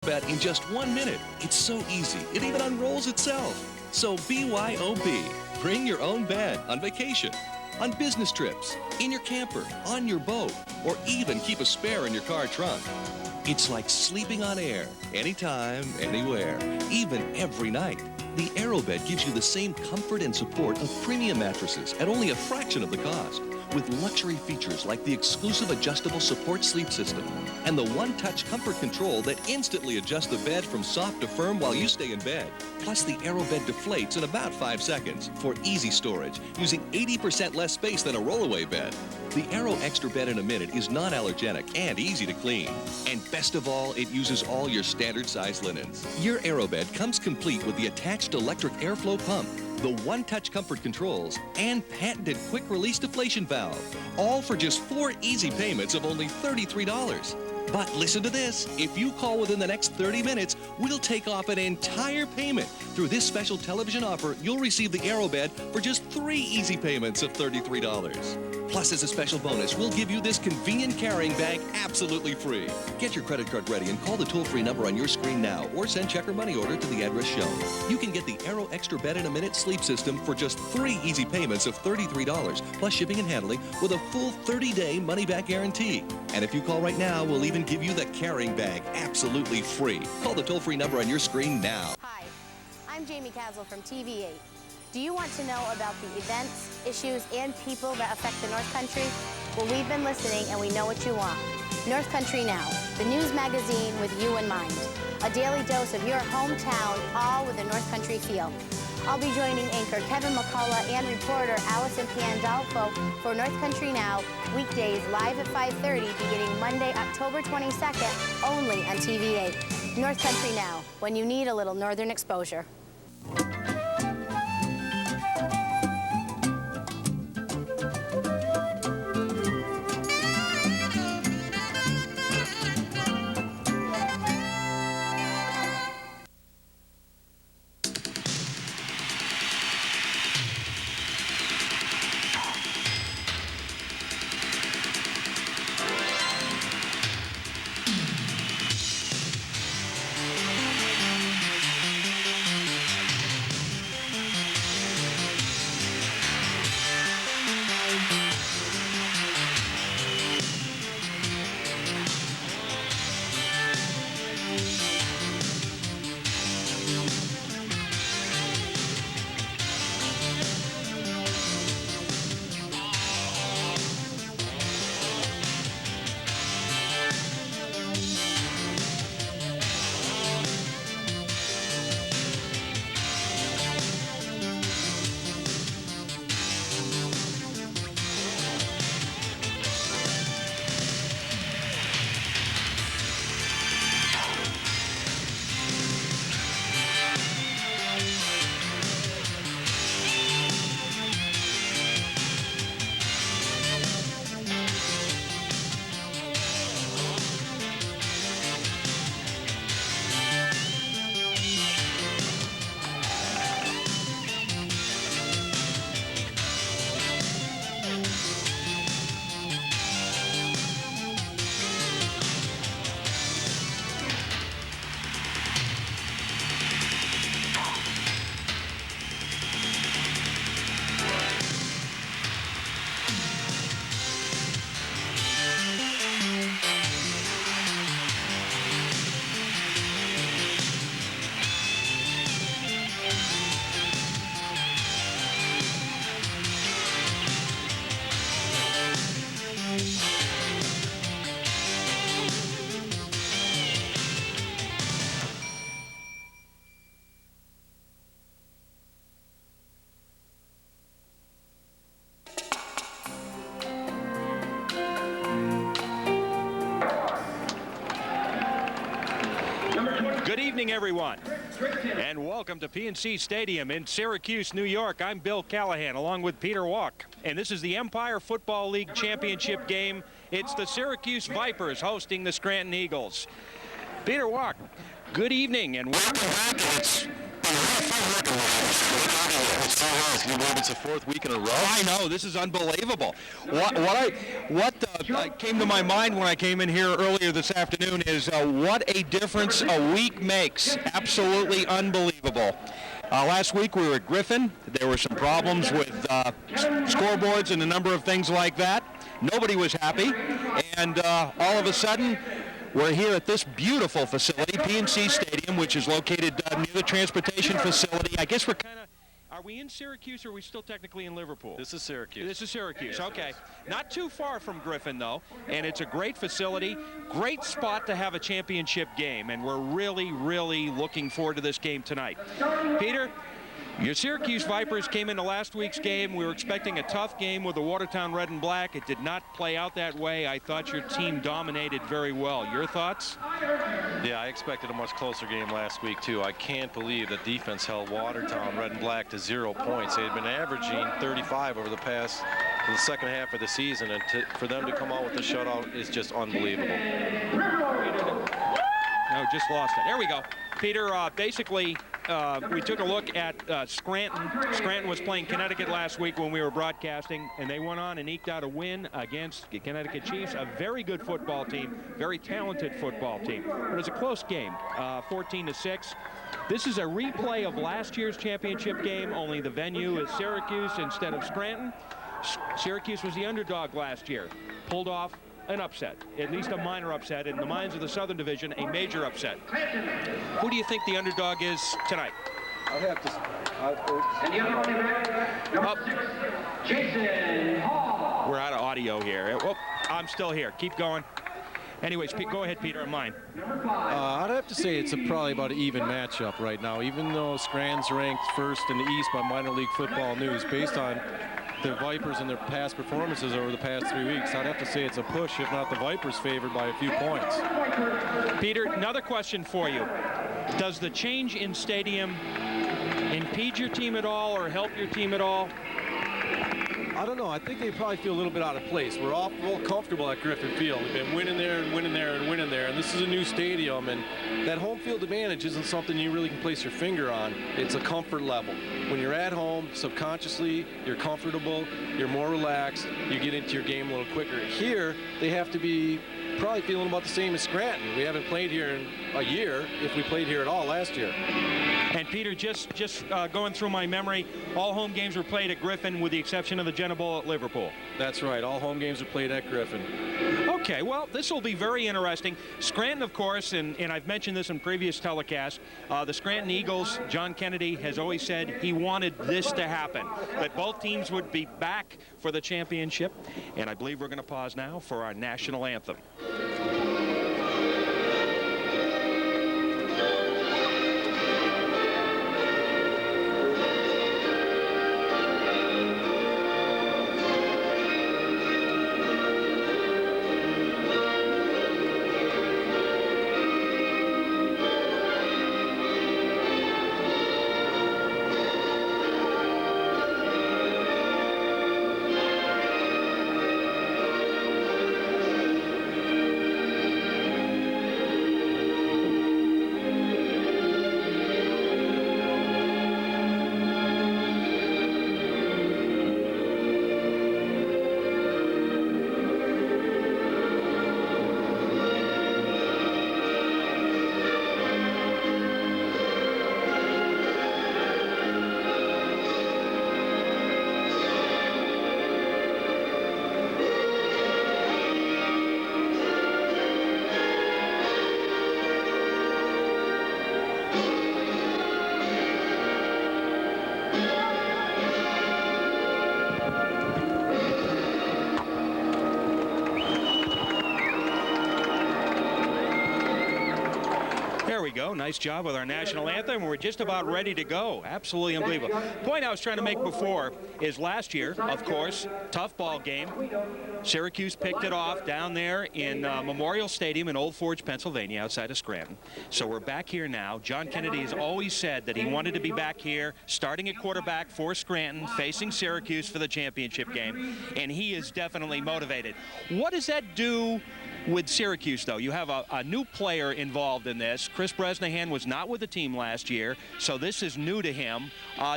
bet in just 1 minute. It's so easy, it even unrolls itself. So BYOB, bring your own bed on vacation, on business trips, in your camper, on your boat, or even keep a spare in your car trunk. It's like sleeping on air, anytime, anywhere, even every night. The AeroBed gives you the same comfort and support of premium mattresses at only a fraction of the cost, with luxury features like the exclusive adjustable support sleep system and the one-touch comfort control that instantly adjusts the bed from soft to firm while you stay in bed. Plus, the AeroBed deflates in about 5 seconds for easy storage, using 80% less space than a rollaway bed. The Aero Extra Bed in a Minute is non-allergenic and easy to clean. And best of all, it uses all your standard size linens. Your AeroBed comes complete with the attached electric airflow pump, the one-touch comfort controls, and patented quick-release deflation valve, all for just 4 easy payments of only $33. But listen to this. If you call within the next 30 minutes, we'll take off an entire payment. Through this special television offer, you'll receive the AeroBed for just 3 easy payments of $33. Plus, as a special bonus, we'll give you this convenient carrying bag absolutely free. Get your credit card ready and call the toll-free number on your screen now, or send check or money order to the address shown. You can get the Aero Extra Bed in a Minute sleep system for just 3 easy payments of $33, plus shipping and handling, with a full 30-day money-back guarantee. And if you call right now, we'll even give you the carrying bag absolutely free. Call the toll-free number on your screen now. Hi, I'm Jamie Castle from TV8. Do you want to know about the events, issues, and people that affect the North Country? Well, we've been listening and we know what you want. North Country Now, the news magazine with you in mind. A daily dose of your hometown, all with a North Country feel. I'll be joining anchor Kevin McCullough and reporter Allison Pandolfo for North Country Now, weekdays live at 5:30, beginning Monday, October 22nd, only on TV8. North Country Now, when you need a little northern exposure. Good evening, everyone, and welcome to PNC Stadium in Syracuse, New York. I'm Bill Callahan, along with Peter Walk, and this is the Empire Football League Championship game. It's the Syracuse Vipers hosting the Scranton Eagles. Peter Walk, good evening, and welcome back. You believe it's the fourth week in a row? I know, this is unbelievable. What came to my mind when I came in here earlier this afternoon is what a difference a week makes. Absolutely unbelievable. Last week we were at Griffin. There were some problems with scoreboards and a number of things like that. Nobody was happy, and all of a sudden we're here at this beautiful facility, PNC Stadium, which is located near the transportation facility. I guess are we in Syracuse or are we still technically in Liverpool? This is Syracuse. This is Syracuse, okay. Not too far from Griffin, though, and it's a great facility, great spot to have a championship game, and we're really, really looking forward to this game tonight. Peter, your Syracuse Vipers came into last week's game. We were expecting a tough game with the Watertown Red and Black. It did not play out that way. I thought your team dominated very well. Your thoughts? Yeah, I expected a much closer game last week, too. I can't believe that defense held Watertown Red and Black to 0 points. They had been averaging 35 over the second half of the season, and for them to come out with a shutout is just unbelievable. No, just lost it. There we go. Peter, basically, we took a look at Scranton. Scranton was playing Connecticut last week when we were broadcasting, and they went on and eked out a win against the Connecticut Chiefs, a very good football team, very talented football team. But it was a close game, 14-6. This is a replay of last year's championship game, only the venue is Syracuse instead of Scranton. Syracuse was the underdog last year, pulled off an upset, at least a minor upset, in the minds of the Southern Division, a major upset. Who do you think the underdog is tonight? I'd have to. Jason Hall. We're out of audio here. Oh, I'm still here. Keep going. Anyways, go ahead, Peter, on mine. I'd have to say it's probably about an even matchup right now, even though Scranton's ranked first in the East by Minor League Football News based on the Vipers and their past performances over the past 3 weeks. I'd have to say it's a push, if not the Vipers favored by a few points. Peter, another question for you. Does the change in stadium impede your team at all or help your team at all? I don't know. I think they probably feel a little bit out of place. We're all comfortable at Griffin Field. We've been winning there and winning there and winning there, and this is a new stadium, and that home field advantage isn't something you really can place your finger on. It's a comfort level. When you're at home, subconsciously, you're comfortable, you're more relaxed, you get into your game a little quicker. Here, they have to be probably feeling about the same as Scranton. We haven't played here in a year, if we played here at all last year. And Peter, just going through my memory, all home games were played at Griffin with the exception of the Jenna Bowl at Liverpool. That's right. All home games are played at Griffin. Okay, well, this will be very interesting. Scranton, of course, and I've mentioned this in previous telecasts, the Scranton Eagles, John Kennedy has always said he wanted this to happen, that both teams would be back for the championship. And I believe we're going to pause now for our national anthem. There we go. Nice job with our national anthem. We're just about ready to go. Absolutely unbelievable. The point I was trying to make before is last year, of course, tough ball game. Syracuse picked it off down there in Memorial Stadium in Old Forge, Pennsylvania, outside of Scranton. So we're back here now. John Kennedy has always said that he wanted to be back here, starting at quarterback for Scranton, facing Syracuse for the championship game, and he is definitely motivated. What does that do with Syracuse, though, you have a new player involved in this. Chris Bresnahan was not with the team last year, so this is new to him.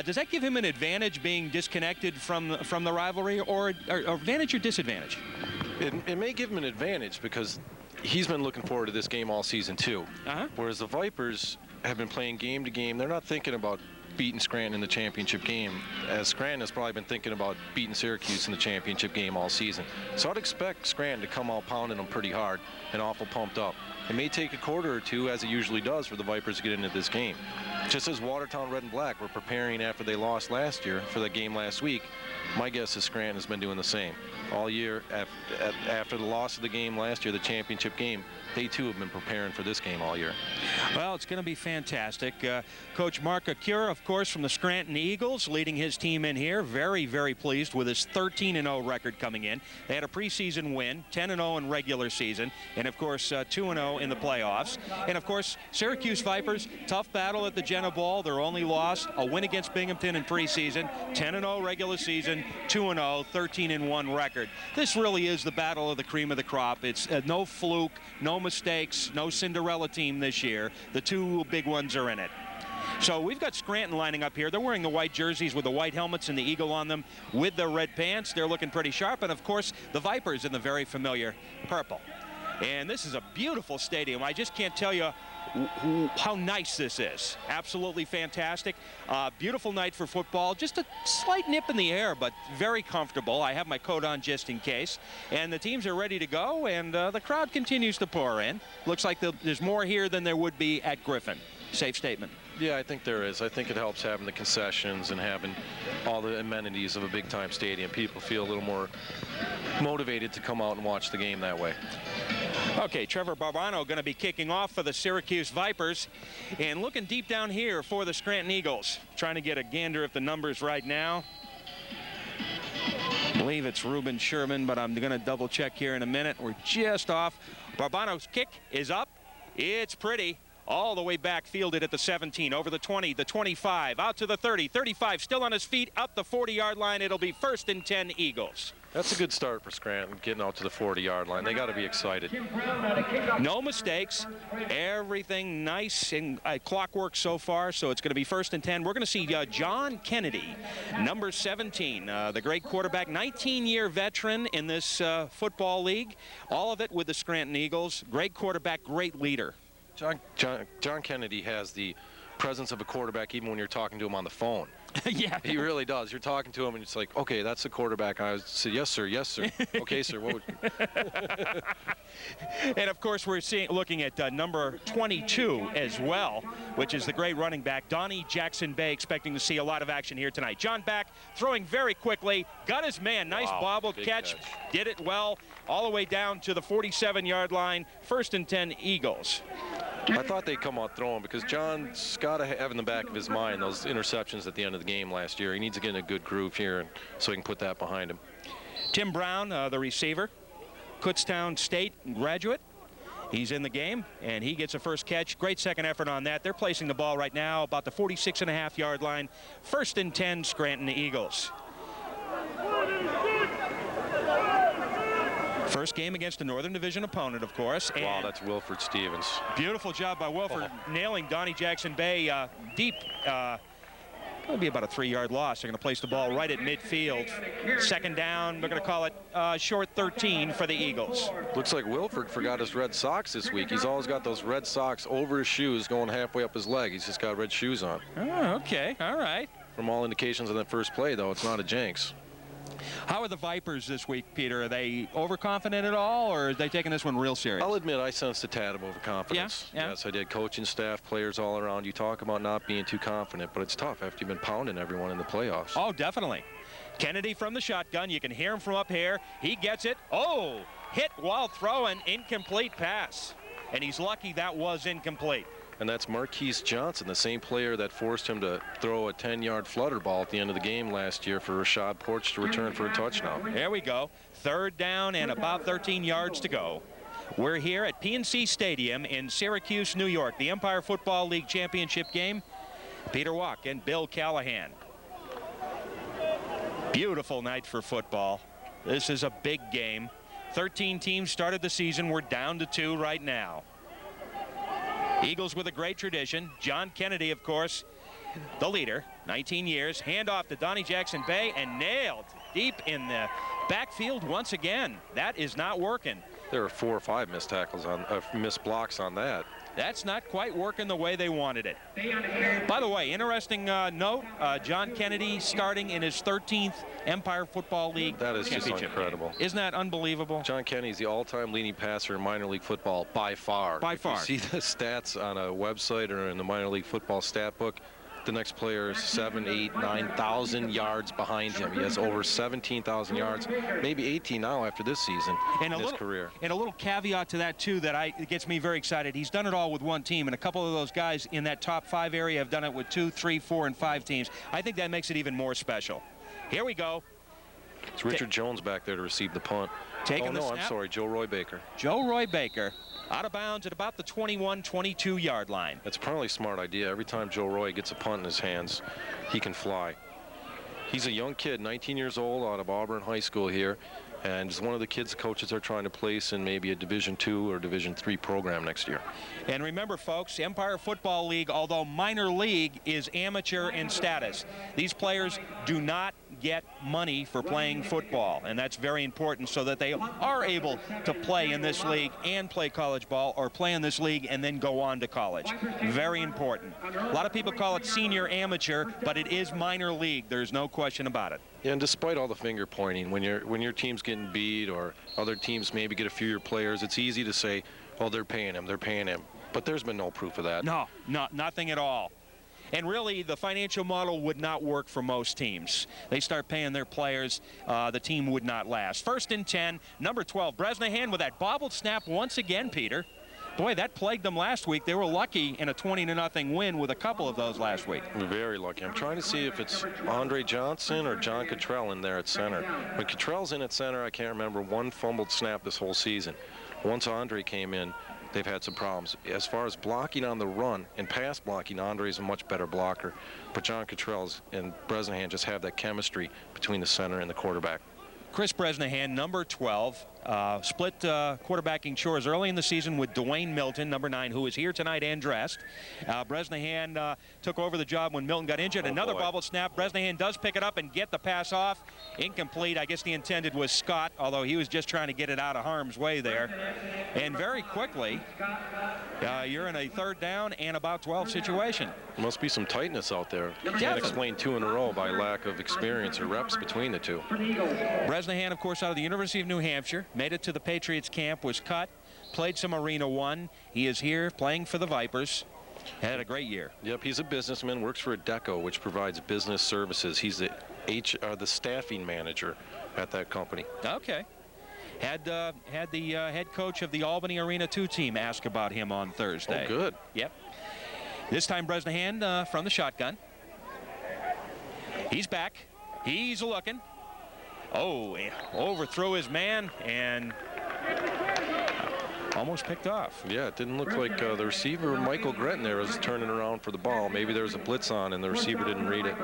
Does that give him an advantage being disconnected from the rivalry, or advantage or disadvantage? It may give him an advantage because he's been looking forward to this game all season, too. Whereas the Vipers have been playing game to game. They're not thinking about beating Scranton in the championship game, as Scranton has probably been thinking about beating Syracuse in the championship game all season. So I'd expect Scranton to come out pounding them pretty hard and awful pumped up. It may take a quarter or two, as it usually does, for the Vipers to get into this game. Just as Watertown Red and Black were preparing after they lost last year for that game last week, my guess is Scranton has been doing the same all year. After the loss of the game last year, the championship game, they too have been preparing for this game all year. Well, it's going to be fantastic. Coach Mark Akura, of course, from the Scranton Eagles, leading his team in here. Very, very pleased with his 13-0 record coming in. They had a preseason win, 10-0 in regular season, and of course 2-0 in the playoffs. And of course, Syracuse Vipers, tough battle at the Jenna Bowl. Their only loss, a win against Binghamton in preseason, 10-0 regular season, 2-0, 13-1 record. This really is the battle of the cream of the crop. It's no fluke, no mistakes, no Cinderella team this year. The two big ones are in it. So we've got Scranton lining up here. They're wearing the white jerseys with the white helmets and the eagle on them with the red pants. They're looking pretty sharp. And of course, the Vipers in the very familiar purple. And this is a beautiful stadium. I just can't tell you how nice this is. Absolutely fantastic. Beautiful night for football. Just a slight nip in the air, but very comfortable. I have my coat on just in case. And the teams are ready to go, and the crowd continues to pour in. Looks like there's more here than there would be at Griffin. Safe statement. Yeah, I think there is. I think it helps having the concessions and having all the amenities of a big-time stadium. People feel a little more motivated to come out and watch the game that way. Okay, Trevor Barbano going to be kicking off for the Syracuse Vipers. And looking deep down here for the Scranton Eagles. Trying to get a gander at the numbers right now. I believe it's Ruben Sherman, but I'm going to double check here in a minute. We're just off. Barbano's kick is up. It's pretty. All the way back, fielded at the 17, over the 20, the 25, out to the 30, 35, still on his feet, up the 40-yard line. It'll be 1st and 10 Eagles. That's a good start for Scranton, getting out to the 40-yard line. They got to be excited. No mistakes. Everything nice and clockwork so far, so it's going to be 1st and 10. We're going to see John Kennedy, number 17, the great quarterback, 19-year veteran in this football league. All of it with the Scranton Eagles. Great quarterback, great leader. John Kennedy has the presence of a quarterback even when you're talking to him on the phone. Yeah. He really does. You're talking to him and it's like, okay, that's the quarterback. I said, yes, sir, yes, sir. Okay, sir. What would... And of course, we're looking at number 22 as well, which is the great running back, Donnie Jackson Bay, expecting to see a lot of action here tonight. John back, throwing very quickly, got his man. Nice bobbled catch, did it well, all the way down to the 47-yard line. 1st and 10 Eagles. I thought they'd come out throwing because John's got to have in the back of his mind those interceptions at the end of the game last year. He needs to get in a good groove here so he can put that behind him. Tim Brown, the receiver, Kutztown State graduate. He's in the game, and he gets a first catch. Great second effort on that. They're placing the ball right now about the 46.5-yard line. 1st and 10 Scranton Eagles. First game against a Northern Division opponent, of course. And wow, that's Wilford Stevens. Beautiful job by Wilford, nailing Donnie Jackson Bay deep. It'll be about a 3-yard loss. They're going to place the ball right at midfield. 2nd down. We're going to call it short 13 for the Eagles. Looks like Wilford forgot his red socks this week. He's always got those red socks over his shoes going halfway up his leg. He's just got red shoes on. Oh, okay. All right. From all indications on that first play, though, it's not a jinx. How are the Vipers this week, Peter? Are they overconfident at all, or are they taking this one real serious? I'll admit I sensed a tad of overconfidence. Yeah? Yes, I did. Coaching staff, players all around. You talk about not being too confident, but it's tough after you've been pounding everyone in the playoffs. Oh, definitely. Kennedy from the shotgun. You can hear him from up here. He gets it. Oh, hit while throwing. Incomplete pass. And he's lucky that was incomplete. And that's Marquise Johnson, the same player that forced him to throw a 10-yard flutter ball at the end of the game last year for Rashad Porch to return for a touchdown. There we go. 3rd down and about 13 yards to go. We're here at PNC Stadium in Syracuse, New York. The Empire Football League Championship game. Peter Walk and Bill Callahan. Beautiful night for football. This is a big game. 13 teams started the season. We're down to 2 right now. Eagles with a great tradition. John Kennedy, of course, the leader, 19 years. Handoff to Donnie Jackson-Bay and nailed deep in the backfield once again. That is not working. There are 4 or 5 missed tackles on missed blocks on that. That's not quite working the way they wanted it. By the way, interesting note, John Kennedy starting in his 13th Empire Football League That is just championship. incredible. Isn't that unbelievable? John Kennedy's the all-time leading passer in minor league football by far. By far. If you see the stats on a website or in the minor league football stat book, the next player is 7, 8, 9,000 yards behind him. He has over 17,000 yards, maybe 18 now after this season in his career. And a little caveat to that, too, that it gets me very excited. He's done it all with one team, and a couple of those guys in that top 5 area have done it with 2, 3, 4, and 5 teams. I think that makes it even more special. Here we go. It's Richard Jones back there to receive the punt. Taking the snap. I'm sorry, Joe Roy Baker. Joe Roy Baker out of bounds at about the 21, 22-yard line. It's probably a smart idea. Every time Joe Roy gets a punt in his hands, he can fly. He's a young kid, 19 years old, out of Auburn High School here, and is one of the kids the coaches are trying to place in maybe a Division II or Division III program next year. And remember, folks, Empire Football League, although minor league, is amateur in status. These players do not get money for playing football, and that's very important so that they are able to play in this league and play college ball, or play in this league and then go on to college. Very important. A lot of people call it senior amateur, but it is minor league. There's no question about it. Yeah, and despite all the finger pointing, when your team's getting beat or other teams maybe get a few of your players, it's easy to say, oh, they're paying him. But there's been no proof of that. No, nothing at all. And really, the financial model would not work for most teams. They start paying their players, the team would not last. 1st and 10, number 12, Bresnahan with that bobbled snap once again, Peter. Boy, that plagued them last week. They were lucky in a 20-0 win with a couple of those last week. Very lucky. I'm trying to see if it's Andre Johnson or John Cottrell in there at center. When Cottrell's in at center, I can't remember one fumbled snap this whole season. Once Andre came in, they've had some problems. As far as blocking on the run and pass blocking, Andre's a much better blocker. But John Cottrell's and Bresnahan just have that chemistry between the center and the quarterback. Chris Bresnahan, number 12, split quarterbacking chores early in the season with Dwayne Milton, number 9, who is here tonight and dressed. Bresnahan took over the job when Milton got injured. Another bobbled snap. Bresnahan does pick it up and get the pass off. Incomplete. I guess the intended was Scott, although he was just trying to get it out of harm's way there. And very quickly, you're in a 3rd down and about 12 situation. Must be some tightness out there. Can't explain 2 in a row by lack of experience or reps between the 2. Bresnahan, of course, out of the University of New Hampshire, made it to the Patriots camp, was cut, played some Arena 1. He is here playing for the Vipers. Had a great year. Yep, he's a businessman, works for Adecco, which provides business services. He's the staffing manager at that company. Okay. Had the head coach of the Albany Arena 2 team ask about him on Thursday. Oh, good. Yep. This time Bresnahan from the shotgun. He's back. He's looking. Oh, overthrew his man and almost picked off. Yeah, it didn't look like the receiver, Michael Gretton, there was turning around for the ball. Maybe there was a blitz on and the receiver didn't read it.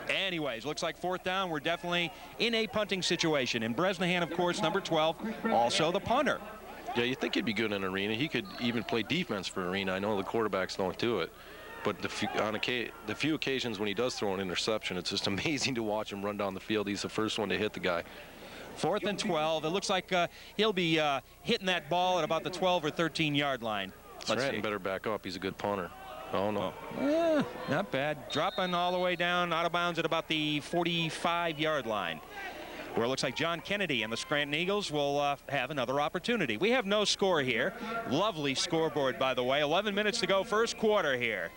Anyways, looks like 4th down. We're definitely in a punting situation. And Bresnahan, of course, number 12, also the punter. Yeah, you think he'd be good in Arena. He could even play defense for Arena. I know the quarterbacks don't do it. But on the few occasions when he does throw an interception, it's just amazing to watch him run down the field. He's the first one to hit the guy. 4th and 12. It looks like he'll be hitting that ball at about the 12 or 13-yard line. Scranton better back up. He's a good punter. Oh, no. Not bad. Dropping all the way down, out of bounds at about the 45-yard line, where it looks like John Kennedy and the Scranton Eagles will have another opportunity. We have no score here. Lovely scoreboard, by the way. 11 minutes to go, 1st quarter here.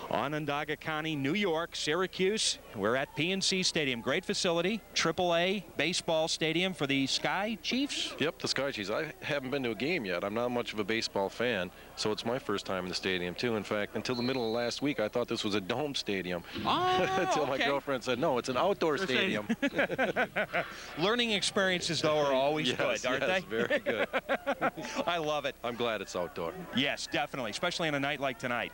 Onondaga County, New York, Syracuse. We're at PNC Stadium. Great facility. AAA baseball stadium for the Sky Chiefs. Yep, the Sky Chiefs. I haven't been to a game yet. I'm not much of a baseball fan, so it's my first time in the stadium, too. In fact, until the middle of last week, I thought this was a dome stadium. Until my girlfriend said, no, it's an outdoor stadium. Learning experiences, though, are always good, aren't they? Very good. I love it. I'm glad it's outdoor. Yes, definitely, especially on a night like tonight.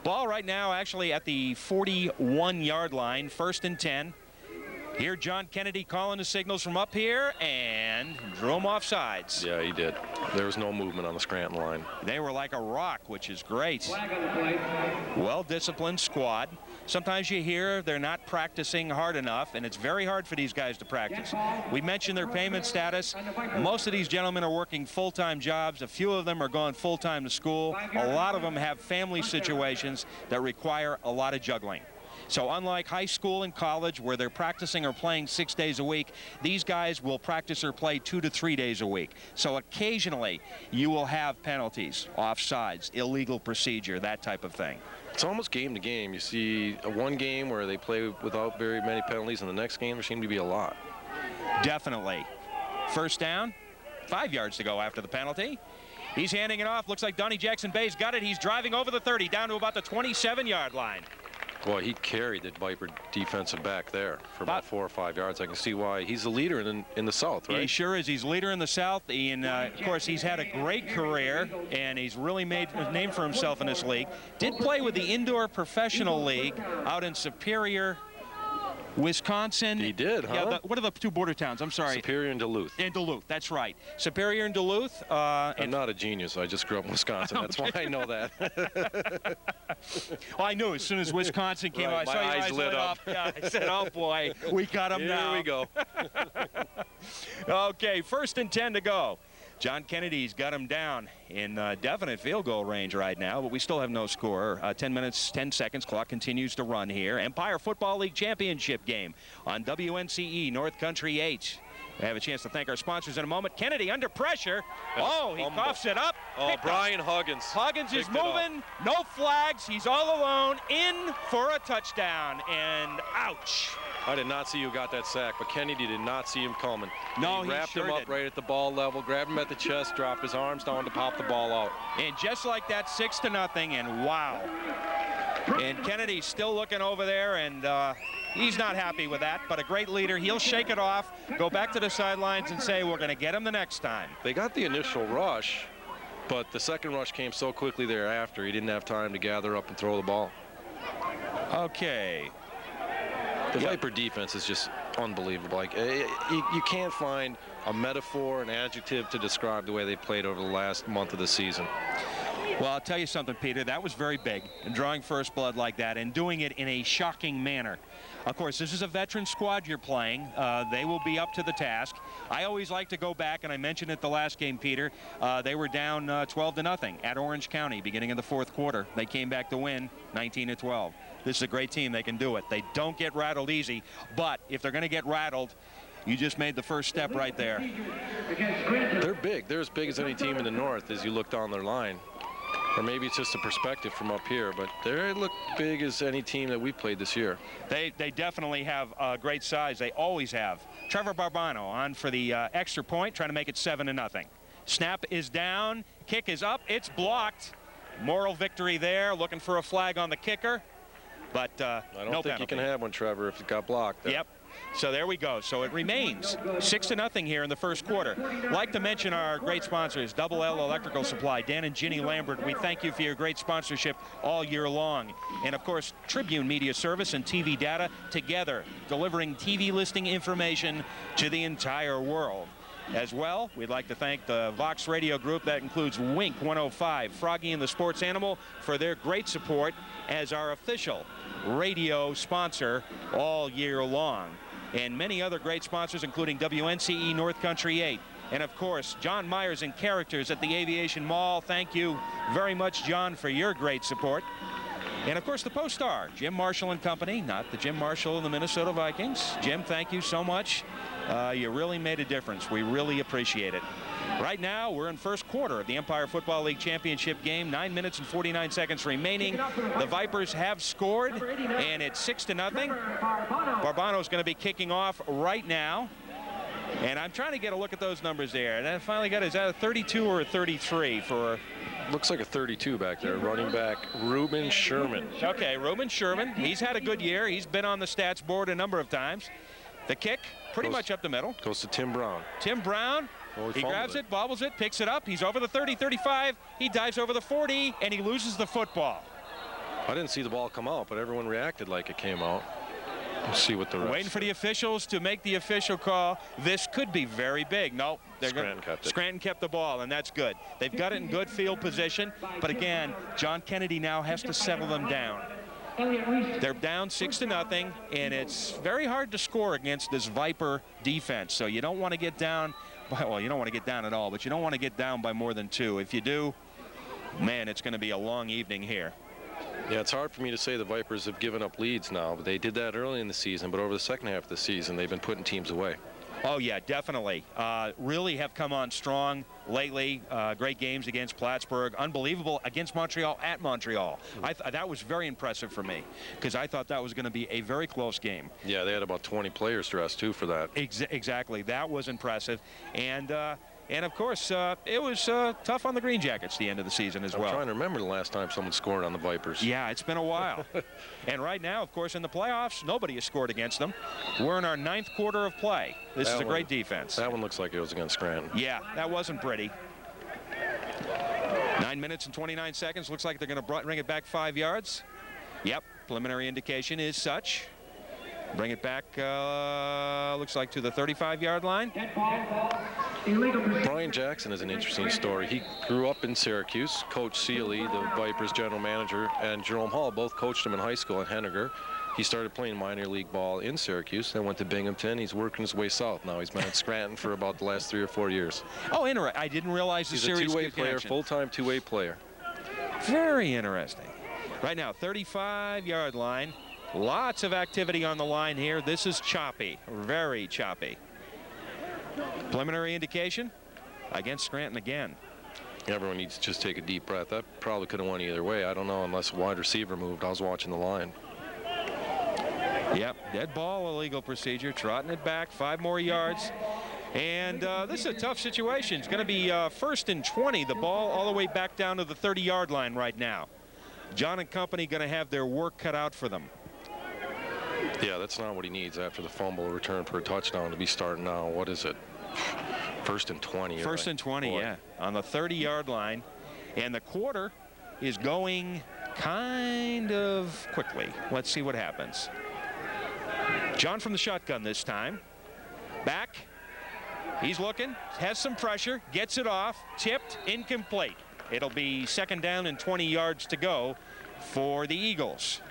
Ball right now actually at the 41-yard line, 1st and 10. Here, John Kennedy calling the signals from up here and drew them off sides. Yeah, he did. There was no movement on the Scranton line. They were like a rock, which is great. Well-disciplined squad. Sometimes you hear they're not practicing hard enough, and it's very hard for these guys to practice. We mentioned their payment status. Most of these gentlemen are working full-time jobs. A few of them are going full-time to school. A lot of them have family situations that require a lot of juggling. So unlike high school and college where they're practicing or playing 6 days a week, these guys will practice or play 2 to 3 days a week. So occasionally you will have penalties, offsides, illegal procedure, that type of thing. It's almost game to game. You see one game where they play without very many penalties, and the next game there seem to be a lot. Definitely. First down, 5 yards to go after the penalty. He's handing it off. Looks like Donnie Jackson-Bay's got it. He's driving over the 30 down to about the 27-yard line. Boy, he carried the Viper defensive back there for about 4 or 5 yards. I can see why. He's the leader in the South, right? He sure is. He's leader in the South. And, of course, he's had a great career, and he's really made a name for himself in this league. Did play with the Indoor Professional League out in Superior, Wisconsin. He did, huh? Yeah, what are the two border towns? I'm sorry. Superior and Duluth. And Duluth, that's right. Superior and Duluth. I'm not a genius. I just grew up in Wisconsin. That's why I know that. Well, I knew as soon as Wisconsin came out. I saw your eyes lit up. Yeah, I said, oh, boy, we got him now. Here we go. Okay, 1st and 10 to go. John Kennedy's got him down in definite field goal range right now, but we still have no score. 10 minutes, 10 seconds. Clock continues to run here. Empire Football League Championship game on WNCE North Country 8. We have a chance to thank our sponsors in a moment. Kennedy under pressure. Oh, he coughs it up. Oh, Brian Huggins. Huggins is moving. No flags. He's all alone. In for a touchdown. And ouch. I did not see who got that sack, but Kennedy did not see him coming. No, he wrapped sure him up did. right at the ball level, grabbed him at the chest, dropped his arms down to pop the ball out. And just like that, 6-0, and wow. And Kennedy's still looking over there, and he's not happy with that, but a great leader. He'll shake it off, go back to the sidelines and say, we're going to get him the next time. They got the initial rush, but the second rush came so quickly thereafter, he didn't have time to gather up and throw the ball. Okay. The Viper defense is just unbelievable. Like, you can't find a metaphor, an adjective to describe the way they played over the last month of the season. Well, I'll tell you something, Peter. That was very big, and drawing first blood like that and doing it in a shocking manner. Of course, this is a veteran squad you're playing. They will be up to the task. I always like to go back, and I mentioned it the last game, Peter. They were down 12-0 at Orange County, beginning of the 4th quarter. They came back to win 19-12. This is a great team. They can do it. They don't get rattled easy, but if they're going to get rattled, you just made the first step right there. They're big. They're as big as any team in the North as you look down their line. Or maybe it's just a perspective from up here, but they look big as any team that we've played this year. They definitely have great size. They always have. Trevor Barbano on for the extra point, trying to make it 7-0. Snap is down. Kick is up. It's blocked. Moral victory there. Looking for a flag on the kicker. But I don't no think penalty. you can have one, Trevor, if it got blocked there. Yep. So there we go. So it remains 6-0 here in the 1st quarter. Like to mention our great sponsors, Double L Electrical Supply, Dan and Ginny Lambert. We thank you for your great sponsorship all year long. And of course, Tribune Media Service and TV Data together, delivering TV listing information to the entire world. As well, we'd like to thank the Vox Radio Group. That includes Wink 105, Froggy and the Sports Animal, for their great support as our official radio sponsor all year long. And many other great sponsors, including WNCE North Country 8. And of course, John Myers and Characters at the Aviation Mall. Thank you very much, John, for your great support. And of course, the Post-Star, Jim Marshall and Company, not the Jim Marshall of the Minnesota Vikings. Jim, thank you so much. You really made a difference. We really appreciate it. Right now, we're in 1st quarter of the Empire Football League Championship game. 9 minutes and 49 seconds remaining. The Vipers have scored, and it's 6-0. Barbano's going to be kicking off right now. And I'm trying to get a look at those numbers there. And I finally got, is that a 32 or a 33 for... Looks like a 32 back there, running back Reuben Sherman. Okay, Reuben Sherman. He's had a good year. He's been on the stats board a number of times. The kick, pretty much up the middle. Goes to Tim Brown. Tim Brown, he grabs it, bobbles it, picks it up. He's over the 30, 35. He dives over the 40, and he loses the football. I didn't see the ball come out, but everyone reacted like it came out. Let's see what the refs Waiting for the officials to make the official call. This could be very big. No, Scranton kept the ball, and that's good. They've got it in good field position, but again, John Kennedy now has to settle them down. They're down 6-0, and it's very hard to score against this Viper defense. So you don't want to get down. Well, you don't want to get down at all, but you don't want to get down by more than 2. If you do, man, it's going to be a long evening here. Yeah, it's hard for me to say the Vipers have given up leads now. They did that early in the season, but over the second half of the season, they've been putting teams away. Oh, yeah, definitely. Really have come on strong lately. Great games against Plattsburgh. Unbelievable against Montreal at Montreal. That was very impressive for me because I thought that was going to be a very close game. Yeah, they had about 20 players dressed, too, for that. Exactly. That was impressive. And of course, it was tough on the Green Jackets the end of the season as well. I'm trying to remember the last time someone scored on the Vipers. Yeah, it's been a while. And right now, of course, in the playoffs, nobody has scored against them. We're in our 9th quarter of play. This is a great defense. That one looks like it was against Scranton. Yeah, that wasn't pretty. 9 minutes and 29 seconds. Looks like they're going to bring it back 5 yards. Yep, preliminary indication is such. Bring it back, looks like to the 35-yard line. Brian Jackson is an interesting story. He grew up in Syracuse. Coach Seeley, the Vipers general manager, and Jerome Hall both coached him in high school at Henniger. He started playing minor league ball in Syracuse, then went to Binghamton. He's working his way south now. He's been at Scranton for about the last 3 or 4 years. Oh, interesting. I didn't realize the Syracuse connection. He's a two-way player, connection. full-time two-way player. Very interesting. Right now, 35-yard line. Lots of activity on the line here. This is choppy, very choppy. Preliminary indication against Scranton again. Everyone needs to just take a deep breath. That probably could have won either way. I don't know unless a wide receiver moved. I was watching the line. Yep, dead ball, illegal procedure. Trotting it back, 5 more yards. And this is a tough situation. It's going to be 1st and 20. The ball all the way back down to the 30-yard line right now. John and company going to have their work cut out for them. Yeah, that's not what he needs after the fumble return for a touchdown to be starting now. What is it? 1st and 20. 1st and 20, boy. Yeah, on the 30-yard line. And the quarter is going kind of quickly. Let's see what happens. John from the shotgun this time. Back. He's looking, has some pressure, gets it off, tipped, incomplete. It'll be 2nd down and 20 yards to go for the Eagles.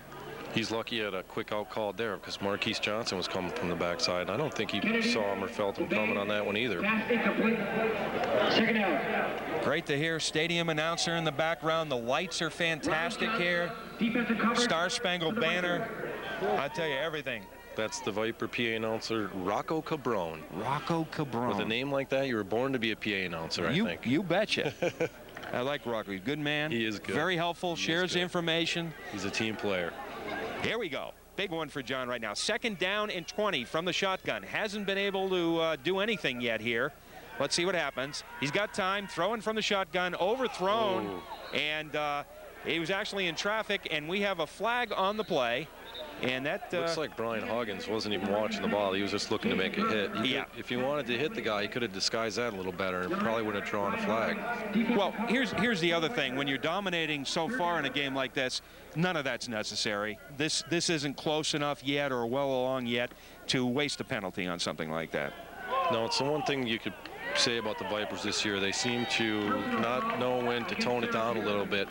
He's lucky he had a quick out call there because Marquise Johnson was coming from the backside. I don't think he saw him or felt him coming on that one either. Great to hear stadium announcer in the background. The lights are fantastic here. Star Spangled Banner. I tell you everything. That's the Viper PA announcer, Rocco Cabron. Rocco Cabron. With a name like that, you were born to be a PA announcer, I think. You betcha. I like Rocco. He's a good man. He is good. Very helpful, shares information. He's a team player. Here we go. Big one for John right now. 2nd down and 20 from the shotgun. Hasn't been able to do anything yet here. Let's see what happens. He's got time. Throwing from the shotgun. Overthrown. Oh. And he was actually in traffic, and we have a flag on the play. And that looks like Brian Huggins wasn't even watching the ball. He was just looking to make a hit. If he wanted to hit the guy, he could have disguised that a little better and probably would have drawn a flag. Well, here's the other thing. When you're dominating so far in a game like this, none of that's necessary. This isn't close enough yet or well along yet to waste a penalty on something like that. No, it's the one thing you could say about the Vipers this year. They seem to not know when to tone it down a little bit.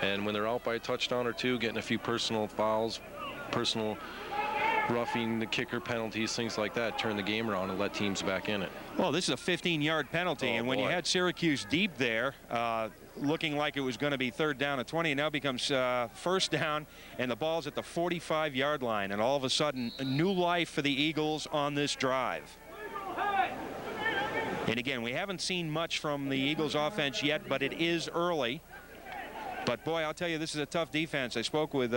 And when they're out by a touchdown or two, getting a few personal fouls, personal roughing the kicker penalties, things like that, turn the game around and let teams back in it. Well, this is a 15-yard penalty, and when you had Syracuse deep there, looking like it was going to be 3rd down and 20, it now becomes 1st down, and the ball's at the 45-yard line, and all of a sudden, a new life for the Eagles on this drive. And again, we haven't seen much from the Eagles offense yet, but it is early. But, boy, I'll tell you, this is a tough defense. I spoke with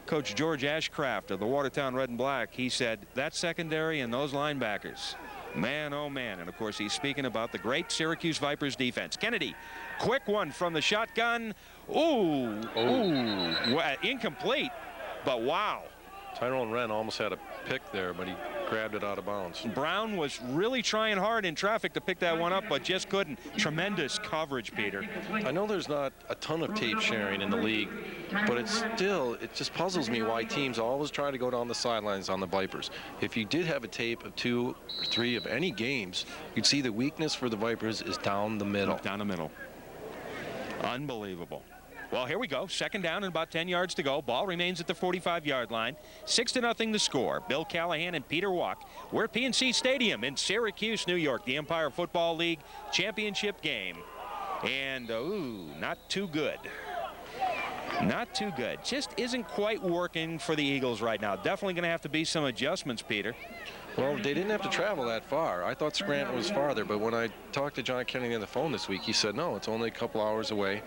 Coach George Ashcraft of the Watertown Red and Black. He said, that secondary and those linebackers, man, oh, man. And, of course, he's speaking about the great Syracuse Vipers defense. Kennedy, quick one from the shotgun. Ooh, incomplete. But, wow, Tyrone Wren almost had a pick there, but he grabbed it out of bounds. Brown was really trying hard in traffic to pick that one up, but just couldn't. Tremendous coverage, Peter. I know there's not a ton of tape sharing in the league, but it just puzzles me why teams always try to go down the sidelines on the Vipers. If you did have a tape of 2 or 3 of any games, you'd see the weakness for the Vipers is down the middle. Down the middle. Unbelievable. Well, here we go. Second down and about 10 yards to go. Ball remains at the 45-yard line. 6-0 the score. Bill Callahan and Peter Walk. We're at PNC Stadium in Syracuse, New York. The Empire Football League championship game. And, not too good. Not too good. Just isn't quite working for the Eagles right now. Definitely going to have to be some adjustments, Peter. Well, they didn't have to travel that far. I thought Scranton was farther, but when I talked to John Kennedy on the phone this week, he said, no, it's only a couple hours away.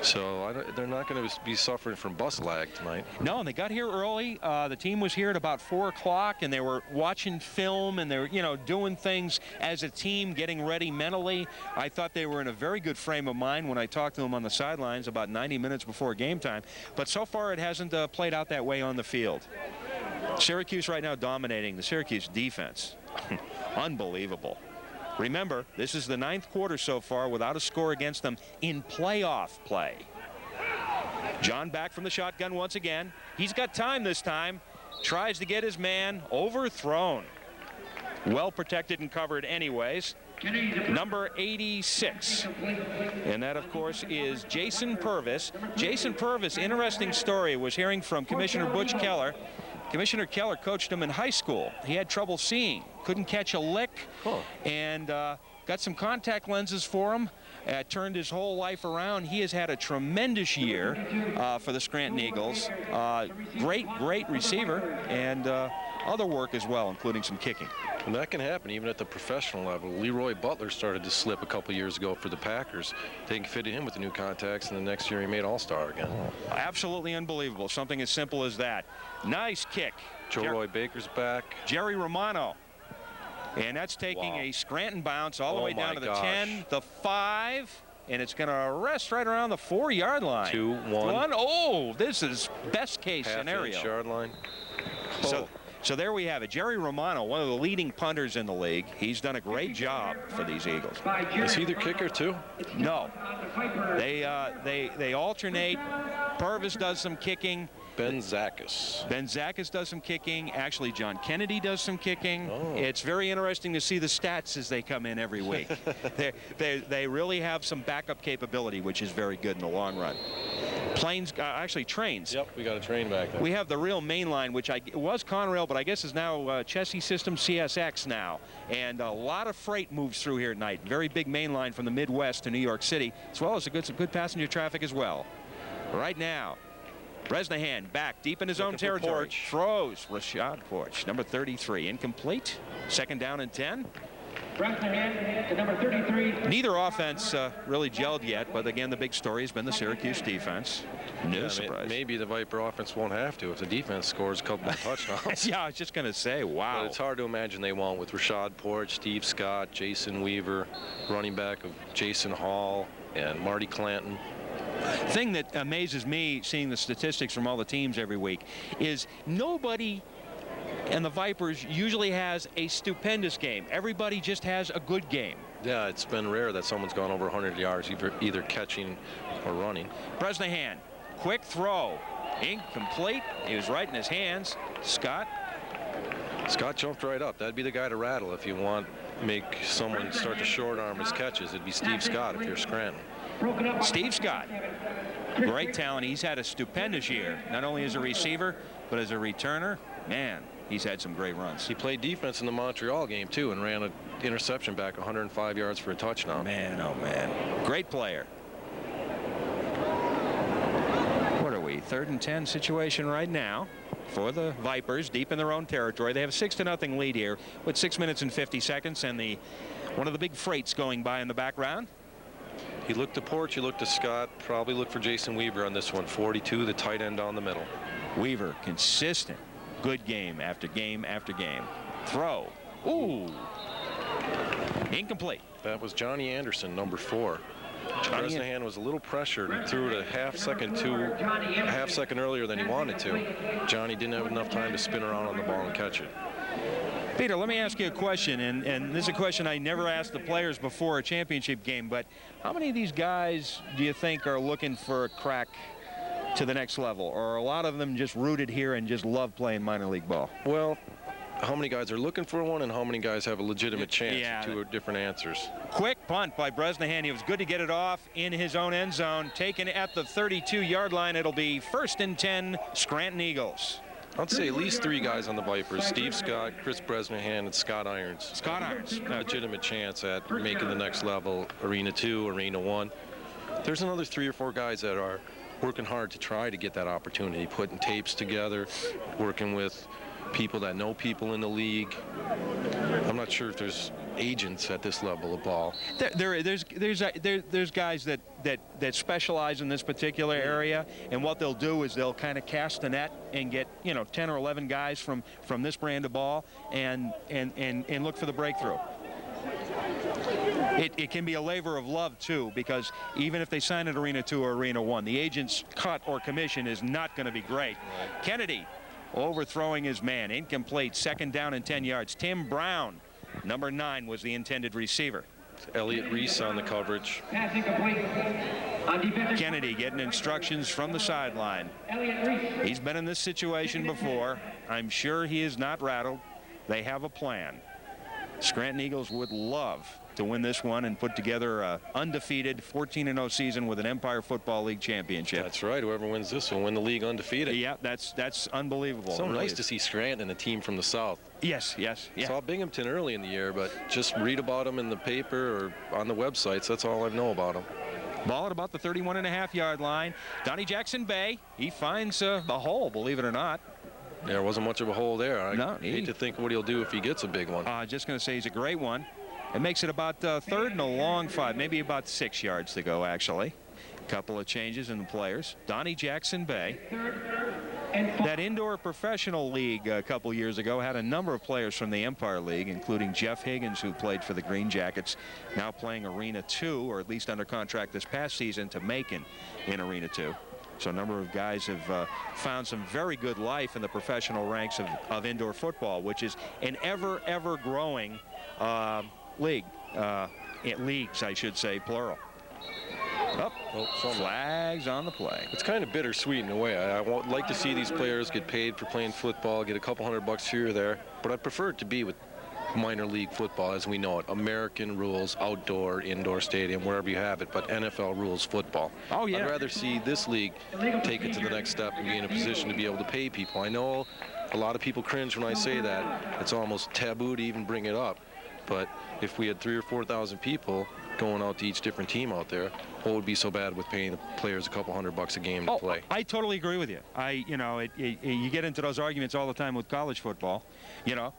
So they're not going to be suffering from bus lag tonight. No, and they got here early. The team was here at about 4 o'clock, and they were watching film, and they were, doing things as a team, getting ready mentally. I thought they were in a very good frame of mind when I talked to them on the sidelines about 90 minutes before game time. But so far, it hasn't played out that way on the field. Syracuse right now dominating the Syracuse defense. Unbelievable. Remember, this is the 9th quarter so far without a score against them in playoff play. John back from the shotgun once again. He's got time this time. Tries to get his man overthrown. Well protected and covered anyways. Number 86. And that, of course, is Jason Purvis. Jason Purvis, interesting story, was hearing from Commissioner Butch Keller. Commissioner Keller coached him in high school. He had trouble seeing, couldn't catch a lick, and got some contact lenses for him. Turned his whole life around. He has had a tremendous year for the Scranton Eagles. Great receiver, and other work as well, including some kicking. And that can happen even at the professional level. Leroy Butler started to slip a couple years ago for the Packers. They fitted him with the new contacts, and the next year he made All-Star again. Absolutely unbelievable. Something as simple as that. Nice kick. Joe Roy Baker's back. Jerry Romano. And that's taking a Scranton bounce all the way down to the 10, the 5, and it's going to rest right around the 4-yard line. 2-1. Oh, this is best case scenario. Half-inch yard line. So there we have it. Jerry Romano, one of the leading punters in the league. He's done a great job for these Eagles. Is he the kicker too? No. They alternate. Purvis does some kicking. Ben Zakis does some kicking. Actually, John Kennedy does some kicking. It's very interesting to see the stats as they come in every week. They really have some backup capability, which is very good in the long run. Planes, actually trains. Yep, we got a train back there. We have the real main line, which was Conrail, but I guess is now Chessie System CSX now. And a lot of freight moves through here at night. Very big main line from the Midwest to New York City, as well as some good passenger traffic as well. Right now, Bresnahan back deep in his own territory. Throws Rashad Porch, number 33. Incomplete. 2nd down and 10. Bresnahan to number 33. Neither offense really gelled yet, but again, the big story has been the Syracuse defense. No surprise. Maybe the Viper offense won't have to if the defense scores a couple of touchdowns. Yeah, I was just going to say, wow. But it's hard to imagine they won't with Rashad Porch, Steve Scott, Jason Weaver, running back of Jason Hall, and Marty Clanton. Thing that amazes me, seeing the statistics from all the teams every week, is nobody and the Vipers usually has a stupendous game. Everybody just has a good game. Yeah, it's been rare that someone's gone over 100 yards, either catching or running. Bresnahan, quick throw. Incomplete. He was right in his hands. Scott jumped right up. That'd be the guy to rattle if you want to make someone start to short arm his catches. It'd be Steve Scott if you're Scranton. Steve Scott, great talent. He's had a stupendous year, not only as a receiver, but as a returner. Man, he's had some great runs. He played defense in the Montreal game, too, and ran an interception back 105 yards for a touchdown. Man, oh, man. Great player. What are we, 3rd and 10 situation right now for the Vipers, deep in their own territory. They have a 6-0 lead here with 6 minutes and 50 seconds, and one of the big freights going by in the background. He looked to Porch, he looked to Scott, probably looked for Jason Weaver on this one. 42, the tight end down the middle. Weaver, consistent, good game after game after game. Throw. Ooh. Incomplete. That was Johnny Anderson, number 4. Bresnahan was a little pressured and threw it a half second earlier than he wanted to. Johnny didn't have enough time to spin around on the ball and catch it. Peter, let me ask you a question, and this is a question I never asked the players before a championship game, but how many of these guys do you think are looking for a crack to the next level, or are a lot of them just rooted here and just love playing minor league ball? Well, how many guys are looking for one and how many guys have a legitimate chance? Yeah. Two different answers. Quick punt by Bresnahan. It was good to get it off in his own end zone. Taken at the 32-yard line. It'll be 1st and 10, Scranton Eagles. I'd say at least 3 guys on the Vipers: Steve Scott, Chris Bresnahan, and Scott Irons. Scott Irons. A legitimate chance at making the next level, Arena 2, Arena 1. There's another 3 or 4 guys that are working hard to try to get that opportunity, putting tapes together, working with people that know people in the league. I'm not sure if there's agents at this level of ball. There's guys that specialize in this particular area, and what they'll do is they'll kind of cast the net and get 10 or 11 guys from this brand of ball and look for the breakthrough. It can be a labor of love too, because even if they sign at Arena 2 or Arena 1, the agent's cut or commission is not going to be great. Right. Kennedy overthrowing his man, incomplete, 2nd down and 10 yards. Tim Brown, number 9, was the intended receiver. Elliott Reese on the coverage. Kennedy getting instructions from the sideline. He's been in this situation before. I'm sure he is not rattled. They have a plan. Scranton Eagles would love to win this one and put together a undefeated 14-0 season with an Empire Football League championship. That's right. Whoever wins this will win the league undefeated. Yeah, that's unbelievable. So nice to see Scranton, a team from the South. Yes. Yeah. Saw Binghamton early in the year, but just read about them in the paper or on the websites. That's all I know about them. Ball at about the 31.5-yard line. Donnie Jackson Bay, he finds a hole, believe it or not. There wasn't much of a hole there. I hate to think what he'll do if he gets a big one. Just going to say he's a great one. It makes it about 3rd and a long 5, maybe about 6 yards to go, actually. A couple of changes in the players. Donnie Jackson Bay. That indoor professional league a couple years ago had a number of players from the Empire League, including Jeff Higgins, who played for the Green Jackets, now playing Arena 2, or at least under contract this past season to Macon in Arena 2. So a number of guys have found some very good life in the professional ranks of indoor football, which is an ever growing league. Leagues, I should say, plural. Flags on the play. It's kind of bittersweet in a way. I would like to see these players get paid for playing football, get a couple $100 here or there, but I'd prefer it to be with minor league football as we know it. American rules, outdoor, indoor stadium, wherever you have it, but NFL rules football. Oh, yeah. I'd rather see this league take it to the next step and be in a position to be able to pay people. I know a lot of people cringe when I say that. It's almost taboo to even bring it up. But if we had 3,000 or 4,000 people going out to each different team out there, what would be so bad with paying the players a couple $100 a game to play? I totally agree with you. You get into those arguments all the time with college football. What?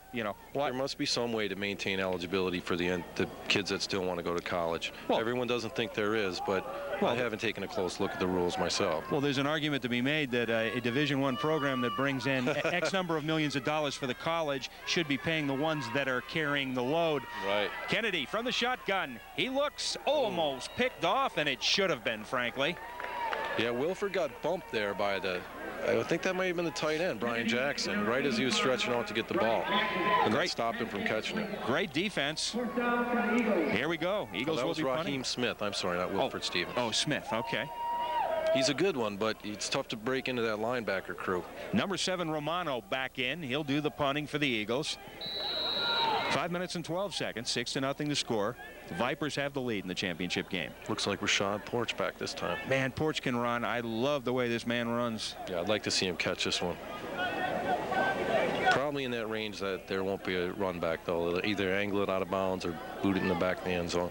There must be some way to maintain eligibility for the kids that still want to go to college. Well, everyone doesn't think there is, but I haven't taken a close look at the rules myself. Well, there's an argument to be made that a Division I program that brings in X number of millions of dollars for the college should be paying the ones that are carrying the load. Right. Kennedy from the shotgun. He looks almost picked off, and it should have been, frankly. Yeah, Wilford got bumped there by I think that might have been the tight end, Brian Jackson, right as he was stretching out to get the ball. And that stopped him from catching it. Great defense. Here we go. Eagles will be punting. That was Raheem Smith. I'm sorry, not Wilford Stevens. Oh, Smith. Okay. He's a good one, but it's tough to break into that linebacker crew. Number 7, Romano, back in. He'll do the punting for the Eagles. 5 minutes and 12 seconds, 6-0 to score. The Vipers have the lead in the championship game. Looks like Rashad Porch back this time. Man, Porch can run. I love the way this man runs. Yeah, I'd like to see him catch this one. Probably in that range that there won't be a run back, though. They'll either angle it out of bounds or boot it in the back of the end zone.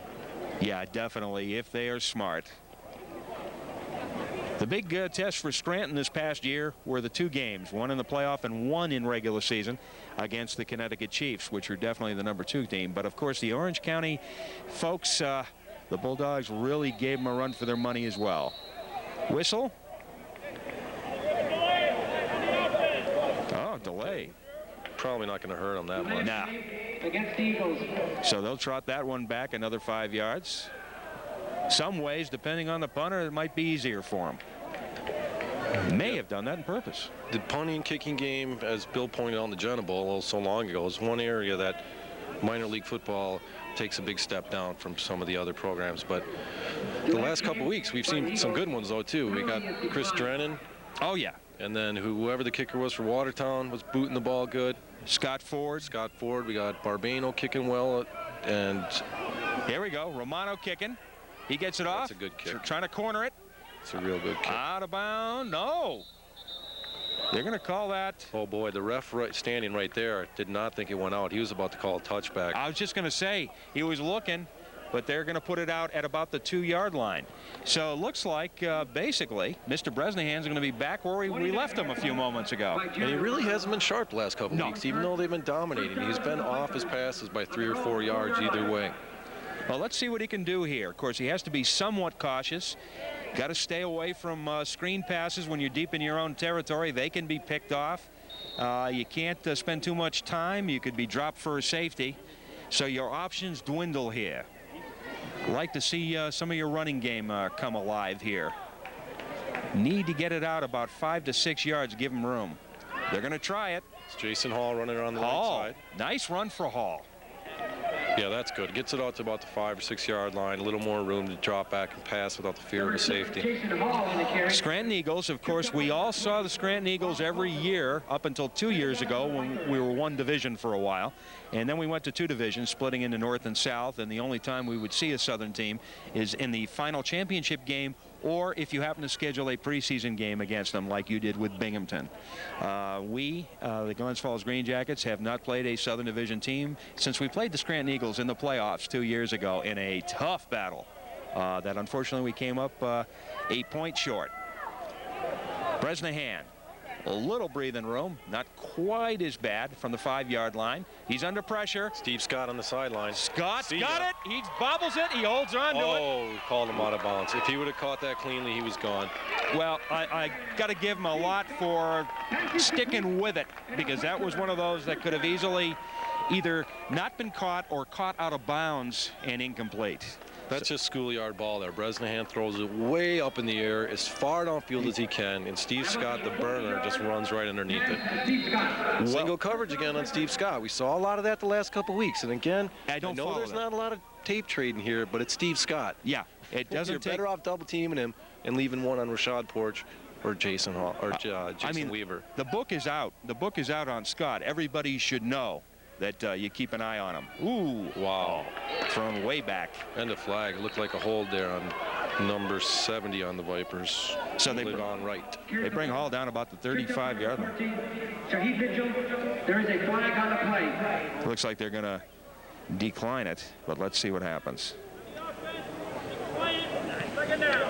Yeah, definitely, if they are smart. The big test for Scranton this past year were the 2 games, one in the playoff and one in regular season against the Connecticut Chiefs, which are definitely the number 2 team. But, of course, the Orange County folks, the Bulldogs really gave them a run for their money as well. Whistle. Oh, delay. Probably not going to hurt them that much. Nah. So they'll trot that one back another 5 yards. Some ways, depending on the punter, it might be easier for him. May have done that on purpose. The punting and kicking game, as Bill pointed out in the Jenna Bowl so long ago, is one area that minor league football takes a big step down from some of the other programs. But the last couple of weeks, we've seen some good ones, though, too. We got Chris Drennan. Oh, yeah. And then whoever the kicker was for Watertown was booting the ball good. Scott Ford. We got Barbano kicking well. And here we go. Romano kicking. He gets it off. That's a good kick. Trying to corner it. It's a real good kick. Out of bounds. No. They're going to call that. Oh, boy, the ref standing right there did not think it went out. He was about to call a touchback. I was just going to say, he was looking, but they're going to put it out at about the 2-yard line. So it looks like, basically, Mr. Bresnahan's going to be back where we left him a few moments ago. And he really hasn't been sharp the last couple weeks, even though they've been dominating. He's been off his passes by 3 or 4 yards either way. Well, let's see what he can do here. Of course, he has to be somewhat cautious. Got to stay away from screen passes when you're deep in your own territory. They can be picked off. You can't spend too much time. You could be dropped for a safety. So your options dwindle here. Like to see some of your running game come alive here. Need to get it out about 5 to 6 yards. Give them room. They're going to try it. It's Jason Hall running around the right side. Nice run for Hall. Yeah, that's good. Gets it out to about the 5 or 6 yard line. A little more room to drop back and pass without the fear of a safety. Scranton Eagles, of course, we all saw the Scranton Eagles every year up until 2 years ago when we were one division for a while. And then we went to 2 divisions, splitting into North and South. And the only time we would see a Southern team is in the final championship game, or if you happen to schedule a preseason game against them like you did with Binghamton. The Glens Falls Green Jackets, have not played a Southern Division team since we played the Scranton Eagles in the playoffs 2 years ago in a tough battle that unfortunately we came up 8 points short. Bresnahan, a little breathing room, not quite as bad from the 5-yard line. He's under pressure. Steve Scott on the sideline. Scott's got it. He bobbles it. He holds on to it. Oh, called him out of bounds. If he would have caught that cleanly, he was gone. Well, I got to give him a lot for sticking with it, because that was one of those that could have easily either not been caught or caught out of bounds and incomplete. That's just schoolyard ball there. Bresnahan throws it way up in the air, as far downfield as he can, and Steve Scott, the burner, just runs right underneath it. Single coverage again on Steve Scott. We saw a lot of that the last couple weeks, and again, I know there's not a lot of tape trading here, but it's Steve Scott. Yeah, it doesn't. You're better off double teaming him and leaving one on Rashad Porch or Jason Hall or Jason Weaver. The book is out. The book is out on Scott. Everybody should know that you keep an eye on him. Ooh, wow. Thrown way back. And a flag. It looked like a hold there on number 70 on the Vipers. So they bring on right. They bring Hall down about the 35-yard line. Shahid Mitchell, there is a flag on the play. Looks like they're going to decline it, but let's see what happens.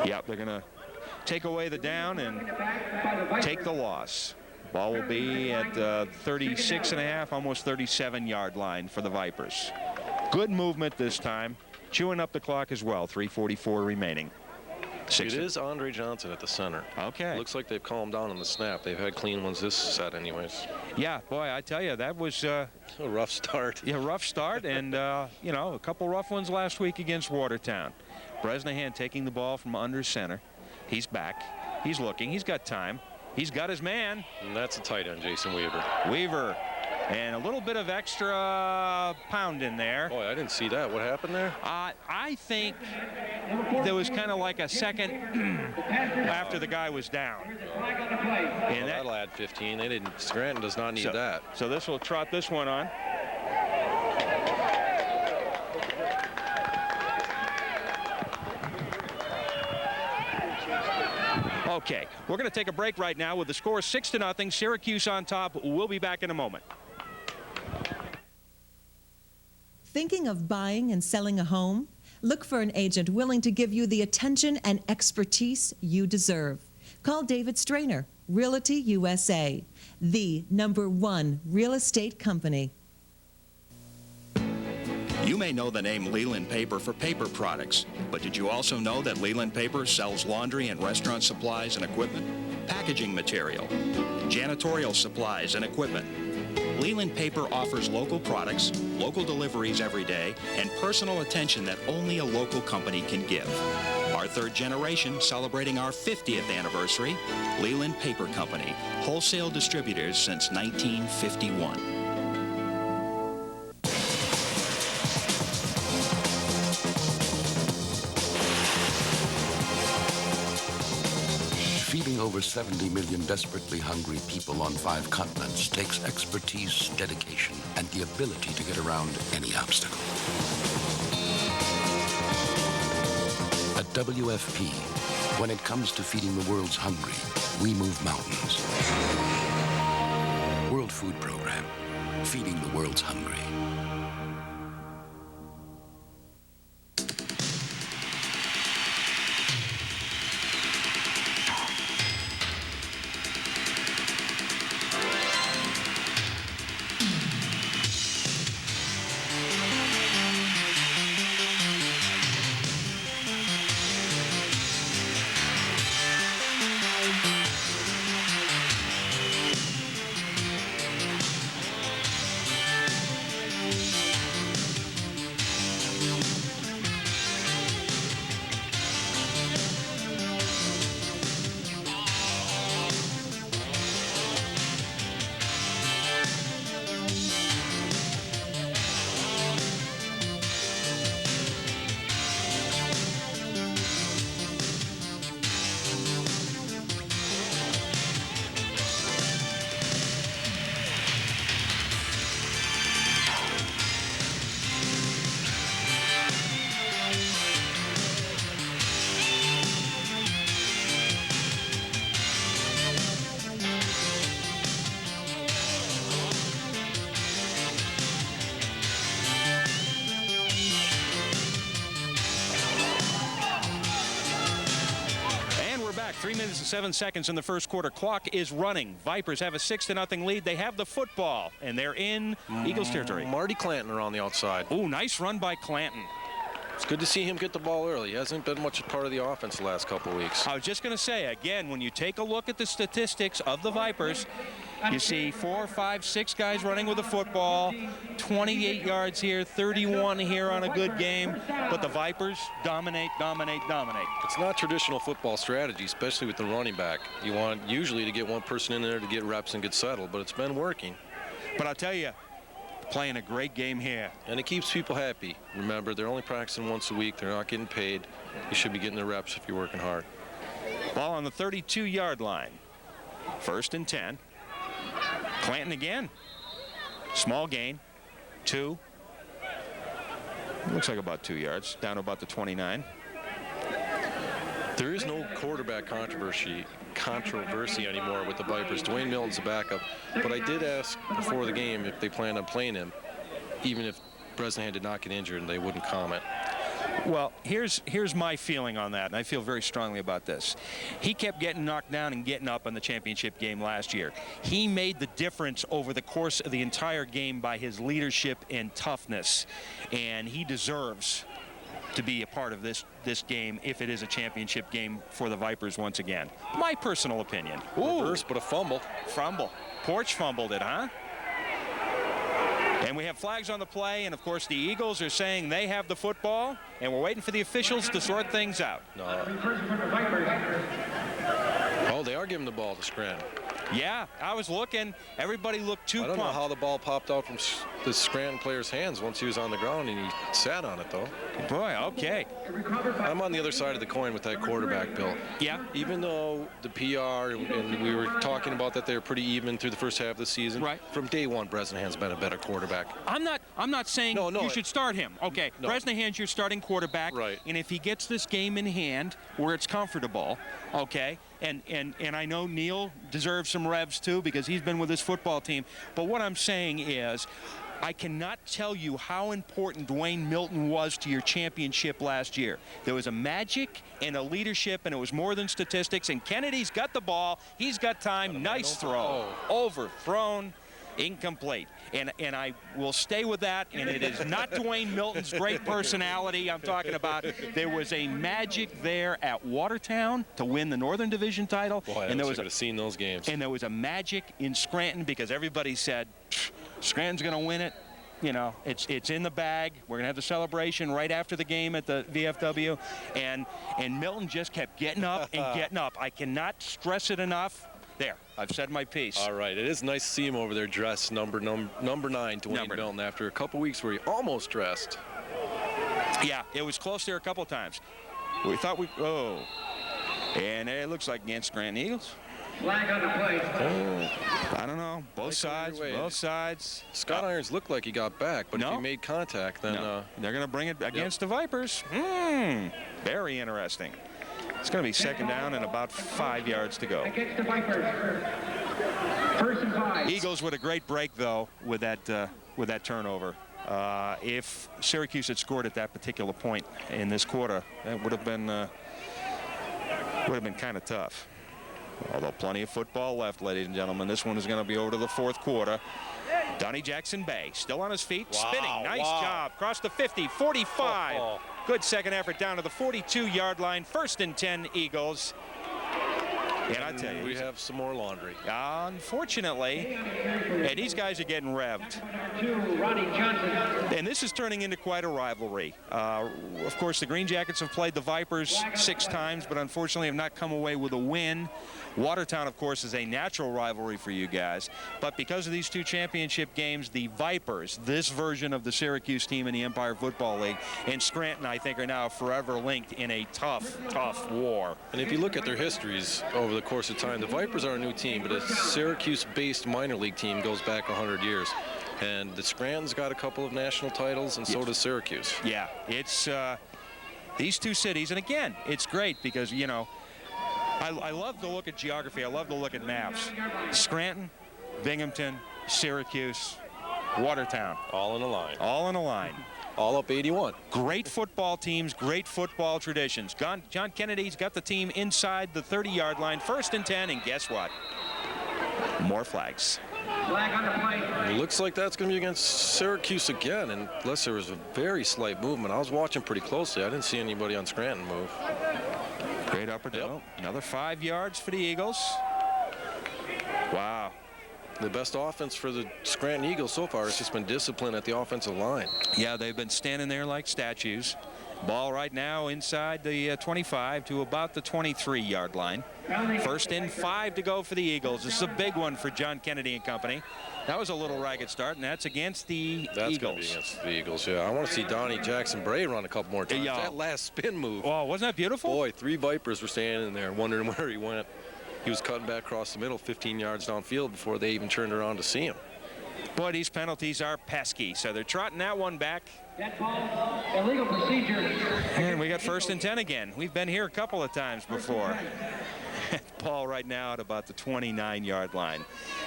Yep, they're going to take away the down and take the loss. Ball will be at 36.5, almost 37-yard line for the Vipers. Good movement this time. Chewing up the clock as well. 3:44 remaining. It is Andre Johnson at the center. Okay. Looks like they've calmed down on the snap. They've had clean ones this set anyways. Yeah, boy, I tell you, that was a rough start. Yeah, rough start, and you know, a couple rough ones last week against Watertown. Bresnahan taking the ball from under center. He's back. He's looking. He's got time. He's got his man. And that's a tight end, Jason Weaver. Weaver. And a little bit of extra pound in there. Boy, I didn't see that. What happened there? I think there was kind of like a second after the guy was down. And that'll add 15. They didn't. Scranton does not need that. So this will trot this one on. Okay, we're going to take a break right now with the score 6-0. Syracuse on top. We'll be back in a moment. Thinking of buying and selling a home? Look for an agent willing to give you the attention and expertise you deserve. Call David Strainer, Realty USA, the #1 real estate company. You may know the name Leland Paper for paper products, but did you also know that Leland Paper sells laundry and restaurant supplies and equipment, packaging material, janitorial supplies and equipment, Leland Paper offers local products, local deliveries every day, and personal attention that only a local company can give. Our third generation celebrating our 50th anniversary, Leland Paper Company, wholesale distributors since 1951. Feeding over 70 million desperately hungry people on 5 continents takes expertise, dedication, and the ability to get around any obstacle. At WFP, when it comes to feeding the world's hungry, we move mountains. World Food Program, feeding the world's hungry. Back 3 minutes and 7 seconds in the first quarter. Clock is running. Vipers have a 6-0 lead. They have the football, and they're in Eagles territory. Marty Clanton around the outside. Oh, nice run by Clanton. It's good to see him get the ball early. He hasn't been much a part of the offense the last couple of weeks. I was just going to say, again, when you take a look at the statistics of the Vipers, you see 4, 5, 6 guys running with the football, 28 yards here, 31 here on a good game, but the Vipers dominate, dominate, dominate. It's not traditional football strategy, especially with the running back. You want usually to get one person in there to get reps and get settled, but it's been working. But I'll tell you, playing a great game here. And it keeps people happy. Remember, they're only practicing once a week. They're not getting paid. You should be getting the reps if you're working hard. Ball on the 32-yard line. 1st and 10. Clanton again. Small gain. 2. Looks like about 2 yards. Down to about the 29. There is no quarterback controversy anymore with the Vipers. Dwayne Milton's the backup, but I did ask before the game if they planned on playing him, even if Bresnahan did not get injured, and they wouldn't comment. Well, here's my feeling on that, and I feel very strongly about this. He kept getting knocked down and getting up in the championship game last year. He made the difference over the course of the entire game by his leadership and toughness, and he deserves to be a part of this game if it is a championship game for the Vipers once again. My personal opinion. Reverse, but a fumble. Fumble. Porch fumbled it, huh? And we have flags on the play, and of course the Eagles are saying they have the football, and we're waiting for the officials to sort things out. No. Oh, they are giving the ball to Scranton. Yeah, I was looking. Everybody looked too pumped. I don't know how the ball popped out from the Scranton player's hands once he was on the ground, and he sat on it, though. Boy, okay. I'm on the other side of the coin with that quarterback, Bill. Yeah. Even though the PR, and we were talking about that they were pretty even through the first half of the season. Right. From day one, Bresnahan's been a better quarterback. I'm not saying you should start him. Okay, no. Bresnahan's your starting quarterback. Right. And if he gets this game in hand where it's comfortable, okay, and I know Neil deserves some revs too because he's been with his football team. But what I'm saying is, I cannot tell you how important Dwayne Milton was to your championship last year. There was a magic and a leadership, and it was more than statistics. And Kennedy's got the ball. He's got time. Nice throw. Overthrown. Incomplete. And I will stay with that, and it is not Dwayne Milton's great personality I'm talking about. There was a magic there at Watertown to win the Northern Division title. Boy, I and there could have seen those games. And there was a magic in Scranton because everybody said, Scranton's going to win it. You know, it's in the bag. We're going to have the celebration right after the game at the VFW. And Milton just kept getting up and getting up. I cannot stress it enough. There, I've said my piece. All right, it is nice to see him over there dressed number 9, Dwayne Milton, after a couple weeks where he almost dressed. Yeah, it was close there a couple times. We thought and it looks like against Scranton Eagles. Flag on the play. I don't know. Both sides. Scott Irons looked like he got back, but if he made contact, then they're going to bring it against the Vipers. Very interesting. It's going to be second down and about 5 yards to go. Against the Vipers. First and 5. Eagles with a great break, though, with that turnover. If Syracuse had scored at that particular point in this quarter, that would have been kind of tough. Although plenty of football left, ladies and gentlemen. This one is going to be over to the fourth quarter. Donnie Jackson-Bay still on his feet, spinning. Nice job. Crossed the 50, 45. Good second effort down to the 42-yard line. First and 10 Eagles. And I tell you, we have some more laundry. Unfortunately, and these guys are getting revved. And this is turning into quite a rivalry. Of course, the Green Jackets have played the Vipers 6 times, but unfortunately have not come away with a win. Watertown, of course, is a natural rivalry for you guys. But because of these 2 championship games, the Vipers, this version of the Syracuse team in the Empire Football League, and Scranton, I think, are now forever linked in a tough, tough war. And if you look at their histories over the course of time, the Vipers are a new team, but a Syracuse-based minor league team goes back 100 years. And the Scranton's got a couple of national titles, and so does Syracuse. Yeah, it's these 2 cities, and again, it's great because, you know, I love to look at geography. I love to look at maps. Scranton, Binghamton, Syracuse, Watertown. All in a line. All in a line. All up 81. Great football teams, great football traditions. John Kennedy's got the team inside the 30-yard line. First and 10, and guess what? More flags. Flag on the play. It looks like that's going to be against Syracuse again, unless there was a very slight movement. I was watching pretty closely. I didn't see anybody on Scranton move. Great upper down. Another 5 yards for the Eagles. Wow. The best offense for the Scranton Eagles so far has just been discipline at the offensive line. Yeah, they've been standing there like statues. Ball right now inside the 25 to about the 23-yard line. First and 5 to go for the Eagles. This is a big one for John Kennedy and company. That was a little ragged start, and that's against the Eagles. That's going to be against the Eagles, yeah. I want to see Donnie Jackson-Bray run a couple more times. Yeah. That last spin move. Oh, wasn't that beautiful? Boy, 3 Vipers were standing there wondering where he went. He was cutting back across the middle, 15 yards downfield before they even turned around to see him. Boy, these penalties are pesky, so they're trotting that one back. That ball, illegal procedure. And we got first and 10 again. We've been here a couple of times before. Ball right now at about the 29-yard line.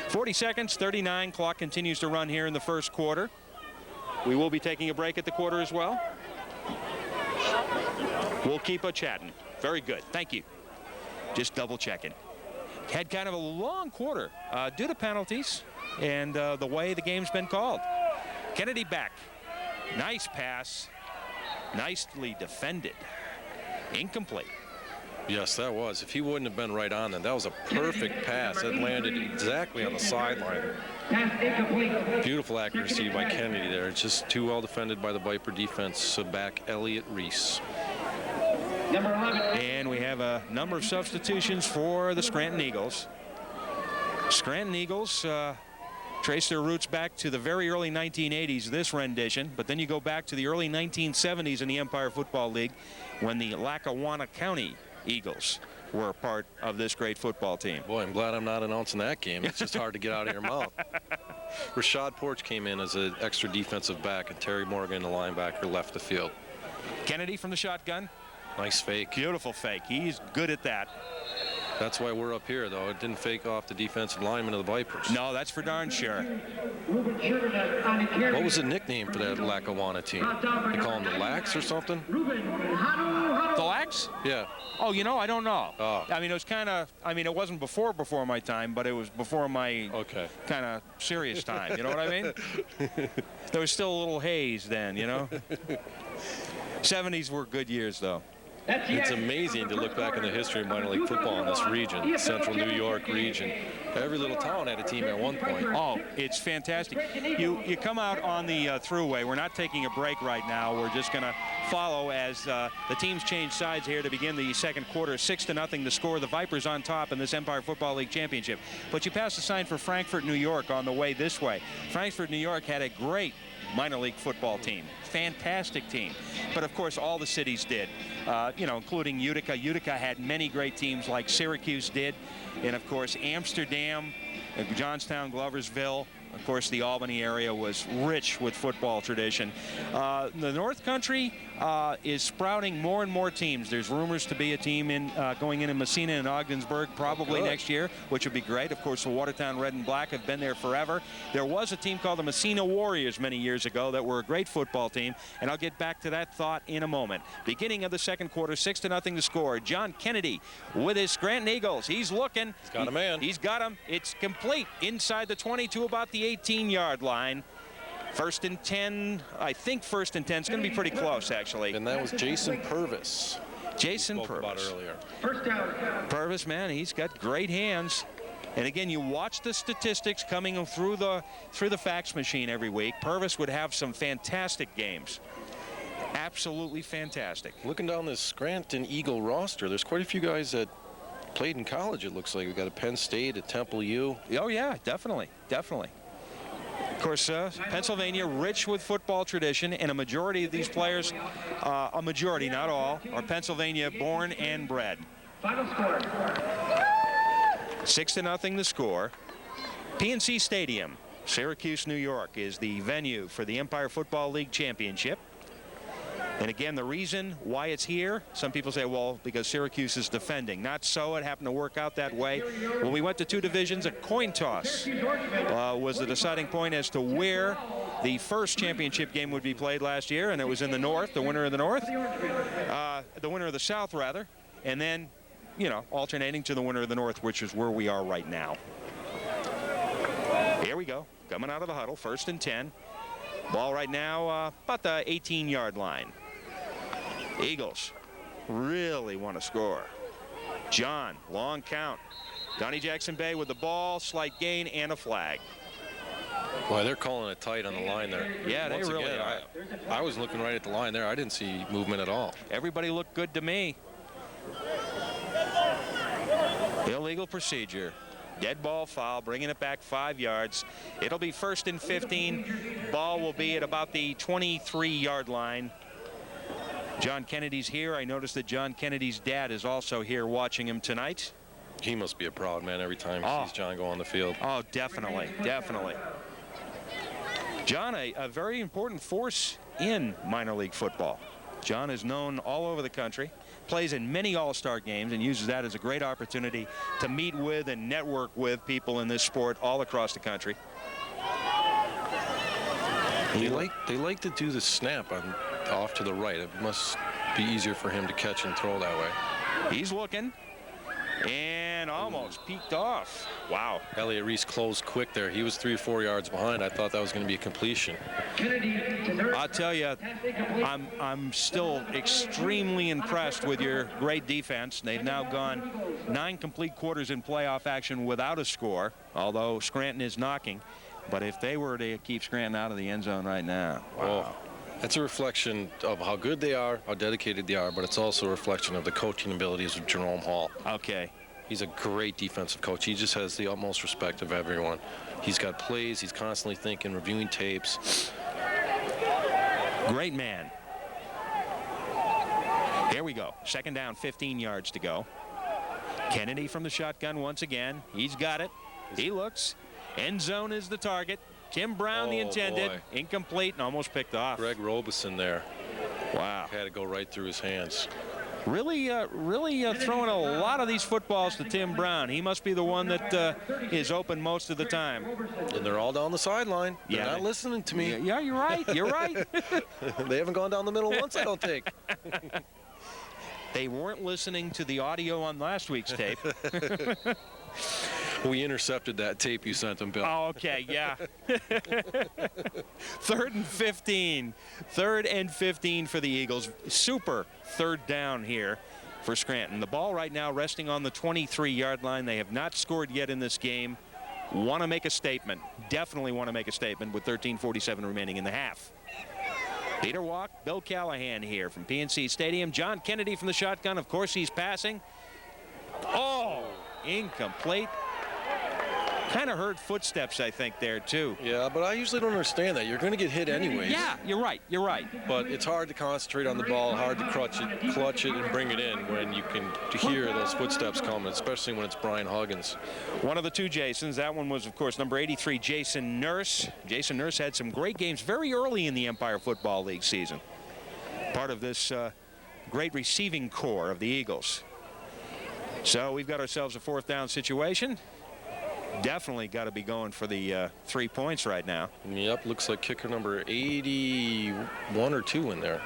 40 seconds, 39. Clock continues to run here in the first quarter. We will be taking a break at the quarter as well. We'll keep a chatting. Very good. Thank you. Just double checking. Had kind of a long quarter due to penalties and the way the game's been called. Kennedy back. Nice pass. Nicely defended. Incomplete. Yes, that was. If he wouldn't have been right on then, that was a perfect pass. That landed exactly on the sideline. Beautiful accuracy by Kennedy there. It's just too well defended by the Viper defense. Back Elliott Reese. Number 11. And we have a number of substitutions for the Scranton Eagles. Scranton Eagles trace their roots back to the very early 1980s, this rendition, but then you go back to the early 1970s in the Empire Football League when the Lackawanna County Eagles were a part of this great football team. Boy, I'm glad I'm not announcing that game. It's just hard to get out of your mouth. Rashad Porch came in as an extra defensive back, and Terry Morgan, the linebacker, left the field. Kennedy from the shotgun. Nice fake. Beautiful fake. He's good at that. That's why we're up here, though. It didn't fake off the defensive lineman of the Vipers. No, that's for darn sure. What was the nickname for that Lackawanna team? They call them the Lacs or something? The Lacs? Yeah. Oh, you know, I don't know. Oh. I mean, it was kind of, it wasn't before my time, but it was before my kind of serious time. You know what I mean? There was still a little haze then, you know? 70s were good years, though. It's amazing to look back in the history of minor league football in this region, central New York region. Every little town had a team at one point. Oh, it's fantastic. You come out on the throughway. We're not taking a break right now. We're just going to follow as the teams change sides here to begin the second quarter. 6-0 the score. The Vipers on top in this Empire Football League Championship. But you pass the sign for Frankfort, New York on the way this way. Frankfort, New York had a great minor league football team. Fantastic team. But of course all the cities did, including Utica. Utica had many great teams like Syracuse did, and of course Amsterdam, Johnstown, Gloversville. Of course, the Albany area was rich with football tradition. The North Country is sprouting more and more teams. There's rumors to be a team going in Messina and Ogdensburg probably next year, which would be great. Of course, the Watertown Red and Black have been there forever. There was a team called the Messina Warriors many years ago that were a great football team, and I'll get back to that thought in a moment. Beginning of the second quarter, 6-0 to score. John Kennedy with his Scranton Eagles. He's looking. He's got a man. He's got him. It's complete inside the 20 to about the 18-yard line. First and 10, I think first and 10 is going to be pretty close, actually. And that was Jason Purvis. Jason Purvis. About earlier. First down. Purvis, man, he's got great hands. And again, you watch the statistics coming through the fax machine every week. Purvis would have some fantastic games. Absolutely fantastic. Looking down this Scranton Eagle roster, there's quite a few guys that played in college, it looks like. We've got a Penn State, a Temple U. Oh, yeah, definitely. Of course, Pennsylvania, rich with football tradition, and a majority of these players, a majority, not all, are Pennsylvania born and bred. Final score. 6-0 the score. PNC Stadium, Syracuse, New York, is the venue for the Empire Football League Championship. And again, the reason why it's here, some people say, well, because Syracuse is defending. Not so. It happened to work out that way. When we went to two divisions, a coin toss was the deciding point as to where the first championship game would be played last year, and it was in the North, the winner of the North, the winner of the South, rather, and then, alternating to the winner of the North, which is where we are right now. Here we go, coming out of the huddle, first and 10. Ball right now about the 18-yard line. Eagles really want to score. John, long count. Donnie Jackson Bay with the ball, slight gain, and a flag. Boy, they're calling it tight on the line there. Yeah, they really are. I was looking right at the line there. I didn't see movement at all. Everybody looked good to me. Illegal procedure. Dead ball foul, bringing it back 5 yards. It'll be first and 15. Ball will be at about the 23-yard line. John Kennedy's here. I noticed that John Kennedy's dad is also here watching him tonight. He must be a proud man every time he sees John go on the field. Oh, definitely. John, a very important force in minor league football. John is known all over the country, plays in many all-star games, and uses that as a great opportunity to meet with and network with people in this sport all across the country. They like to do the snap off to the right. It must be easier for him to catch and throw that way. He's looking and almost peeked off. Wow. Elliott Reese closed quick there. He was 3 or 4 yards behind. I thought that was going to be a completion. I'll tell you, I'm still extremely impressed with your great defense. They've now gone 9 complete quarters in playoff action without a score, although Scranton is knocking. But if they were to keep Scranton out of the end zone right now, wow. That's a reflection of how good they are, how dedicated they are, but it's also a reflection of the coaching abilities of Jerome Hall. Okay. He's a great defensive coach. He just has the utmost respect of everyone. He's got plays. He's constantly thinking, reviewing tapes. Great man. Here we go. Second down, 15 yards to go. Kennedy from the shotgun once again. He's got it. He looks. End zone is the target. Tim Brown, the intended. Boy. Incomplete and almost picked off. Greg Robeson there. Wow. Had to go right through his hands. Really throwing a lot of these footballs to Tim Brown. He must be the one that is open most of the time. And they're all down the sideline. They're not listening to me. Yeah, you're right. You're right. They haven't gone down the middle once, I don't think. They weren't listening to the audio on last week's tape. We intercepted that tape you sent him, Bill. Oh, okay, yeah. 3rd and 15. 3rd and 15 for the Eagles. Super 3rd down here for Scranton. The ball right now resting on the 23-yard line. They have not scored yet in this game. Want to make a statement. Definitely want to make a statement with 13:47 remaining in the half. Peter Walk, Bill Callahan here from PNC Stadium. John Kennedy from the shotgun. Of course, he's passing. Oh, incomplete. Kind of heard footsteps, I think, there, too. Yeah, but I usually don't understand that. You're going to get hit anyways. Yeah, you're right. You're right. But it's hard to concentrate on the ball, hard to clutch it, and bring it in when you can hear those footsteps coming, especially when it's Brian Huggins. One of the two Jasons. That one was, of course, number 83, Jason Nurse. Jason Nurse had some great games very early in the Empire Football League season. Part of this great receiving core of the Eagles. So we've got ourselves a 4th down situation. Definitely got to be going for the 3 points right now. Yep, looks like kicker number 81 or 2 in there.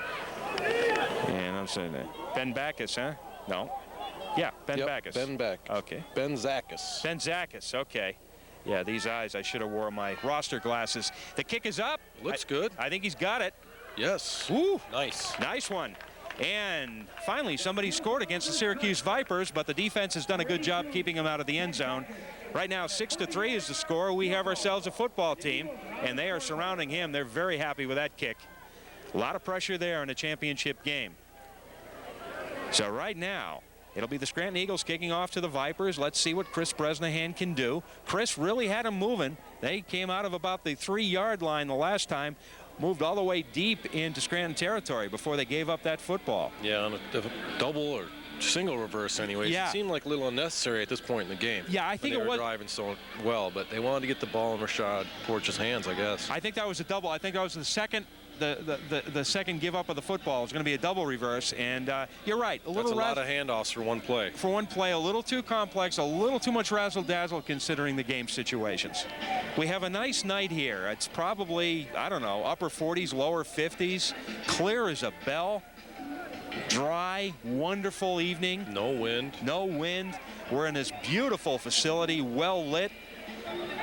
And I'm saying that. Ben Backus, huh? No. Yeah, Ben Backus. Ben Backus. Okay. Ben Zackus. Ben Zackus, okay. Yeah, these eyes, I should have wore my roster glasses. The kick is up. Looks good. I think he's got it. Yes. Woo. Nice. Nice one. And finally, somebody scored against the Syracuse Vipers, but the defense has done a good job keeping them out of the end zone. Right now, 6-3 is the score. We have ourselves a football team, and they are surrounding him. They're very happy with that kick. A lot of pressure there in a championship game. So right now, it'll be the Scranton Eagles kicking off to the Vipers. Let's see what Chris Bresnahan can do. Chris really had them moving. They came out of about the 3-yard line the last time, moved all the way deep into Scranton territory before they gave up that football. Yeah, on a double or single reverse anyways. Yeah. It seemed like a little unnecessary at this point in the game. Yeah, I think they it were was driving so well, but they wanted to get the ball in Rashad Porch's hands, I guess. I think that was a double. I think that was the second. The second give up of the football is going to be a double reverse, and you're right. That's a lot of handoffs for one play. For one play, a little too complex, a little too much razzle-dazzle considering the game situations. We have a nice night here. It's probably, I don't know, upper 40s, lower 50s, clear as a bell. Dry, wonderful evening. No wind. No wind. We're in this beautiful facility, well lit.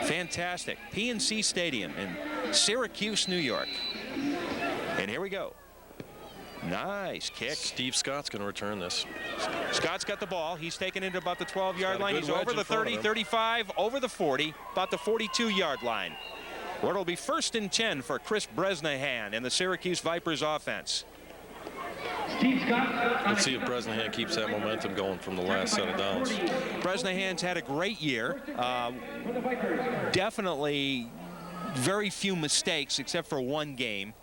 Fantastic. PNC Stadium in Syracuse, New York. And here we go. Nice kick. Steve Scott's going to return this. Scott's got the ball. He's taken it about the 12-yard line. He's wedge over the in front 30, of him. 35, over the 40, about the 42-yard line. Where it'll be 1st and 10 for Chris Bresnahan and the Syracuse Vipers offense. Let's see if Bresnahan keeps that momentum going from the last set of downs. Bresnahan's had a great year. Definitely very few mistakes except for one game.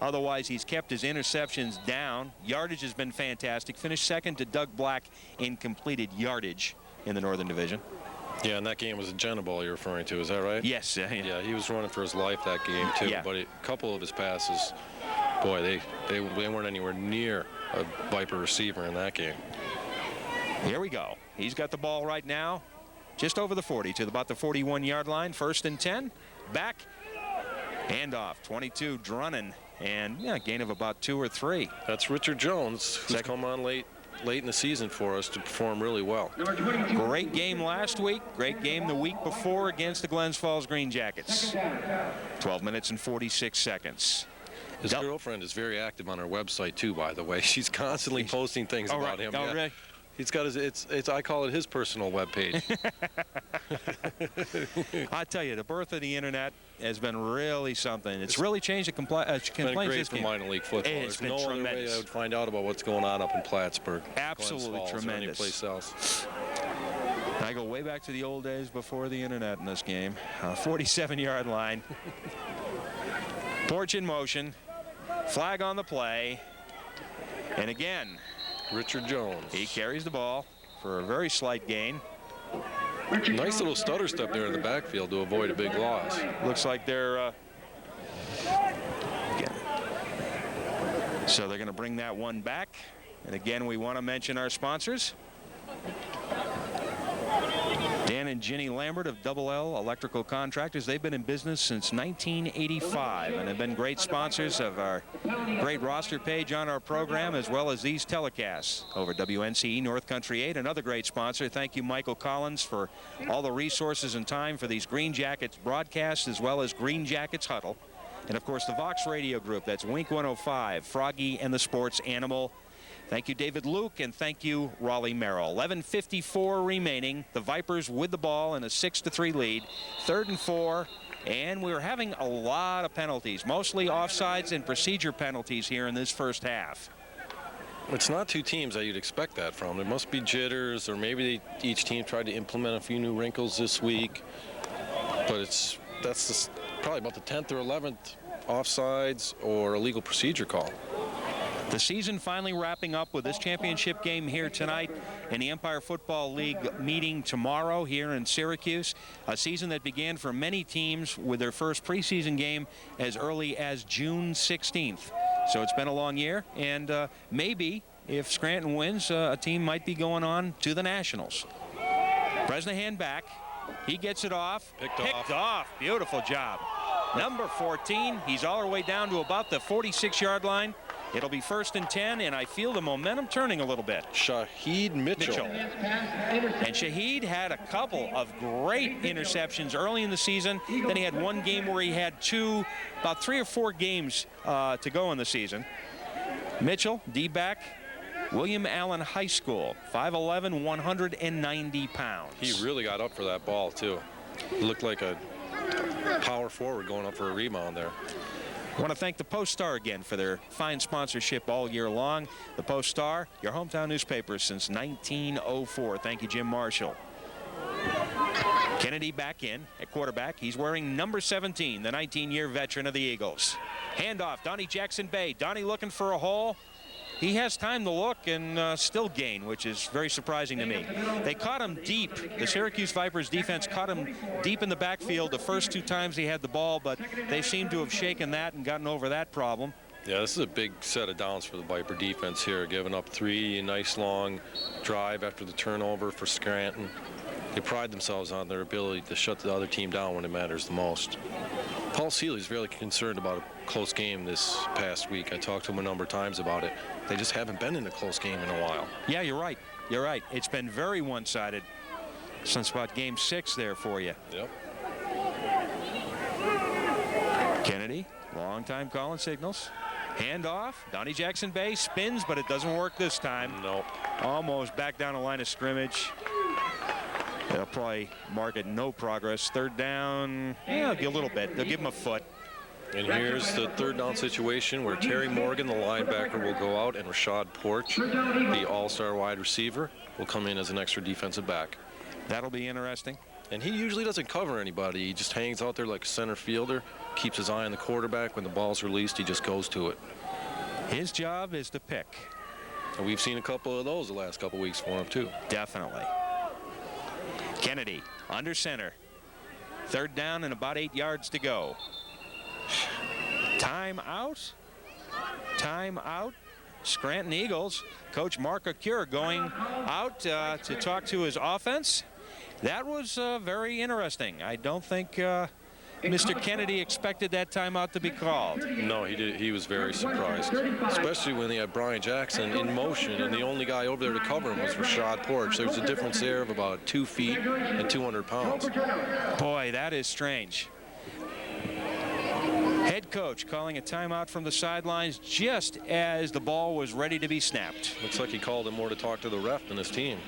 Otherwise, he's kept his interceptions down. Yardage has been fantastic. Finished 2nd to Doug Black in completed yardage in the Northern Division. Yeah, and that game was a Jenna ball you're referring to, is that right? Yes. Yeah, he was running for his life that game, too. Yeah. But a couple of his passes, boy, they weren't anywhere near a Viper receiver in that game. Here we go. He's got the ball right now, just over the 40 to about the 41-yard line. 1st and 10. Back. Handoff. 22, Drunnen. And yeah, gain of about 2 or 3. That's Richard Jones, who's come on late in the season for us to perform really well. Great game last week. Great game the week before against the Glens Falls Green Jackets. 12 minutes and 46 seconds. His girlfriend is very active on our website too, by the way. She's constantly posting things about him. Oh, really? He's got his, I call it his personal webpage. I tell you, the birth of the internet has been really something. It's really changed the complaints. It's been great for minor league football. It's been no tremendous. other way I would find out about what's going on up in Plattsburgh. Absolutely Glens Falls, or tremendous. anyplace else. I go way back to the old days before the internet in this game. 47-yard line. Porch in motion. Flag on the play. And again, Richard Jones. He carries the ball for a very slight gain. Nice little stutter step there in the backfield to avoid a big loss. Looks like they're so they're going to bring that one back. And again, we want to mention our sponsors. Dan and Ginny Lambert of Double L Electrical Contractors. They've been in business since 1985 and have been great sponsors of our great roster page on our program, as well as these telecasts over WNCE North Country 8. Another great sponsor. Thank you, Michael Collins, for all the resources and time for these Green Jackets broadcasts, as well as Green Jackets Huddle. And, of course, the Vox Radio Group. That's Wink 105, Froggy and the Sports Animal. Thank you, David Luke, and thank you, Raleigh Merrill. 11:54 remaining. The Vipers with the ball in a 6-3 lead. 3rd and 4, and we're having a lot of penalties, mostly offsides and procedure penalties here in this first half. It's not two teams that you'd expect that from. There must be jitters, or maybe each team tried to implement a few new wrinkles this week. But that's probably about the 10th or 11th offsides or illegal procedure call. The season finally wrapping up with this championship game here tonight and the Empire Football League meeting tomorrow here in Syracuse. A season that began for many teams with their first preseason game as early as June 16th. So it's been a long year, and maybe if Scranton wins, a team might be going on to the Nationals. Bresnahan back. He gets it off. Picked off. Beautiful job. Number 14. He's all the way down to about the 46-yard line. It'll be 1st and 10, and I feel the momentum turning a little bit. Shaheed Mitchell. And Shaheed had a couple of great interceptions early in the season. Then he had one game where he had about 3 or 4 games to go in the season. Mitchell, D-back, William Allen High School, 5'11", 190 pounds. He really got up for that ball, too. Looked like a power forward going up for a rebound there. I want to thank the Post-Star again for their fine sponsorship all year long. The Post-Star, your hometown newspaper since 1904. Thank you, Jim Marshall. Kennedy back in at quarterback. He's wearing number 17, the 19-year veteran of the Eagles. Handoff, Donnie Jackson Bay. Donnie looking for a hole. He has time to look and still gain, which is very surprising to me. They caught him deep. The Syracuse Vipers defense caught him deep in the backfield the first 2 times he had the ball, but they seem to have shaken that and gotten over that problem. Yeah, this is a big set of downs for the Viper defense here, giving up 3, a nice long drive after the turnover for Scranton. They pride themselves on their ability to shut the other team down when it matters the most. Paul Seeley's really concerned about a close game this past week. I talked to him a number of times about it. They just haven't been in a close game in a while. Yeah, you're right. You're right. It's been very one-sided since about game 6 there for you. Yep. Kennedy, long time calling signals. Handoff. Donnie Jackson Bay spins, but it doesn't work this time. Nope. Almost back down the line of scrimmage. They'll probably mark it no progress. 3rd down, yeah, a little bit. They'll give him a foot. And here's the 3rd down situation where Terry Morgan, the linebacker, will go out, and Rashad Porch, the all-star wide receiver, will come in as an extra defensive back. That'll be interesting. And he usually doesn't cover anybody. He just hangs out there like a center fielder, keeps his eye on the quarterback. When the ball's released, he just goes to it. His job is to pick. And we've seen a couple of those the last couple weeks for him, too. Definitely. Kennedy under center. 3rd down and about 8 yards to go. Time out. Time out. Scranton Eagles. Coach Mark Acure going out to talk to his offense. That was very interesting. I don't think Mr. Kennedy expected that timeout to be called. No, he did. He was very surprised, especially when they had Brian Jackson in motion, and the only guy over there to cover him was Rashad Porch. There's a difference there of about 2 feet and 200 pounds. Boy, that is strange. Head coach calling a timeout from the sidelines just as the ball was ready to be snapped. Looks like he called him more to talk to the ref than his team.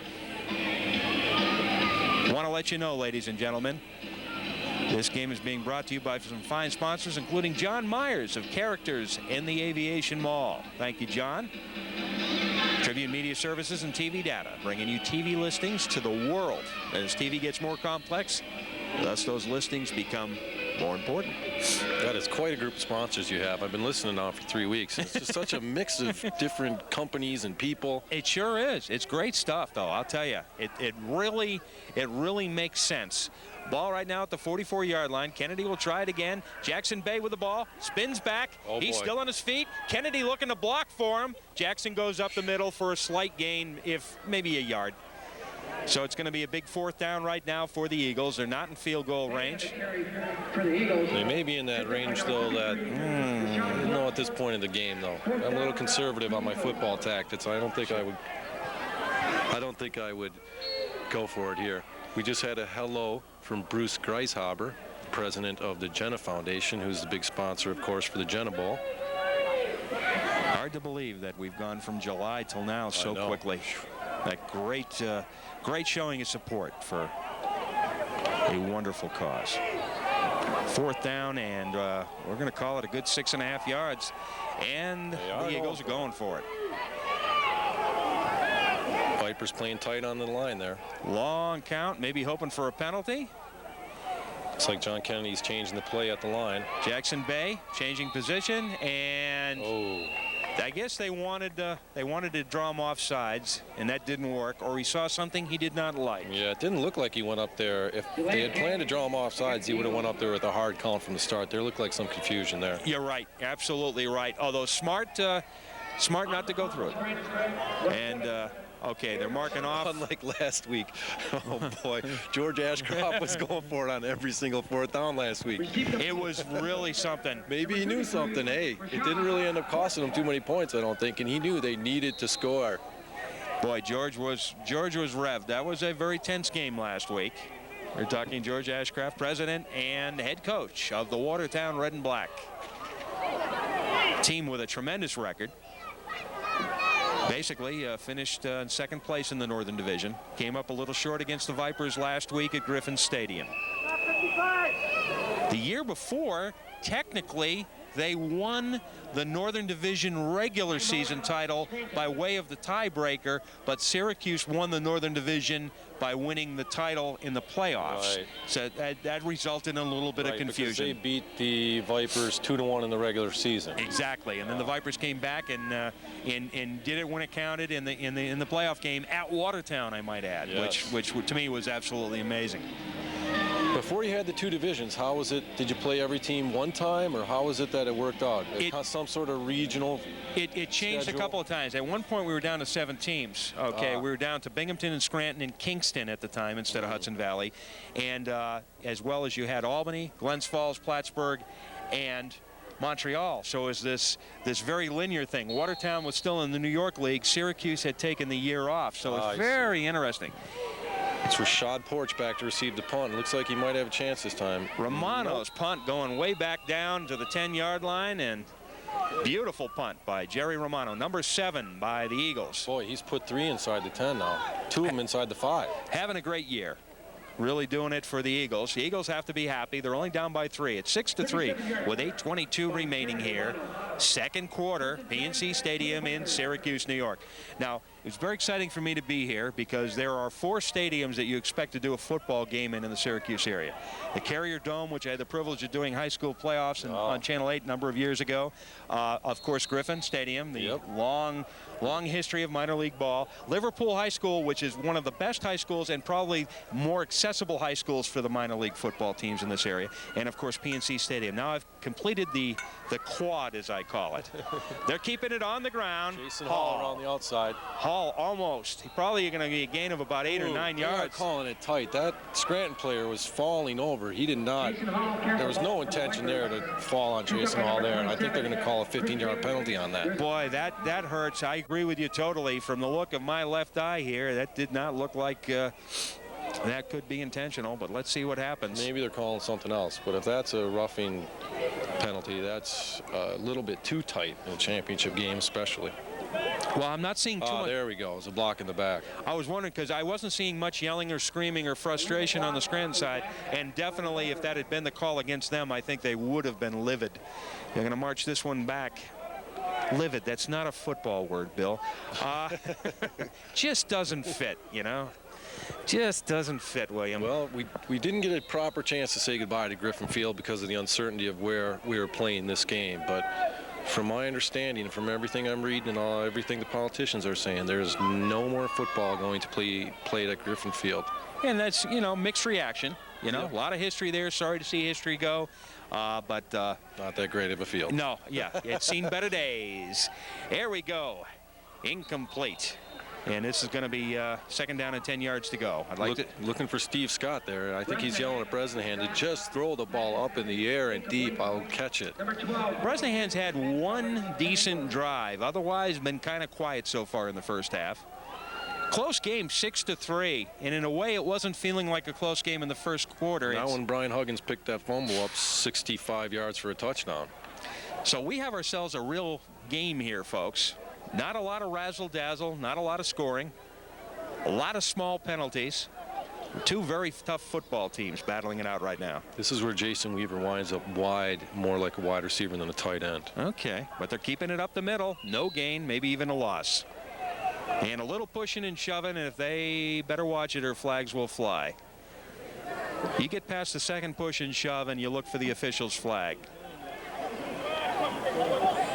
Want to let you know, ladies and gentlemen, this game is being brought to you by some fine sponsors, including John Myers of Characters in the Aviation Mall. Thank you, John. Tribune Media Services and TV Data, bringing you TV listings to the world. As TV gets more complex, thus those listings become more important. That is quite a group of sponsors you have. I've been listening now for 3 weeks. It's just such a mix of different companies and people. It sure is. It's great stuff, though. I'll tell you, it really makes sense. Ball right now at the 44-yard line. Kennedy will try it again. Jackson Bay with the ball. Spins back. Oh, He's boy. still on his feet. Kennedy looking to block for him. Jackson goes up the middle for a slight gain, if maybe a yard. So it's going to be a big 4th down right now for the Eagles. They're not in field goal range. They may be in that range, though, that, at this point in the game, though. I'm a little conservative on my football tactics. I don't think I would go for it here. We just had a hello from Bruce Greishaber, president of the Jenna Foundation, who's the big sponsor, of course, for the Jenna Bowl. Hard to believe that we've gone from July till now so quickly. That great showing of support for a wonderful cause. 4th down, and we're going to call it a good 6.5 yards. And the Eagles are going for it. Vipers playing tight on the line there. Long count, maybe hoping for a penalty. Looks like John Kennedy's changing the play at the line. Jackson Bay changing position, and I guess they wanted to draw him off sides, and that didn't work, or he saw something he did not like. Yeah, it didn't look like he went up there. If they had planned to draw him off sides, he would have went up there with a hard count from the start. There looked like some confusion there. You're right, absolutely right. Although smart not to go through it. And okay, they're marking off. Unlike last week. Oh, boy. George Ashcroft was going for it on every single 4th down last week. It was really something. Maybe he knew something. Hey, it didn't really end up costing him too many points, I don't think, and he knew they needed to score. Boy, George was revved. That was a very tense game last week. We're talking George Ashcroft, president and head coach of the Watertown Red and Black. Team with a tremendous record. Basically finished in 2nd place in the Northern Division. Came up a little short against the Vipers last week at Griffin Stadium. The year before, technically, they won the Northern Division regular season title by way of the tiebreaker, but Syracuse won the Northern Division by winning the title in the playoffs. Right. So that resulted in a little bit of confusion. Because they beat the Vipers 2-1 in the regular season. Exactly, and then the Vipers came back and did it when it counted in the playoff game at Watertown, I might add, yes. which to me was absolutely amazing. Before you had the 2 divisions, how was it? Did you play every team one time, or how was it that it worked out? Some sort of regional It changed schedule? A couple of times. At one point, we were down to 7 teams. Okay, we were down to Binghamton and Scranton and Kingston at the time instead of Hudson Valley. And as well as you had Albany, Glens Falls, Plattsburgh, and Montreal. So it was this very linear thing. Watertown was still in the New York League. Syracuse had taken the year off. So it's very interesting. It's Rashad Porch back to receive the punt. Looks like he might have a chance this time. Romano's punt going way back down to the 10-yard line, and beautiful punt by Jerry Romano, number 7 by the Eagles. Boy, he's put 3 inside the 10 now. 2 of them inside the 5. Having a great year. Really doing it for the Eagles. The Eagles have to be happy. They're only down by 3. It's 6-3 with 8:22 remaining here. 2nd quarter, PNC Stadium in Syracuse, New York. Now, it's very exciting for me to be here because there are 4 stadiums that you expect to do a football game in the Syracuse area. The Carrier Dome, which I had the privilege of doing high school playoffs on Channel 8 a number of years ago. Of course, Griffin Stadium, the long history of minor league ball. Liverpool High School, which is one of the best high schools and probably more accessible high schools for the minor league football teams in this area. And, of course, PNC Stadium. Now I've completed the quad, as I call it. They're keeping it on the ground. Jason Hall around the outside. Hall almost. Probably going to be a gain of about 8 or 9 yards. They're calling it tight. That Scranton player was falling over. He did not. There was no intention there to fall on Jason Hall there, and I think they're going to call a 15-yard penalty on that. Boy, that hurts. I agree with you totally. From the look of my left eye here, that did not look like that could be intentional, but let's see what happens. Maybe they're calling something else, but if that's a roughing penalty, that's a little bit too tight in a championship game especially. Well, I'm not seeing too much. There we go. It's a block in the back. I was wondering because I wasn't seeing much yelling or screaming or frustration on the Scranton side, and definitely if that had been the call against them, I think they would have been livid. They're going to march this one back. Livid, that's not a football word, Bill. Just doesn't fit, you know. Just doesn't fit, William. Well, we didn't get a proper chance to say goodbye to Griffin Field because of the uncertainty of where we were playing this game. But from my understanding, from everything I'm reading and everything the politicians are saying, there's no more football going to be played at Griffin Field. And that's, you know, mixed reaction. You know, a lot of history there. Sorry to see history go. But not that great of a field. No, yeah, it's seen better days. There we go. Incomplete. And this is going to be second down and 10 yards to go. Looking for Steve Scott there. I think he's yelling at Bresnahan to just throw the ball up in the air and deep. I'll catch it. Bresnahan's had one decent drive. Otherwise, been kind of quiet so far in the first half. Close game, 6-3, and in a way, it wasn't feeling like a close game in the first quarter. Now when Brian Huggins picked that fumble up 65 yards for a touchdown. So we have ourselves a real game here, folks. Not a lot of razzle-dazzle, not a lot of scoring, a lot of small penalties. Two very tough football teams battling it out right now. This is where Jason Weaver winds up wide, more like a wide receiver than a tight end. Okay, but they're keeping it up the middle. No gain, maybe even a loss. And a little pushing and shoving, and if they better watch it or flags will fly. You get past the second push and shove, and you look for the official's flag.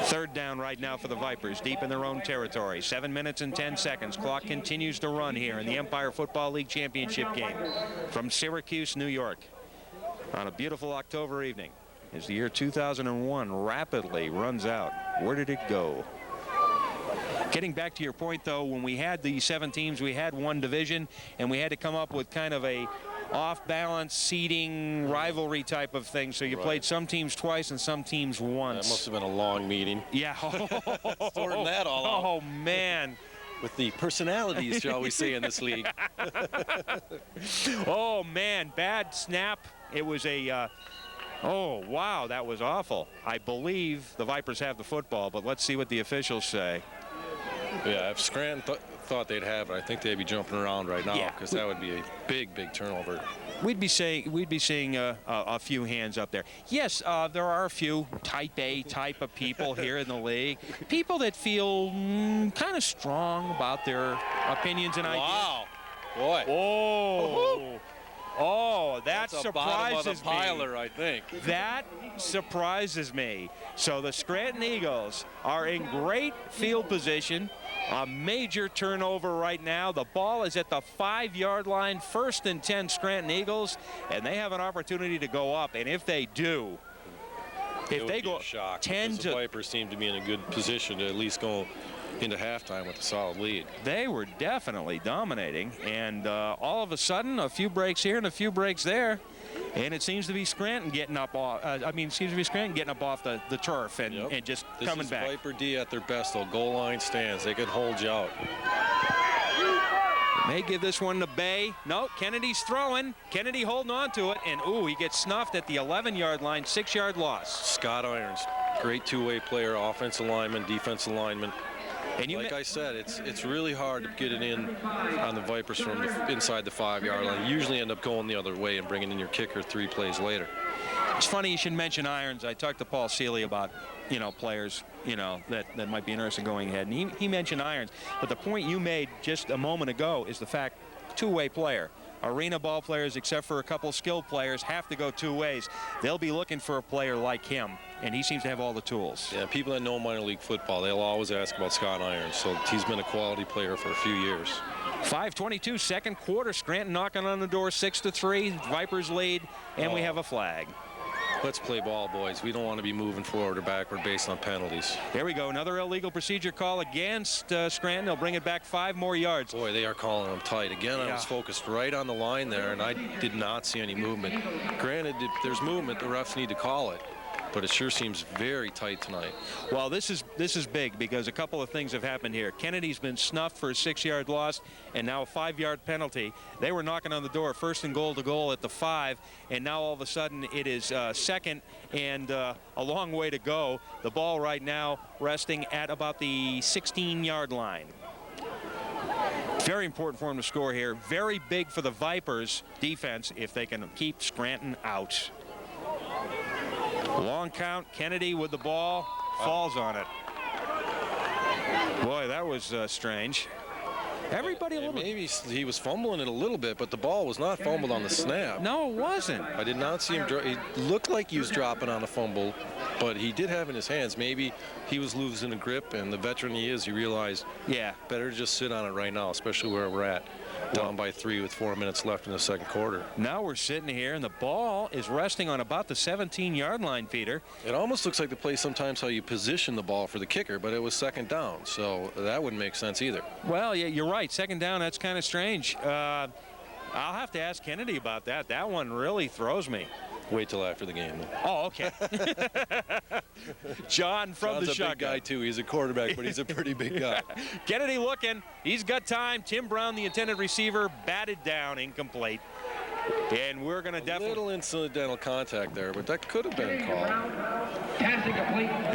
Third down right now for the Vipers, deep in their own territory. 7 minutes and 10 seconds. Clock continues to run here in the Empire Football League Championship game from Syracuse, New York, on a beautiful October evening as the year 2001 rapidly runs out. Where did it go? Getting back to your point, though, when we had the 7 teams, we had one division, and we had to come up with kind of a off-balance seeding rivalry type of thing. So you played some teams twice and some teams once. That must have been a long meeting. Yeah. Sorting that all out. Oh, man. With the personalities, shall we say, in this league. Oh, man. Bad snap. It was a... oh, wow. That was awful. I believe the Vipers have the football, but let's see what the officials say. Yeah, if Scranton thought they'd have it, I think they'd be jumping around right now, because that would be a big turnover. We'd be seeing a few hands up there. Yes, there are a few type A type of people here in the league. People that feel kind of strong about their opinions and ideas. Wow. Boy. Oh. Oh, that That's surprises the bottom of the piler, I think. That surprises me. So the Scranton Eagles are in great field position. A major turnover right now. The ball is at the 5-yard line. 1st and 10 Scranton Eagles, and they have an opportunity to go up. And if they do, if they go 10 to... The Vipers seem to be in a good position to at least go into halftime with a solid lead. They were definitely dominating, and all of a sudden, a few breaks here and a few breaks there, and it seems to be Scranton getting up off. Getting up off the turf and just coming back. This is Viper D at their best, though. Goal line stands. They could hold you out. May give this one to Bay. No, Kennedy's throwing. Kennedy holding on to it, and ooh, he gets snuffed at the 11-yard line. 6-yard loss. Scott Irons, great two-way player, offensive lineman, defensive lineman. And like I said, it's really hard to get it in on the Vipers from inside the 5-yard line. You usually end up going the other way and bringing in your kicker 3 plays later. It's funny you should mention Irons. I talked to Paul Seeley about, players, that might be interested in going ahead. And he mentioned Irons. But the point you made just a moment ago is the fact, two-way player. Arena ball players, except for a couple skilled players, have to go 2 ways. They'll be looking for a player like him, and he seems to have all the tools. Yeah, people that know minor league football, they'll always ask about Scott Irons, so he's been a quality player for a few years. 5:22, second quarter. Scranton knocking on the door, 6-3. Vipers lead, and we have a flag. Let's play ball, boys. We don't want to be moving forward or backward based on penalties. There we go. Another illegal procedure call against Scranton. They'll bring it back 5 more yards. Boy, they are calling them tight. Again, I was focused right on the line there, and I did not see any movement. Granted, if there's movement, the refs need to call it. But it sure seems very tight tonight. Well, this is big because a couple of things have happened here. Kennedy's been snuffed for a 6-yard loss and now a 5-yard penalty. They were knocking on the door, 1st and goal to goal at the 5, and now all of a sudden it is 2nd and a long way to go. The ball right now resting at about the 16-yard line. Very important for them to score here. Very big for the Vipers defense if they can keep Scranton out. Long count. Kennedy with the ball, falls on it. Boy, that was strange. Everybody a little bit. Maybe he was fumbling it a little bit, but the ball was not fumbled on the snap. No, it wasn't. I did not see him. He looked like he was dropping on a fumble, but he did have it in his hands. Maybe he was losing a grip, and the veteran he is, he realized, better just sit on it right now, especially where we're at. Down by 3 with 4 minutes left in the second quarter. Now we're sitting here, and the ball is resting on about the 17-yard line, Peter. It almost looks like the play sometimes how you position the ball for the kicker, but it was second down, so that wouldn't make sense either. Well, yeah, you're right. Second down, that's kind of strange. I'll have to ask Kennedy about that. That one really throws me. Wait till after the game. Oh, okay. John from John's the a shotgun. big guy, too. He's a quarterback, but he's a pretty big guy. Kennedy looking. He's got time. Tim Brown, the intended receiver, batted down, incomplete. And we're going to definitely... A little incidental contact there, but that could have been called.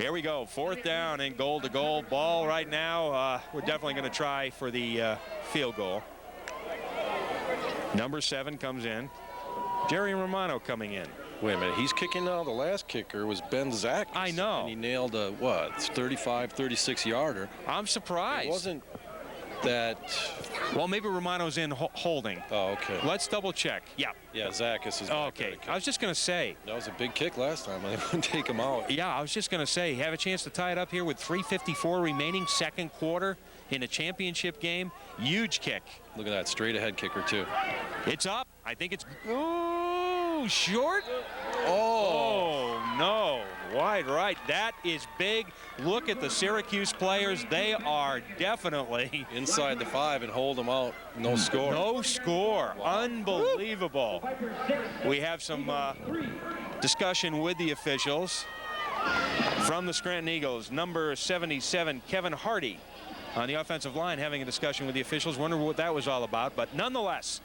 Here we go. 4th down and goal to goal. Ball right now. We're definitely going to try for the field goal. Number 7 comes in. Jerry Romano coming in. Wait a minute, he's kicking now. The last kicker was Ben Zach. I know. And he nailed a, what, 35, 36-yarder. I'm surprised. It wasn't that... Well, maybe Romano's in holding. Oh, okay. Let's double check. Yeah. Yeah, Zachis is back there to Okay. kick. I was just going to say. That was a big kick last time. I wouldn't take him out. Yeah, I was just going to say, have a chance to tie it up here with 3:54 remaining, second quarter in a championship game. Huge kick. Look at that, straight ahead kicker, too. It's up. I think it's... Ooh, short. Oh, no. Wide right. That is big. Look at the Syracuse players. They are definitely... Inside the 5 and hold them out. No score. No score. Unbelievable. We have some discussion with the officials. From the Scranton Eagles, number 77, Kevin Hardy, on the offensive line, having a discussion with the officials. Wonder what that was all about. But nonetheless,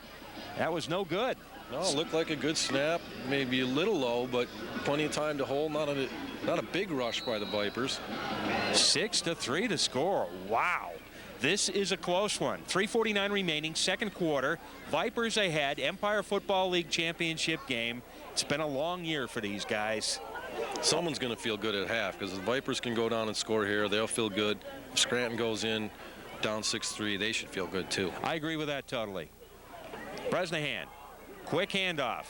that was no good. No, it looked like a good snap. Maybe a little low, but plenty of time to hold. Not a big rush by the Vipers. 6-3 to score. Wow. This is a close one. 3:49 remaining, second quarter. Vipers ahead. Empire Football League championship game. It's been a long year for these guys. Someone's going to feel good at half because the Vipers can go down and score here. They'll feel good. If Scranton goes in down 6-3, they should feel good too. I agree with that totally. Bresnahan, quick handoff.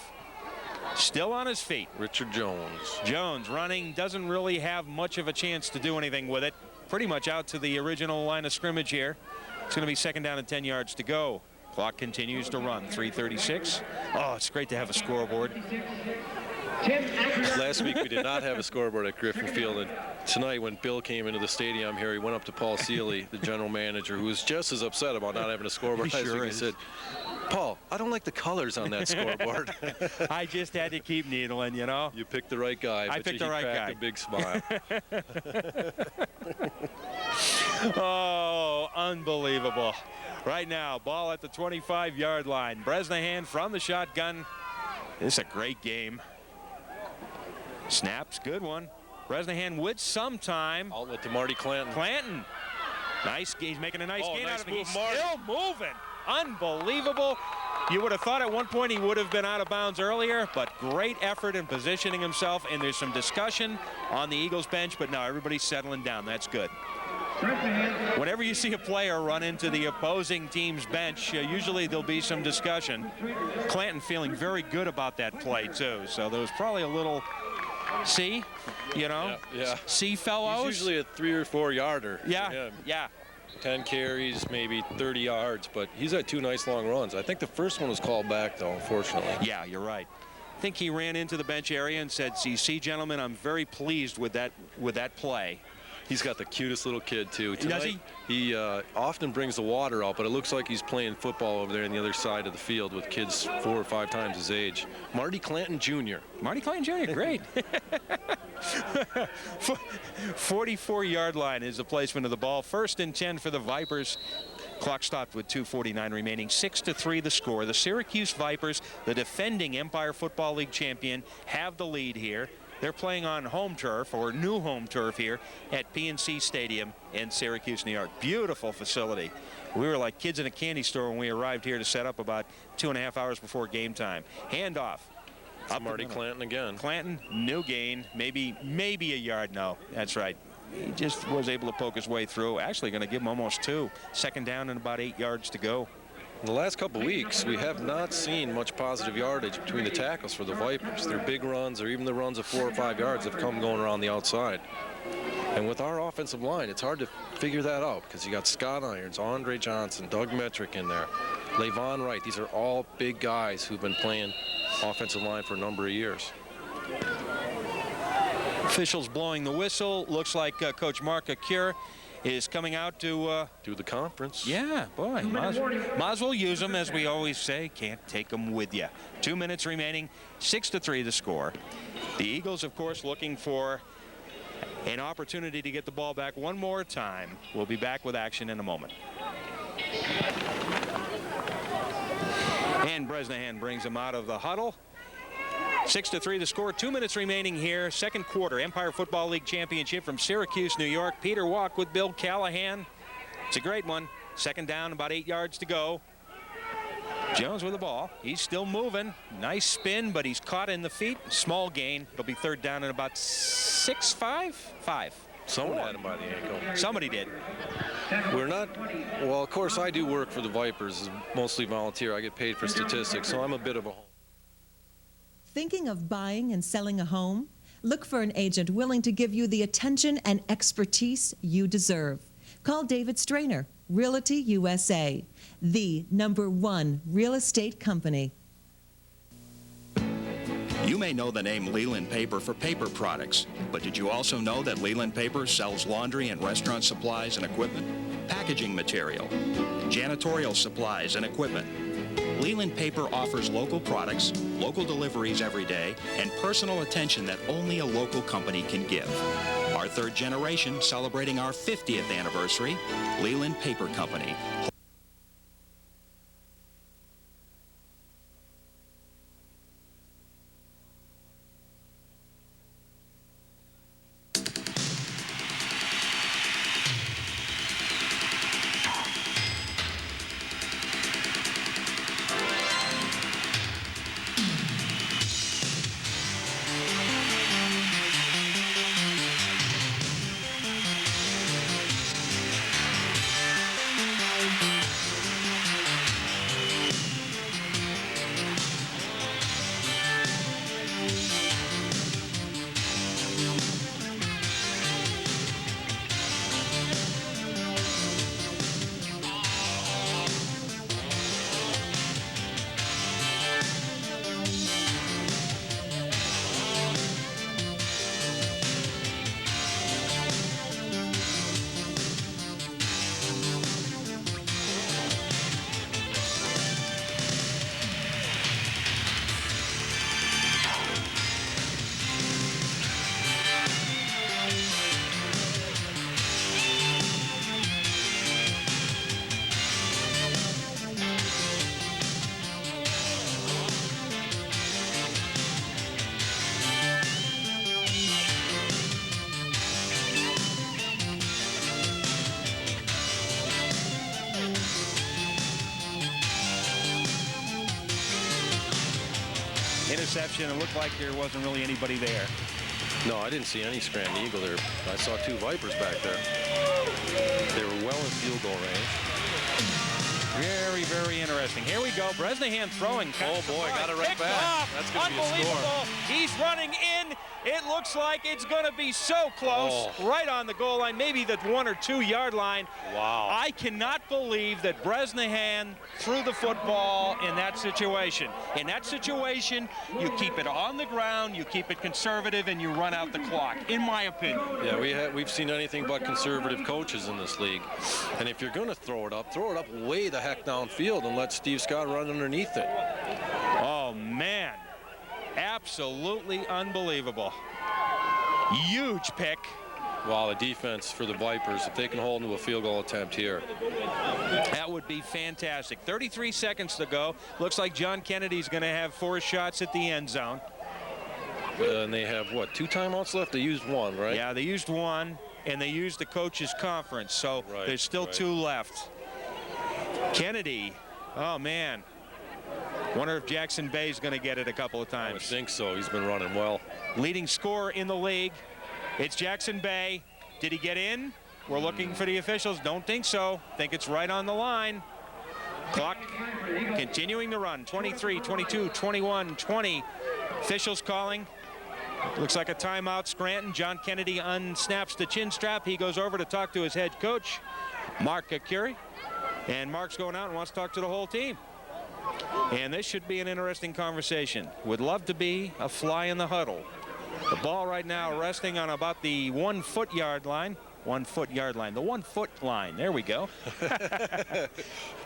Still on his feet. Richard Jones. Jones running, doesn't really have much of a chance to do anything with it. Pretty much out to the original line of scrimmage here. It's going to be second down and 10 yards to go. Clock continues to run. 3:36. Oh, it's great to have a scoreboard. Last week we did not have a scoreboard at Griffin Field, and tonight when Bill came into the stadium here, he went up to Paul Seeley, the general manager, who was just as upset about not having a scoreboard. He said, Paul, I don't like the colors on that scoreboard. I just had to keep needling, you know. You picked the right guy. I picked the right guy. A big smile. Oh, unbelievable. Right now, ball at the 25-yard line. Bresnahan from the shotgun. This is a great game. Snaps, good one. Bresnahan with some time. Outlet to Marty Clanton. Clanton. Nice, he's making a nice gain nice out of it. move, He's Marty. still moving. Unbelievable. You would have thought at one point he would have been out of bounds earlier, but great effort in positioning himself, and there's some discussion on the Eagles bench, but now everybody's settling down. That's good. Whenever you see a player run into the opposing team's bench, usually there'll be some discussion. Clanton feeling very good about that play, too, so there was probably a little... See, you know, yeah. See, fellows. He's usually a 3 or 4 yarder. Yeah, yeah. 10 carries, maybe 30 yards, but he's had 2 nice long runs. I think the first one was called back, though, unfortunately. Yeah, you're right. I think he ran into the bench area and said, "See, gentlemen, I'm very pleased with that play." He's got the cutest little kid, too. Tonight, does he? He often brings the water out, but it looks like he's playing football over there on the otother side of the field with kids 4 or 5 times his age. Marty Clanton Jr. Marty Clanton Jr., great. 44-yard line is the placement of the ball. 1st and 10 for the Vipers. Clock stopped with 2:49 remaining. 6-3 the score. The Syracuse Vipers, the defending Empire Football League champion, have the lead here. They're playing on home turf, or new home turf here at PNC Stadium in Syracuse, New York. Beautiful facility. We were like kids in a candy store when we arrived here to set up about 2.5 hours before game time. Handoff. Up Marty Clanton again. Clanton, new gain, maybe a yard. No, that's right. He just was able to poke his way through. Actually going to give him almost 2. Second down and about 8 yards to go. In the last couple weeks, we have not seen much positive yardage between the tackles for the Vipers. Their big runs, or even the runs of 4 or 5 yards, have come going around the outside. And with our offensive line, it's hard to figure that out because you got Scott Irons, Andre Johnson, Doug Metrick in there. Levon Wright. These are all big guys who've been playing offensive line for a number of years. Officials blowing the whistle. Looks like Coach Mark Akure is coming out to do the conference. Yeah, boy, might as well use them, as we always say. Can't take them with you. 2 minutes remaining, 6-3 the score. The Eagles, of course, looking for an opportunity to get the ball back one more time. We'll be back with action in a moment. And Bresnahan brings them out of the huddle. 6-3 the score. 2 minutes remaining here. Second quarter. Empire Football League Championship from Syracuse, New York. Peter Walk with Bill Callahan. It's a great one. Second down, about 8 yards to go. Jones with the ball. He's still moving. Nice spin, but he's caught in the feet. Small gain. It'll be third down and about 5. Someone had him by the ankle. Somebody did. We're not, well, of course, I do work for the Vipers, mostly volunteer. I get paid for statistics, so I'm a bit of a... Thinking of buying and selling a home? Look for an agent willing to give you the attention and expertise you deserve. Call David Strainer, Realty USA, the #1 real estate company. You may know the name Leland Paper for paper products, but did you also know that Leland Paper sells laundry and restaurant supplies and equipment, packaging material, janitorial supplies and equipment? Leland Paper offers local products, local deliveries every day, and personal attention that only a local company can give. Our third generation celebrating our 50th anniversary, Leland Paper Company. Interception. It looked like there wasn't really anybody there. No, I didn't see any Scranton Eagle there. I saw 2 Vipers back there. They were well in field goal range. Very, very interesting. Here we go. Bresnahan throwing. Oh, boy, got it right back. That's going to be a score. He's running in. It looks like it's going to be so close. Right on the goal line, maybe the 1 or 2 yard line. Wow. I cannot believe that Bresnahan threw the football in that situation. In that situation, you keep it on the ground, you keep it conservative, and you run out the clock, in my opinion. Yeah, we've seen anything but conservative coaches in this league. And if you're going to throw it up way the heck downfield and let Steve Scott run underneath it. Oh, man. Absolutely unbelievable. Huge pick. Wow, the defense for the Vipers, if they can hold them to a field goal attempt here. That would be fantastic. 33 seconds to go. Looks like John Kennedy's going to have 4 shots at the end zone. And they have, what, 2 timeouts left? They used 1, right? Yeah, they used 1, and they used the coaches' conference, so there's still 2 left. Kennedy, oh, man. Wonder if Jackson Bay's going to get it a couple of times. I would think so. He's been running well. Leading scorer in the league. It's Jackson Bay. Did he get in? We're looking for the officials. Don't think so. Think it's right on the line. Clock continuing to run. 23, 22, 21, 20. Officials calling. Looks like a timeout. Scranton. John Kennedy unsnaps the chin strap. He goes over to talk to his head coach, Mark Akure. And Mark's going out and wants to talk to the whole team. And this should be an interesting conversation. Would love to be a fly in the huddle. The ball right now resting on about the 1 foot yard line. 1 foot yard line. The 1 foot line. There we go.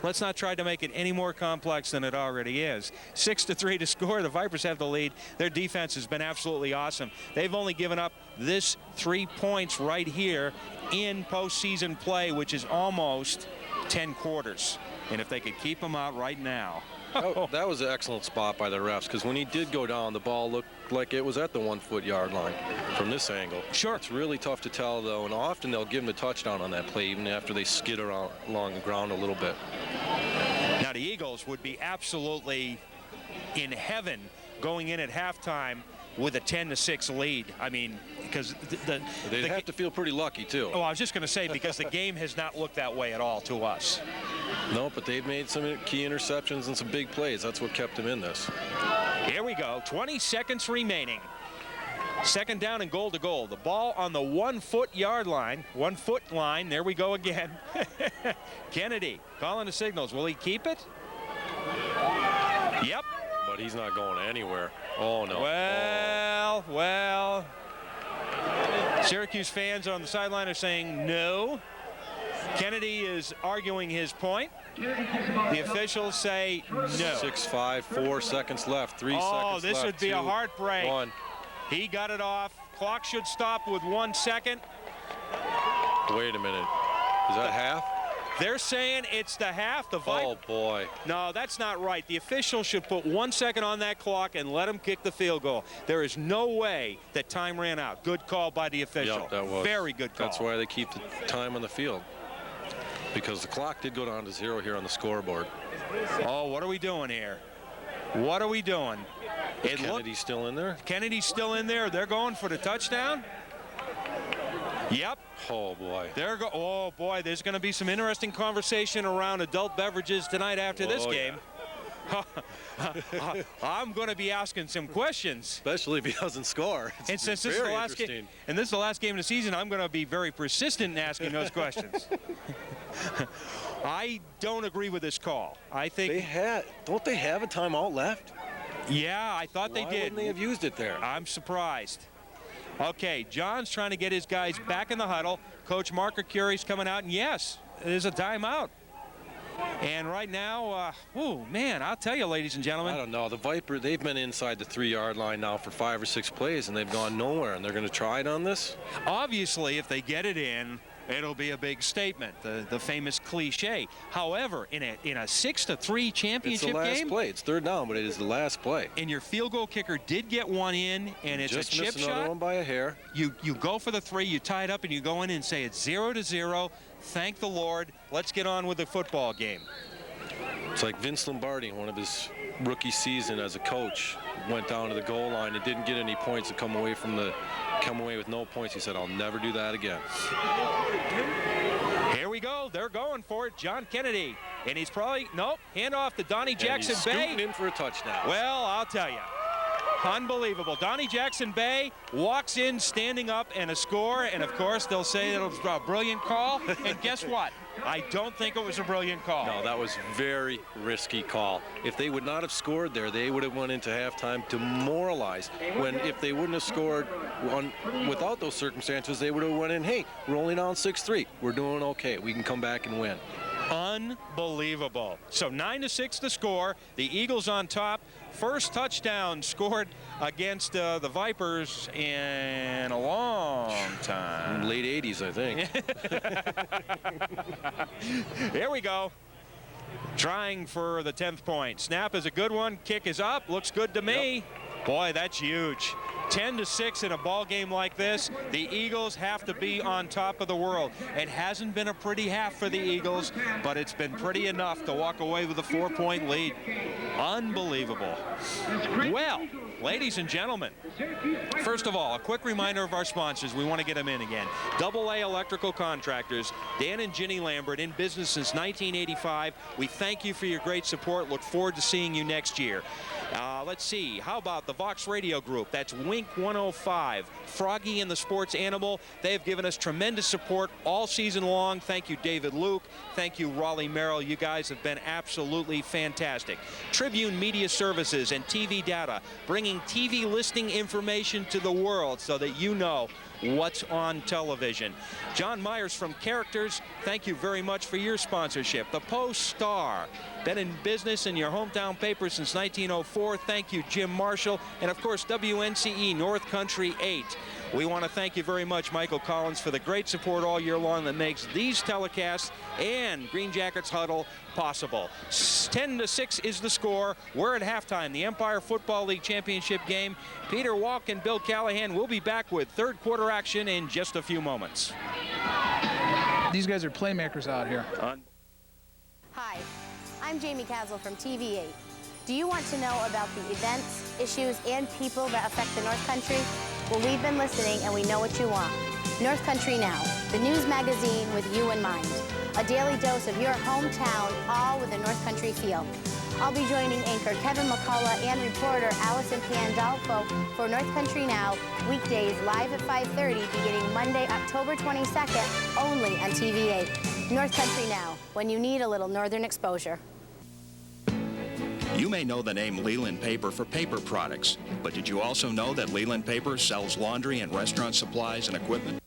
Let's not try to make it any more complex than it already is. 6-3 to score. The Vipers have the lead. Their defense has been absolutely awesome. They've only given up this 3 points right here in postseason play, which is almost 10 quarters. And if they could keep them out right now. That was an excellent spot by the refs, because when he did go down, the ball looked like it was at the 1 foot yard line from this angle. Sure. It's really tough to tell, though, and often they'll give him a touchdown on that play, even after they skid around along the ground a little bit. Now, the Eagles would be absolutely in heaven going in at halftime with a 10-6 lead. I mean, because they'd have to feel pretty lucky, too. Oh, I was just going to say, because the game has not looked that way at all to us. No, but they've made some key interceptions and some big plays. That's what kept them in this. Here we go. 20 seconds remaining. 2nd down and goal to goal. The ball on the 1 foot yard line. 1 foot line. There we go again. Kennedy calling the signals. Will he keep it? Yep. But he's not going anywhere. Oh, no. Well. Syracuse fans on the sideline are saying no. Kennedy is arguing his point. The officials say no. 6-5, 4 seconds left, 3 seconds left. Oh, this would be a heartbreak. 1. He got it off. Clock should stop with 1 second. Wait a minute. Is that half? They're saying it's the half. The Oh, boy. No, that's not right. The official should put 1 second on that clock and let him kick the field goal. There is no way that time ran out. Good call by the official. Yep, that was. Very good call. That's why they keep the time on the field, because the clock did go down to 0 here on the scoreboard. Oh, what are we doing here? What are we doing? Kennedy's still in there? Kennedy's still in there. They're going for the touchdown? Yep. Oh, boy. Oh, boy, there's going to be some interesting conversation around adult beverages tonight after this game. Yeah. I'm going to be asking some questions. Especially if he doesn't score. And since this is the last game, and this is the last game of the season, I'm going to be very persistent in asking those questions. I don't agree with this call. I think don't they have a timeout left? Yeah, I thought they did. Why wouldn't they have used it there? I'm surprised. Okay, John's trying to get his guys back in the huddle. Coach Mark Curie's coming out, and yes, it is a timeout. And right now, oh, man, I'll tell you, ladies and gentlemen. I don't know. The Viper, they've been inside the 3-yard line now for 5 or 6 plays, and they've gone nowhere, and they're going to try it on this? Obviously, if they get it in, it'll be a big statement, the famous cliche. However, in a 6-3 championship game, it's the last play. It's 3rd down, but it is the last play. And your field goal kicker did get one in, and it's just a chip missed shot. another one by a hair. You go for the 3, you tie it up, and you go in and say it's 0-0. Thank the Lord. Let's get on with the football game. It's like Vince Lombardi, one of his rookie season as a coach, went down to the goal line and didn't get any points to come away with no points. He said, I'll never do that again. Here we go. They're going for it. John Kennedy. And he's probably, nope, hand off to Donnie Jackson and he's Bay. scooting in for a touchdown. Well, I'll tell you. Unbelievable. Donnie Jackson Bay walks in standing up and a score. And, of course, they'll say it was a brilliant call. And guess what? I don't think it was a brilliant call. No, that was very risky call. If they would not have scored there, they would have went into halftime demoralized. If they wouldn't have scored without those circumstances, they would have went in, hey, we're only down 6-3. We're doing okay. We can come back and win. Unbelievable. So 9-6 the score. The Eagles on top. First touchdown scored against the Vipers in a long time. Late 80s, I think. Here we go. Trying for the 10th point. Snap is a good one. Kick is up. Looks good to me. Yep. Boy, that's huge. 10-6 in a ball game like this. The Eagles have to be on top of the world. It hasn't been a pretty half for the Eagles, but it's been pretty enough to walk away with a 4-point lead. Unbelievable. Well, Ladies and gentlemen, first of all, a quick reminder of our sponsors. We want to get them in again. AA Electrical Contractors, Dan and Ginny Lambert, in business since 1985. We thank you for your great support. Look forward to seeing you next year. Let's see. How about the Vox Radio Group? That's Wink 105, Froggy and the Sports Animal. They have given us tremendous support all season long. Thank you, David Luke. Thank you, Raleigh Merrill. You guys have been absolutely fantastic. Tribune Media Services and TV Data, bringing TV listing information to the world so that you know what's on television. John Myers from Characters, thank you very much for your sponsorship. The Post-Star, been in business in your hometown paper since 1904. Thank you, Jim Marshall. And of course, WNCE North Country 8. We want to thank you very much, Michael Collins, for the great support all year long that makes these telecasts and Green Jackets Huddle possible. 10-6 is the score. We're at halftime. The Empire Football League Championship game. Peter Walk and Bill Callahan will be back with third quarter action in just a few moments. These guys are playmakers out here. Hi, I'm Jamie Castle from TV8. Do you want to know about the events, issues, and people that affect the North Country? Well, we've been listening and we know what you want. North Country Now, the news magazine with you in mind. A daily dose of your hometown, all with a North Country feel. I'll be joining anchor Kevin McCullough and reporter Allison Pandolfo for North Country Now, weekdays live at 5:30, beginning Monday, October 22nd, only on TV8. North Country Now, when you need a little northern exposure. You may know the name Leland Paper for paper products, but did you also know that Leland Paper sells laundry and restaurant supplies and equipment?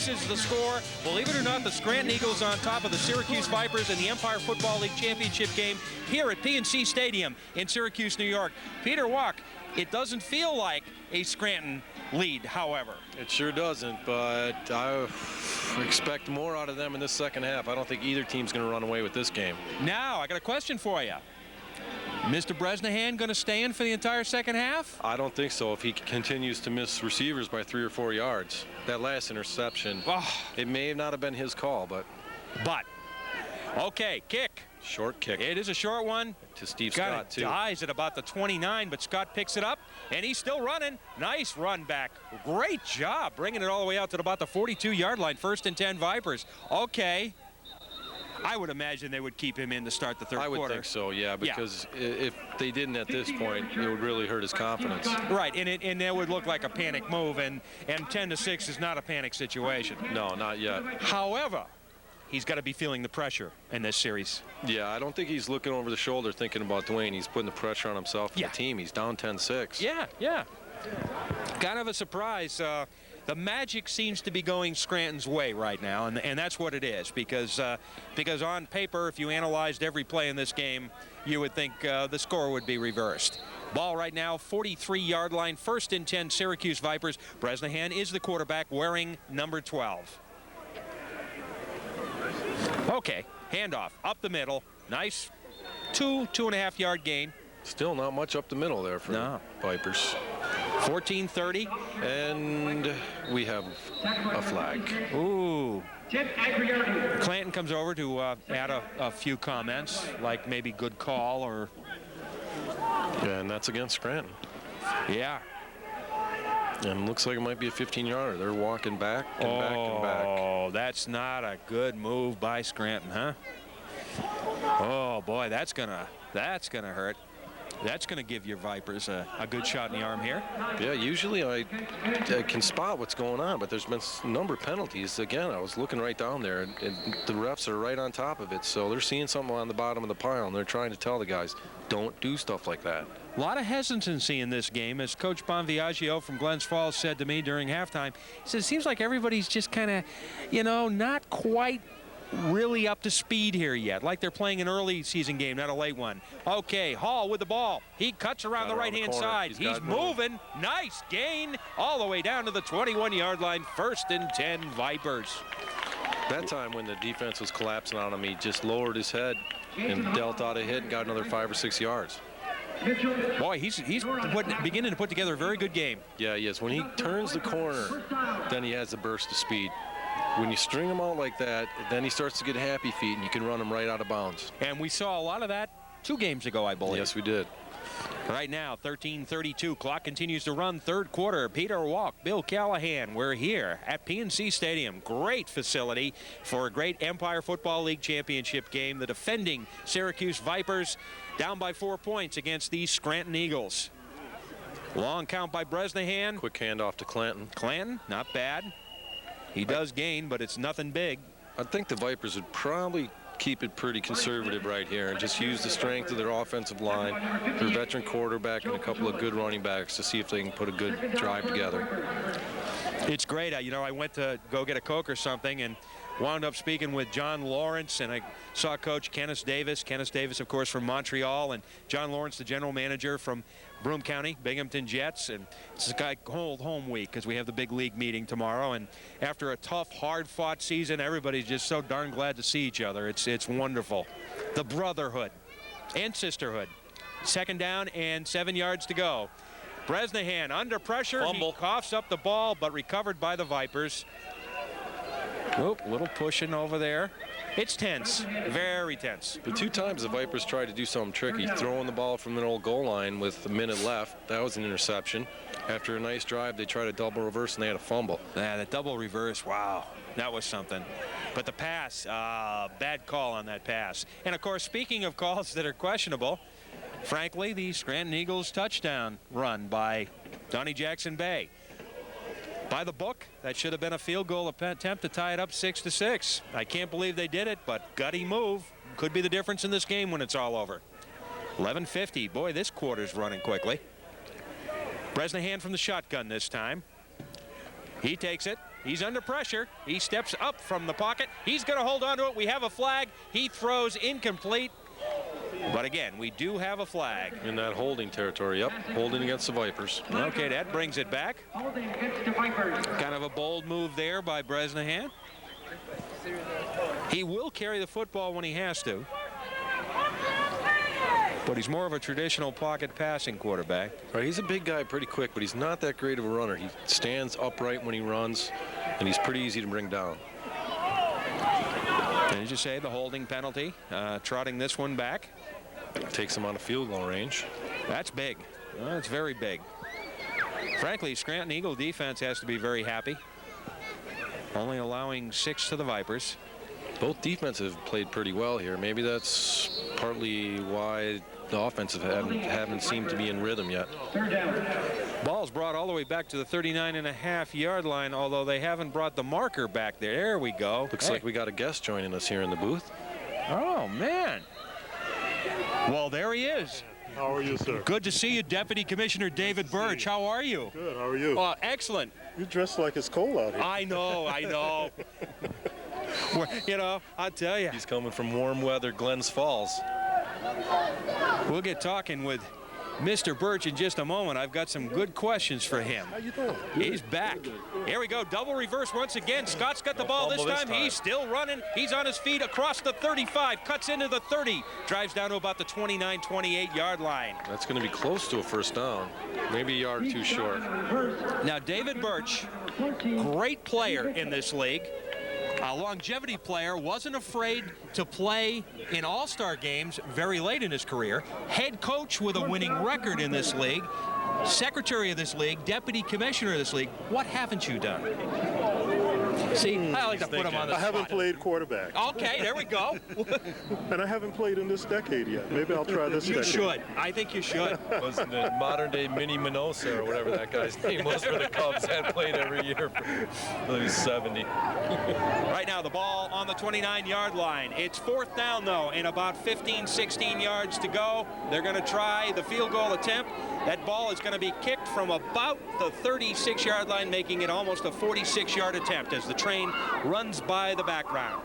Is the score. Believe it or not, the Scranton Eagles on top of the Syracuse Vipers in the Empire Football League Championship game here at PNC Stadium in Syracuse, New York. Peter Walk, it doesn't feel like a Scranton lead, however. It sure doesn't, but I expect more out of them in this second half. I don't think either team's going to run away with this game. Now, I got a question for you. Mr. Bresnahan going to stay in for the entire second half? I don't think so if he continues to miss receivers by 3 or 4 yards. That last interception, it may not have been his call, but. Okay, kick. Short kick. It is a short one. To Steve Scott, too. Dies at about the 29, but Scott picks it up, and he's still running. Nice run back. Great job bringing it all the way out to about the 42-yard line. 1st and 10 Vipers. Okay. I would imagine they would keep him in to start the third quarter. I would think so, yeah, because if they didn't at this point, it would really hurt his confidence. Right, and it would look like a panic move, and 10-6 is not a panic situation. No, not yet. However, he's got to be feeling the pressure in this series. Yeah, I don't think he's looking over the shoulder thinking about Dwayne. He's putting the pressure on himself and the team. He's down 10-6. Yeah. Kind of a surprise. The magic seems to be going Scranton's way right now, and that's what it is, because on paper, if you analyzed every play in this game, you would think the score would be reversed. Ball right now, 43-yard line, 1st and 10 Syracuse Vipers. Bresnahan is the quarterback wearing number 12. Okay, handoff up the middle. Nice 2.5 yard gain. Still not much up the middle there for the Vipers. 14:30. And we have a flag. Ooh. Clanton comes over to add a few comments, like maybe good call or... And that's against Scranton. Yeah. And looks like it might be a 15-yarder. They're walking back and back and back. Oh, that's not a good move by Scranton, huh? Oh boy, that's gonna hurt. That's gonna give your Vipers a good shot in the arm here. Yeah, usually I can spot what's going on, but there's been a number of penalties. Again, I was looking right down there, and the refs are right on top of it. So they're seeing something on the bottom of the pile, and they're trying to tell the guys, don't do stuff like that. A lot of hesitancy in this game, as Coach Bonviaggio from Glens Falls said to me during halftime. He said, it seems like everybody's just kind of, you know, not quite really up to speed here yet, like they're playing an early season game, not a late one. Okay, Hall with the ball. He cuts around the right-hand side. He's moving. Nice gain all the way down to the 21-yard line. 1st and 10 Vipers. That time when the defense was collapsing on him, he just lowered his head and dealt out a hit and got another 5 or 6 yards. Boy, he's beginning to put together a very good game. Yeah, he is. When he turns the corner, then he has a burst of speed. When you string him out like that, then he starts to get happy feet, and you can run him right out of bounds. And we saw a lot of that 2 games ago, I believe. Yes, we did. Right now, 13:32. Clock continues to run. 3rd quarter. Peter Walk, Bill Callahan. We're here at PNC Stadium. Great facility for a great Empire Football League championship game. The defending Syracuse Vipers down by 4 points against the Scranton Eagles. Long count by Bresnahan. Quick handoff to Clanton. Clanton, not bad. He does gain, but it's nothing big. I think the Vipers would probably keep it pretty conservative right here and just use the strength of their offensive line, their veteran quarterback, and a couple of good running backs to see if they can put a good drive together. It's great. You know, I went to go get a Coke or something and wound up speaking with John Lawrence, and I saw Coach Kenneth Davis. Kenneth Davis, of course, from Montreal, and John Lawrence, the general manager from Broome County, Binghamton Jets. And it's a guy hold home week because we have the big league meeting tomorrow. And after a tough, hard-fought season, everybody's just so darn glad to see each other. It's wonderful. The brotherhood and sisterhood. 2nd down and 7 yards to go. Bresnahan under pressure. Fumble. He coughs up the ball, but recovered by the Vipers. Oop, little pushing over there. It's tense, very tense. The 2 times the Vipers tried to do something tricky, throwing the ball from the old goal line with a minute left. That was an interception. After a nice drive, they tried a double reverse and they had a fumble. Yeah, that double reverse, wow, that was something. But the pass, bad call on that pass. And of course, speaking of calls that are questionable, frankly, the Scranton Eagles touchdown run by Donnie Jackson Bay. By the book, that should have been a field goal attempt to tie it up 6-6. I can't believe they did it, but gutty move. Could be the difference in this game when it's all over. 11:50. Boy, this quarter's running quickly. Bresnahan from the shotgun this time. He takes it. He's under pressure. He steps up from the pocket. He's going to hold on to it. We have a flag. He throws incomplete. But again, we do have a flag. In that holding territory, yep, holding against the Vipers. Okay, that brings it back. Holding against the Vipers. Kind of a bold move there by Bresnahan. He will carry the football when he has to. But he's more of a traditional pocket passing quarterback. Right, he's a big guy, pretty quick, but he's not that great of a runner. He stands upright when he runs, and he's pretty easy to bring down. And as you say, the holding penalty, trotting this one back. Takes him on a field goal range. That's big. That's very big. Frankly, Scranton Eagle defense has to be very happy. Only allowing 6 to the Vipers. Both defenses have played pretty well here. Maybe that's partly why the offensive haven't seemed to be in rhythm yet. 3rd down. Ball's brought all the way back to the 39.5-yard line, although they haven't brought the marker back there. There we go. Looks like we got a guest joining us here in the booth. Oh, man. Well, there he is. How are you, sir? Good to see you, Deputy Commissioner David Birch. How are you? Good. How are you? Well, excellent. You dress like it's cold out here. I know. You know, I'll tell you. He's coming from warm weather, Glens Falls. We'll get talking with Mr. Birch in just a moment. I've got some good questions for him. How you doing? He's back. Here we go. Double reverse once again. Scott's got the ball this time. He's still running. He's on his feet across the 35. Cuts into the 30. Drives down to about the 29, 28-yard line. That's going to be close to a first down. Maybe a yard or two short. Now, David Birch, great player in this league. A longevity player, wasn't afraid to play in all-star games very late in his career. Head coach with a winning record in this league. Secretary of this league, deputy commissioner of this league. What haven't you done? See, I like to put him on the spot. I haven't played quarterback. Okay, there we go. And I haven't played in this decade yet. Maybe I'll try this decade. You should. I think you should. Wasn't it modern-day Minnie Minosa or whatever that guy's name was for the Cubs? Had played every year for he was 70. Right now, the ball on the 29-yard line. It's fourth down, though, and about 15, 16 yards to go. They're going to try the field goal attempt. That ball is going to be kicked from about the 36-yard line, making it almost a 46-yard attempt as the train runs by the background.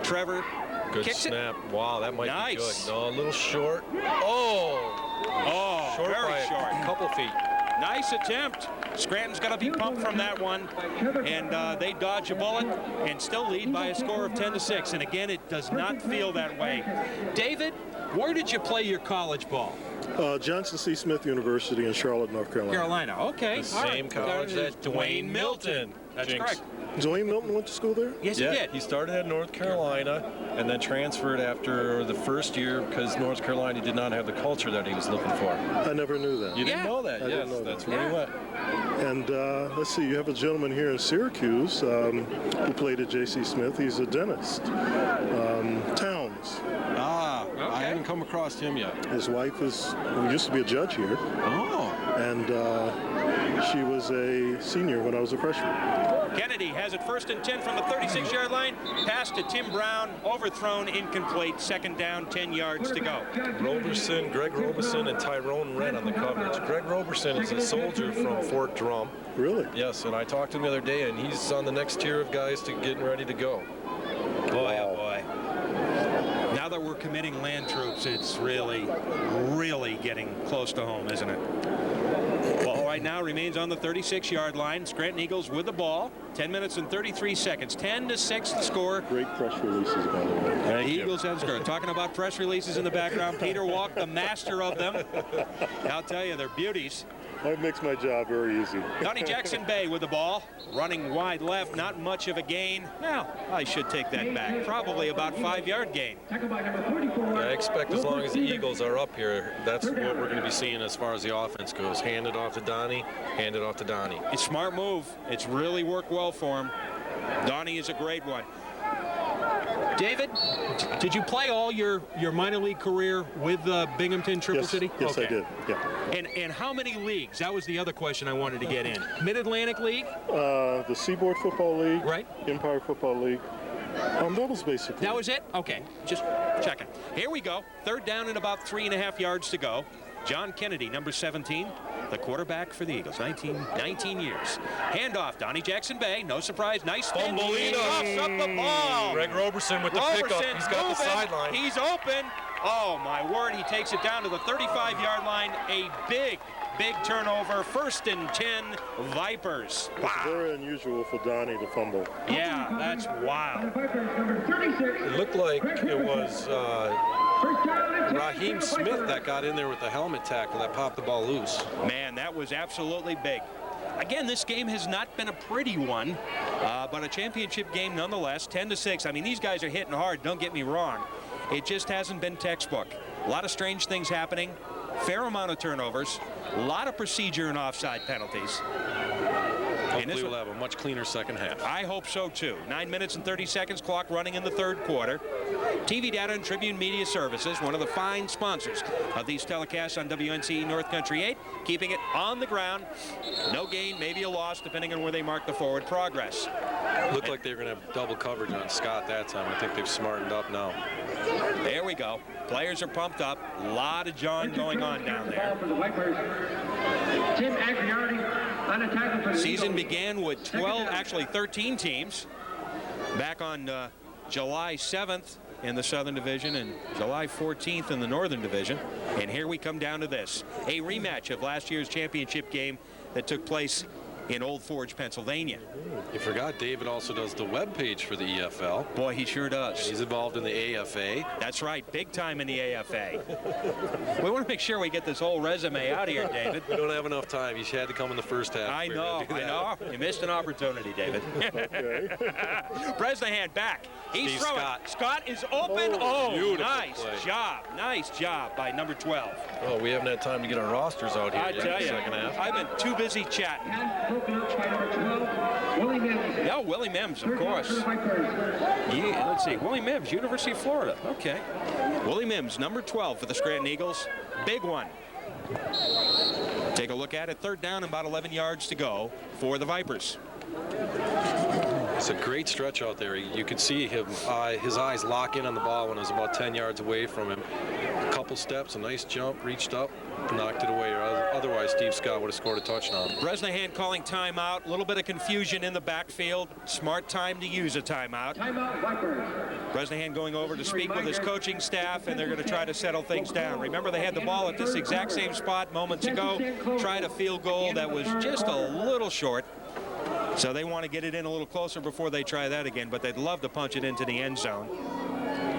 Trevor Good kicks snap. It. Wow, that might Nice. be good. No, a little short. Oh, short very by short. a couple feet. Nice attempt. Scranton's going to be pumped from that one, and they dodge a bullet and still lead by a score of 10-6. And again, it does not feel that way. David, where did you play your college ball? Johnson C. Smith University in Charlotte, North Carolina. Okay. The same college that Dwayne Milton. That's correct. Dwayne Milton went to school there? Yes, he did. He started at North Carolina and then transferred after the first year because North Carolina did not have the culture that he was looking for. I never knew that. You didn't know that? I didn't know that's that. where he went. And let's see, you have a gentleman here in Syracuse who played at J.C. Smith. He's a dentist. Towns. Okay. I haven't come across him yet. His wife used to be a judge here. Oh. And she was a senior when I was a freshman. Kennedy has it first and 10 from the 36-yard line. Pass to Tim Brown, overthrown, incomplete. Second down, 10 yards to go. Greg Roberson, and Tyrone Wren on the coverage. Greg Roberson is a soldier from Fort Drum. Really? Yes, and I talked to him the other day, and he's on the next tier of guys to getting ready to go. Boy, oh boy. Now that we're committing land troops, it's really, really getting close to home, isn't it? Ball right now remains on the 36-yard line. Scranton Eagles with the ball. 10 minutes and 33 seconds. 10-6 the score. Great press releases, by the way. The Eagles have scored. Talking about press releases in the background, Peter Walk, the master of them. I'll tell you, they're beauties. That makes my job very easy. Donnie Jackson Bay with the ball, running wide left, not much of a gain. Now, I should take that back. Probably about 5-yard gain. I expect as long as the Eagles are up here, that's what we're going to be seeing as far as the offense goes. Hand it off to Donnie, hand it off to Donnie. It's a smart move. It's really worked well for him. Donnie is a great one. David, did you play all your minor league career with Binghamton Triple City? Yes, okay. I did. Yeah. And how many leagues? That was the other question I wanted to get in. Mid-Atlantic League? The Seaboard Football League. Right. Empire Football League. That was basically. That was it? Okay, just checking. Here we go. Third down and about 3.5 yards to go. John Kennedy, number 17, the quarterback for the Eagles, 19 years. Handoff, Donnie Jackson Bay, no surprise, nice spin. He muffs up the ball. Greg Roberson with the pickup. He's got the sideline. He's open. Oh, my word, he takes it down to the 35-yard line. A big turnover. First and 10, Vipers. Wow. It's very unusual for Donnie to fumble. Yeah, that's wild. It looked like it was Raheem Smith that got in there with the helmet tackle that popped the ball loose. Man, that was absolutely big. Again, this game has not been a pretty one, but a championship game nonetheless, 10-6. I mean, these guys are hitting hard, don't get me wrong. It just hasn't been textbook. A lot of strange things happening, fair amount of turnovers, a lot of procedure and offside penalties. Hopefully we'll have a much cleaner second half. I hope so, too. 9 minutes and 30 seconds, clock running in the third quarter. TV Data and Tribune Media Services, one of the fine sponsors of these telecasts on WNCE North Country 8, keeping it on the ground. No gain, maybe a loss, depending on where they mark the forward progress. Looked like they were going to have double coverage on Scott that time. I think they've smartened up now. There we go. Players are pumped up. A lot of John going on down there. Season began with 13 teams. Back on July 7th, in the Southern Division and July 14th in the Northern Division. And here we come down to this, a rematch of last year's championship game that took place in Old Forge, Pennsylvania. You forgot David also does the web page for the EFL. Boy, he sure does. And he's involved in the AFA. That's right, big time in the AFA. We want to make sure we get this whole resume out of here, David. We don't have enough time. You had to come in the first half. I know. You missed an opportunity, David. Bresnahan back. He's Steve throwing. Scott is open. Oh, nice play. job. Nice job by number 12. Oh, we haven't had time to get our rosters out here I yet tell in the you, second half. I've been too busy chatting. Broken up by number 12, Willie Mims. Yeah, Willie Mims, of course. Yeah, let's see. Willie Mims, University of Florida. Okay. Willie Mims, number 12 for the Scranton Eagles. Big one. Take a look at it. Third down and about 11 yards to go for the Vipers. It's a great stretch out there. You could see him, his eyes lock in on the ball when it was about 10 yards away from him. A couple steps, a nice jump, reached up, knocked it away. Otherwise, Steve Scott would have scored a touchdown. Bresnahan calling timeout. A little bit of confusion in the backfield. Smart time to use a timeout. Timeout, Vipers. Bresnahan going over to speak with his coaching staff, and they're going to try to settle things down. Remember, they had the ball at this exact same spot moments ago. Tried a field goal that was just a little short. So they want to get it in a little closer before they try that again, but they'd love to punch it into the end zone.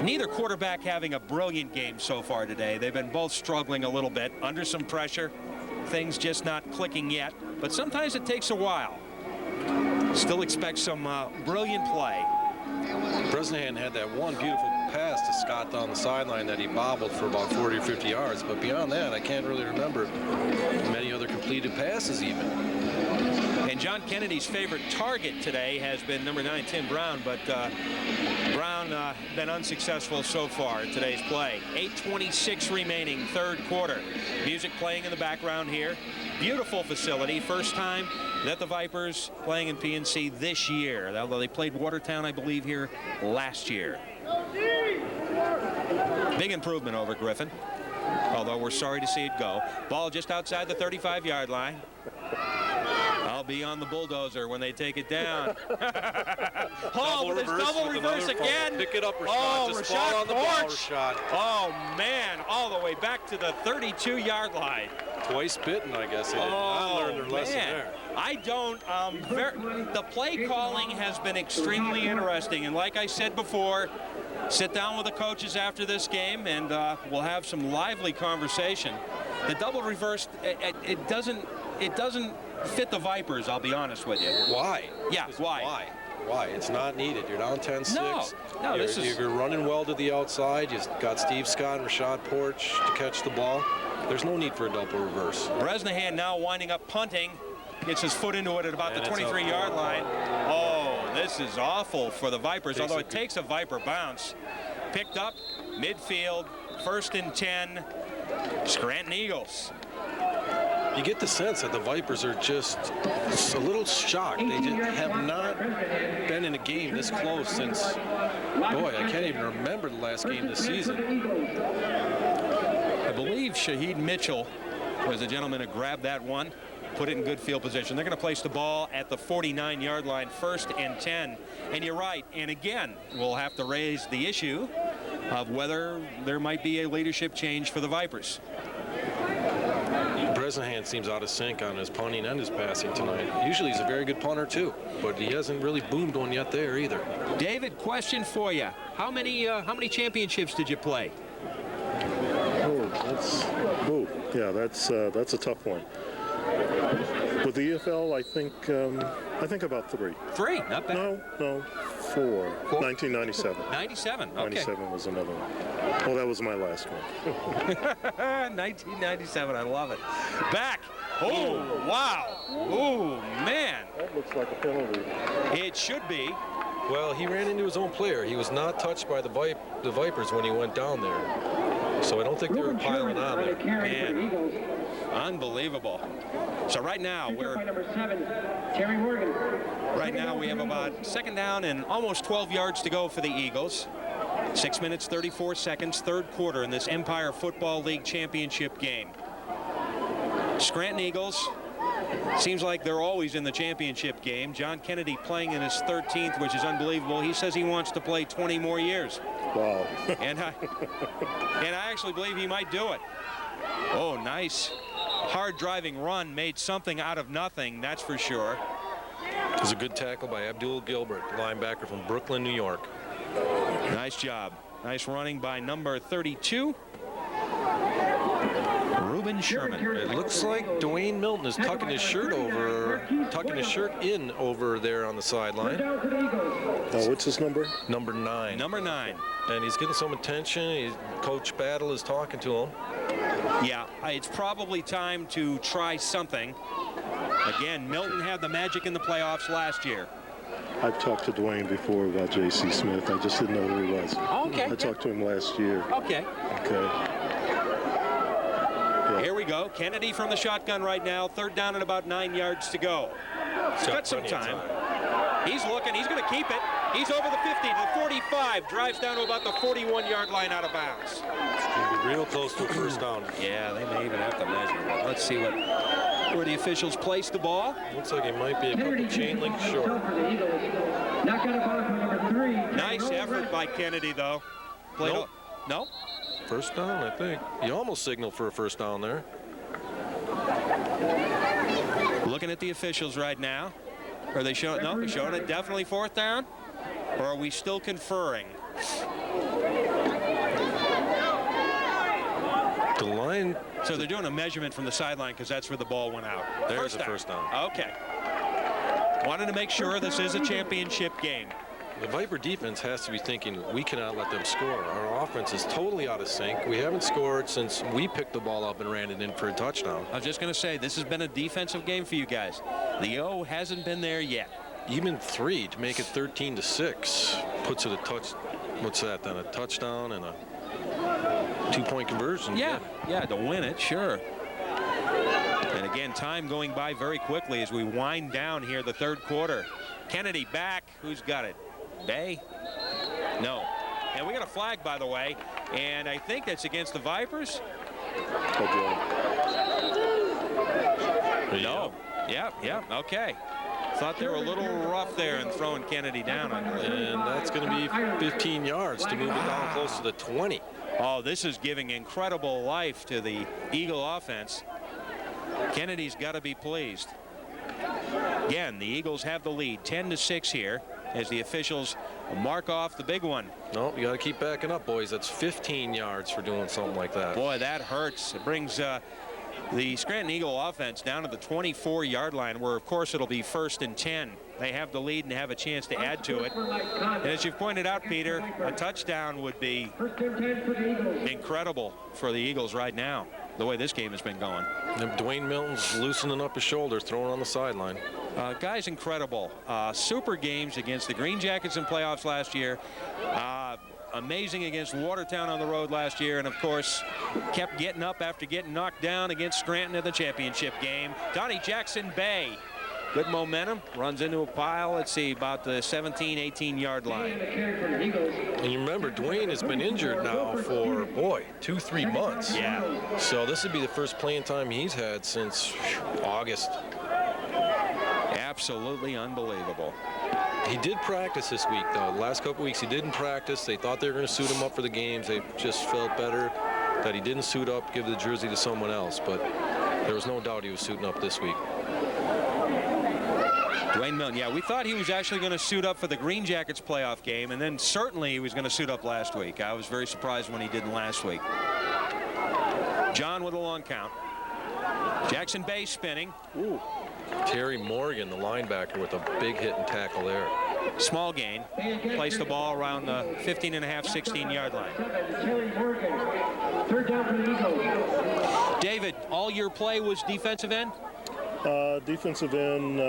Neither quarterback having a brilliant game so far today. They've been both struggling a little bit, under some pressure. Things just not clicking yet, but sometimes it takes a while. Still expect some brilliant play. Bresnahan had that one beautiful pass to Scott down the sideline that he bobbled for about 40 or 50 yards, but beyond that, I can't really remember many other completed passes even. And John Kennedy's favorite target today has been number 9, Tim Brown, but Brown been unsuccessful so far in today's play. 8:26 remaining, third quarter. Music playing in the background here. Beautiful facility. First time that the Vipers playing in PNC this year, although they played Watertown, I believe, here last year. Big improvement over Griffin, although we're sorry to see it go. Ball just outside the 35-yard line. I'll be on the bulldozer when they take it down. Oh, but it's double reverse again. Pick it up, Rashad. Oh, Just Rashad fall on the ball, Porch. Rashad. Oh, man, all the way back to the 32-yard line. Twice bitten, I guess. They did not learn their lesson there. I don't, the play calling has been extremely interesting. And like I said before, sit down with the coaches after this game and we'll have some lively conversation. The double reverse, it doesn't fit the Vipers, I'll be honest with you. Why? Yeah, why? Why? It's not needed. You're down 10-6. No, you're running well to the outside. You've got Steve Scott and Rashad Porch to catch the ball. There's no need for a double reverse. Bresnahan now winding up punting. Gets his foot into it at about the 23-yard line. Oh, this is awful for the Vipers, although it takes a Viper bounce. Picked up, midfield, 1st and 10, Scranton Eagles. You get the sense that the Vipers are just a little shocked. They just have not been in a game this close since, boy, I can't even remember the last game this season. I believe Shaheed Mitchell was the gentleman who grabbed that one, put it in good field position. They're going to place the ball at the 49-yard line, 1st and 10. And you're right. And again, we'll have to raise the issue of whether there might be a leadership change for the Vipers. Bresnahan seems out of sync on his punting and his passing tonight. Usually he's a very good punter too, but he hasn't really boomed one yet there either. David, question for you. How many championships did you play? That's a tough one. With the EFL, I think about 3. 3, not bad. No, 4. 1997. 97, okay. 97 was another one. Oh, that was my last one. 1997, I love it. Back. Oh, wow. Oh, man. That looks like a penalty. It should be. Well, he ran into his own player. He was not touched by the Vipers when he went down there. So I don't think they were piling on there. Man. Unbelievable. So right now number 7, Terry Morgan. Right now we have about 2nd down and almost 12 yards to go for the Eagles. 6 minutes, 34 seconds, third quarter in this Empire Football League Championship game. Scranton Eagles Seems like they're always in the championship game. John Kennedy playing in his 13th, which is unbelievable. He says he wants to play 20 more years. Wow. and I actually believe he might do it. Oh, nice. Hard driving run made something out of nothing, that's for sure. It was a good tackle by Abdul Gilbert, linebacker from Brooklyn, New York. Nice job. Nice running by number 32. Reuben Sherman. It looks like Dwayne Milton is tucking his shirt in over there on the sideline. What's his number? Number 9. Number 9. And he's getting some attention. Coach Battle is talking to him. Yeah, it's probably time to try something. Again, Milton had the magic in the playoffs last year. I've talked to Dwayne before about J.C. Smith. I just didn't know who he was. Okay. I talked to him last year. Okay. Okay. Here we go. Kennedy from the shotgun right now. 3rd down and about 9 yards to go. He's got some time. He's looking. He's going to keep it. He's over the 50 to the 45. Drives down to about the 41-yard line out of bounds. It's going to be real close to a first down. Yeah, they may even have to measure it. Let's see where the officials place the ball. Looks like it might be a couple chain links short. Nice effort by Kennedy, though. Nope. No? First down, I think. He almost signaled for a first down there. Looking at the officials right now. Are they showing? No, they're showing it definitely 4th down. Or are we still conferring? The line. So they're doing a measurement from the sideline because that's where the ball went out. There's the first down. Okay. Wanted to make sure this is a championship game. The Viper defense has to be thinking, we cannot let them score. Our offense is totally out of sync. We haven't scored since we picked the ball up and ran it in for a touchdown. I was just going to say, this has been a defensive game for you guys. The O hasn't been there yet. Even 3 to make it 13-6 puts it a touch. What's that then? A touchdown and a 2-point conversion. Yeah, to win it, sure. And again, time going by very quickly as we wind down here the 3rd quarter. Kennedy back. Who's got it? Bay? No. And we got a flag, by the way, and I think that's against the Vipers. No. Yeah, okay. Thought they were a little rough there in throwing Kennedy down, I believe. And that's going to be 15 yards to move it down close to the 20. Oh, this is giving incredible life to the Eagle offense. Kennedy's got to be pleased. Again, the Eagles have the lead, 10-6 here, as the officials mark off the big one. No, you got to keep backing up, boys. That's 15 yards for doing something like that. Boy, that hurts. It brings the Scranton Eagle offense down to the 24-yard line, where, of course, it'll be 1st and 10. They have the lead and have a chance to add to it. And as you've pointed out, Peter, a touchdown would be incredible for the Eagles right now, the way this game has been going. And Dwayne Milton's loosening up his shoulder, throwing on the sideline. Guy's incredible. Super games against the Green Jackets in playoffs last year. Amazing against Watertown on the road last year, and of course kept getting up after getting knocked down against Scranton in the championship game. Donnie Jackson Bay, good momentum, runs into a pile, let's see, about the 17-18-yard line. And you remember, Dwayne has been injured now for, 2-3 months. Yeah. So this would be the first playing time he's had since August. Absolutely unbelievable. He did practice this week, though. The last couple weeks he didn't practice. They thought they were going to suit him up for the games. They just felt better that he didn't suit up, give the jersey to someone else. But there was no doubt he was suiting up this week. Dwayne Milton, yeah, we thought he was actually going to suit up for the Green Jackets playoff game, and then certainly he was going to suit up last week. I was very surprised when he didn't last week. John with a long count. Jackson Bay spinning. Ooh. Terry Morgan, the linebacker, with a big hit and tackle there. Small gain. Placed the ball around the 15.5, 16-yard line. David, all your play was defensive end? Defensive end,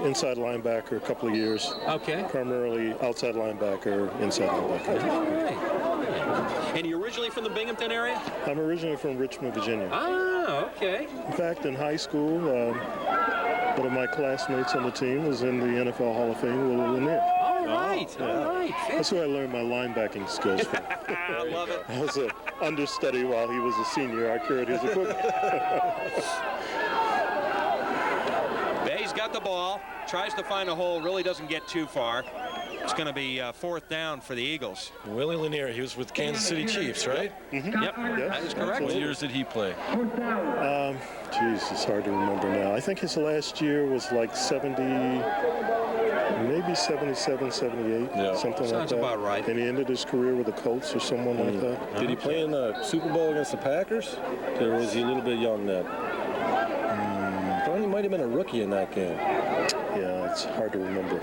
inside linebacker, a couple of years. Okay. Primarily outside linebacker, inside linebacker. All right. And you originally from the Binghamton area? I'm originally from Richmond, Virginia. Ah, okay. In fact, in high school, one of my classmates on the team was in the NFL Hall of Fame, Will Lanier. All right. That's where I learned my linebacking skills from. I love it. I was an understudy while he was a senior. I carried his equipment. got the ball, tries to find a hole, really doesn't get too far. It's going to be fourth down for the Eagles. Willie Lanier, he was with Kansas City Chiefs, right? Mm-hmm. Yep, that is correct. What years did he play? Geez, it's hard to remember now. I think his last year was like 70, maybe 77, 78, something like that. Sounds about right. And he ended his career with the Colts or someone like that. Did he play in the Super Bowl against the Packers? Or was he a little bit young then? I thought he might have been a rookie in that game. Yeah, it's hard to remember.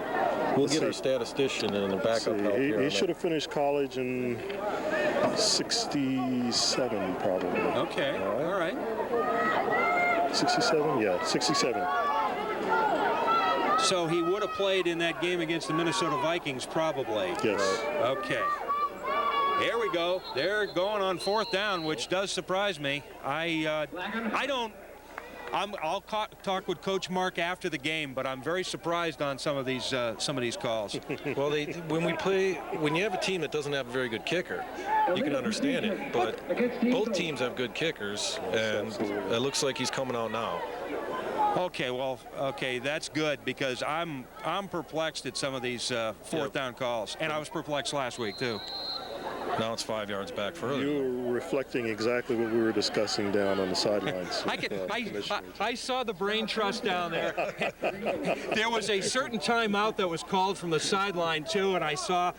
We'll get our statistician and the backup help here. He should have finished college in 67, probably. Okay, all right. 67? Yeah, 67. So he would have played in that game against the Minnesota Vikings, probably. Yes. Okay. Here we go. They're going on fourth down, which does surprise me. I'll talk with Coach Mark after the game, but I'm very surprised on some of these calls. Well, when you have a team that doesn't have a very good kicker, you can understand it. But both teams have good kickers, and it looks like he's coming out now. Okay, that's good because I'm perplexed at some of these fourth down calls, and I was perplexed last week too. Now it's 5 yards back further. You were reflecting exactly what we were discussing down on the sidelines. I saw the brain trust down there. There was a certain timeout that was called from the sideline too, and I saw.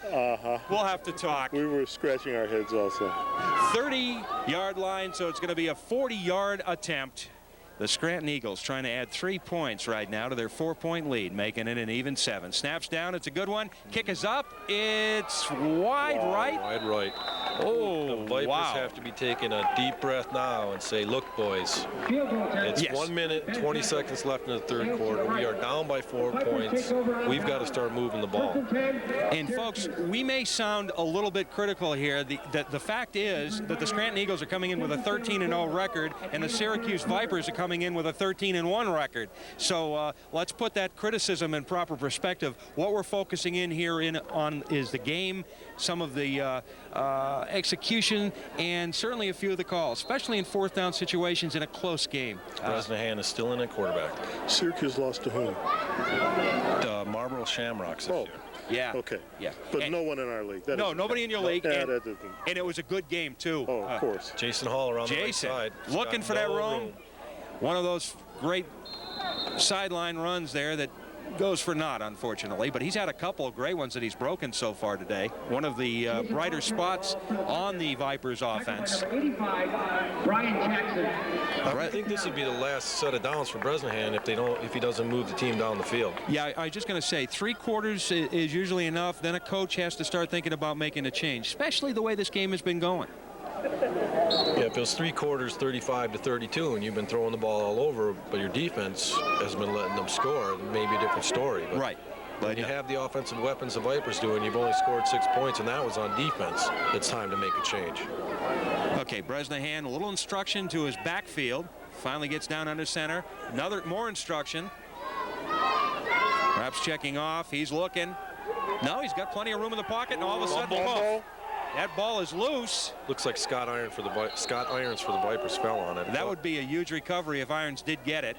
We'll have to talk. We were scratching our heads also. 30-yard line, so it's going to be a 40-yard attempt. The Scranton Eagles trying to add 3 points right now to their 4-point lead, making it an even 7. Snaps down. It's a good one. Kick is up. It's wide right. Wide right. Oh, the Vipers have to be taking a deep breath now and say, look, boys, it's 1 minute and 20 seconds left in the third quarter. We are down by 4 points. We've got to start moving the ball. And, folks, we may sound a little bit critical here. The fact is that the Scranton Eagles are coming in with a 13-0 record, and the Syracuse Vipers are coming in with a 13-1 record. So let's put that criticism in proper perspective. What we're focusing in here on is the game, some of the execution, and certainly a few of the calls, especially in fourth down situations in a close game. Bresnahan is still in at quarterback. Syracuse lost to whom? The Marlboro Shamrocks this year. Yeah. Okay. Yeah. But no one in our league. Nobody in your league. And it was a good game, too. Oh, of course. Jason Hall around the right side. Looking for that room. One of those great sideline runs there that goes for naught, unfortunately, but he's had a couple of great ones that he's broken so far today. One of the brighter spots on the Vipers offense. I think this would be the last set of downs for Bresnahan if he doesn't move the team down the field. Yeah, I was just going to say 3 quarters is usually enough. Then a coach has to start thinking about making a change, especially the way this game has been going. Yeah, if it was 3 quarters, 35-32, and you've been throwing the ball all over, but your defense has been letting them score, it may be a different story. But right. When you have the offensive weapons the Vipers do, and you've only scored 6 points, and that was on defense, it's time to make a change. Okay, Bresnahan, a little instruction to his backfield. Finally gets down under center. More instruction. Perhaps checking off. He's looking. No, he's got plenty of room in the pocket, and all of a sudden, that ball is loose. Looks like Scott Irons for the Vipers fell on it. That would be a huge recovery if Irons did get it.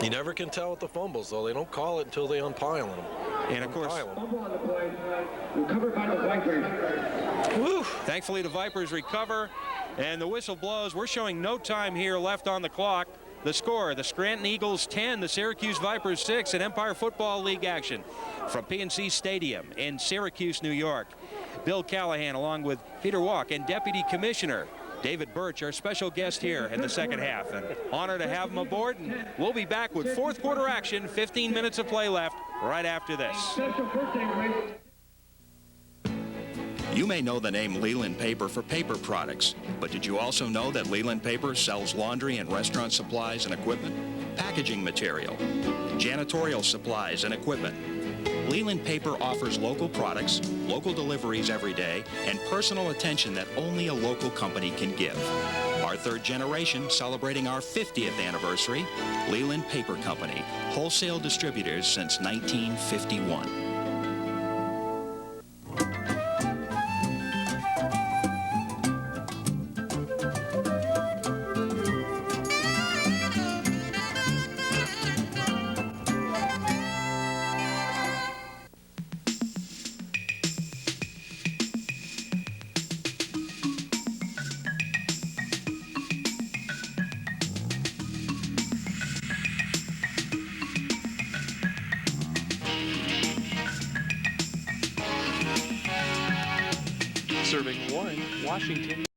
You never can tell with the fumbles, though. They don't call it until they unpile them. And, of course, recovered by the Vipers. Woo. Thankfully, the Vipers recover, and the whistle blows. We're showing no time here left on the clock. The score, the Scranton Eagles 10, the Syracuse Vipers 6 in Empire Football League action from PNC Stadium in Syracuse, New York. Bill Callahan along with Peter Walk and Deputy Commissioner David Birch, our special guest here in the second half. An honor to have him aboard, and we'll be back with fourth quarter action, 15 minutes of play left right after this. You may know the name Leland Paper for paper products, but did you also know that Leland Paper sells laundry and restaurant supplies and equipment, packaging material, janitorial supplies and equipment? Leland Paper offers local products, local deliveries every day, and personal attention that only a local company can give. Our 3rd generation celebrating our 50th anniversary, Leland Paper Company, wholesale distributors since 1951. Serving Warren, Washington.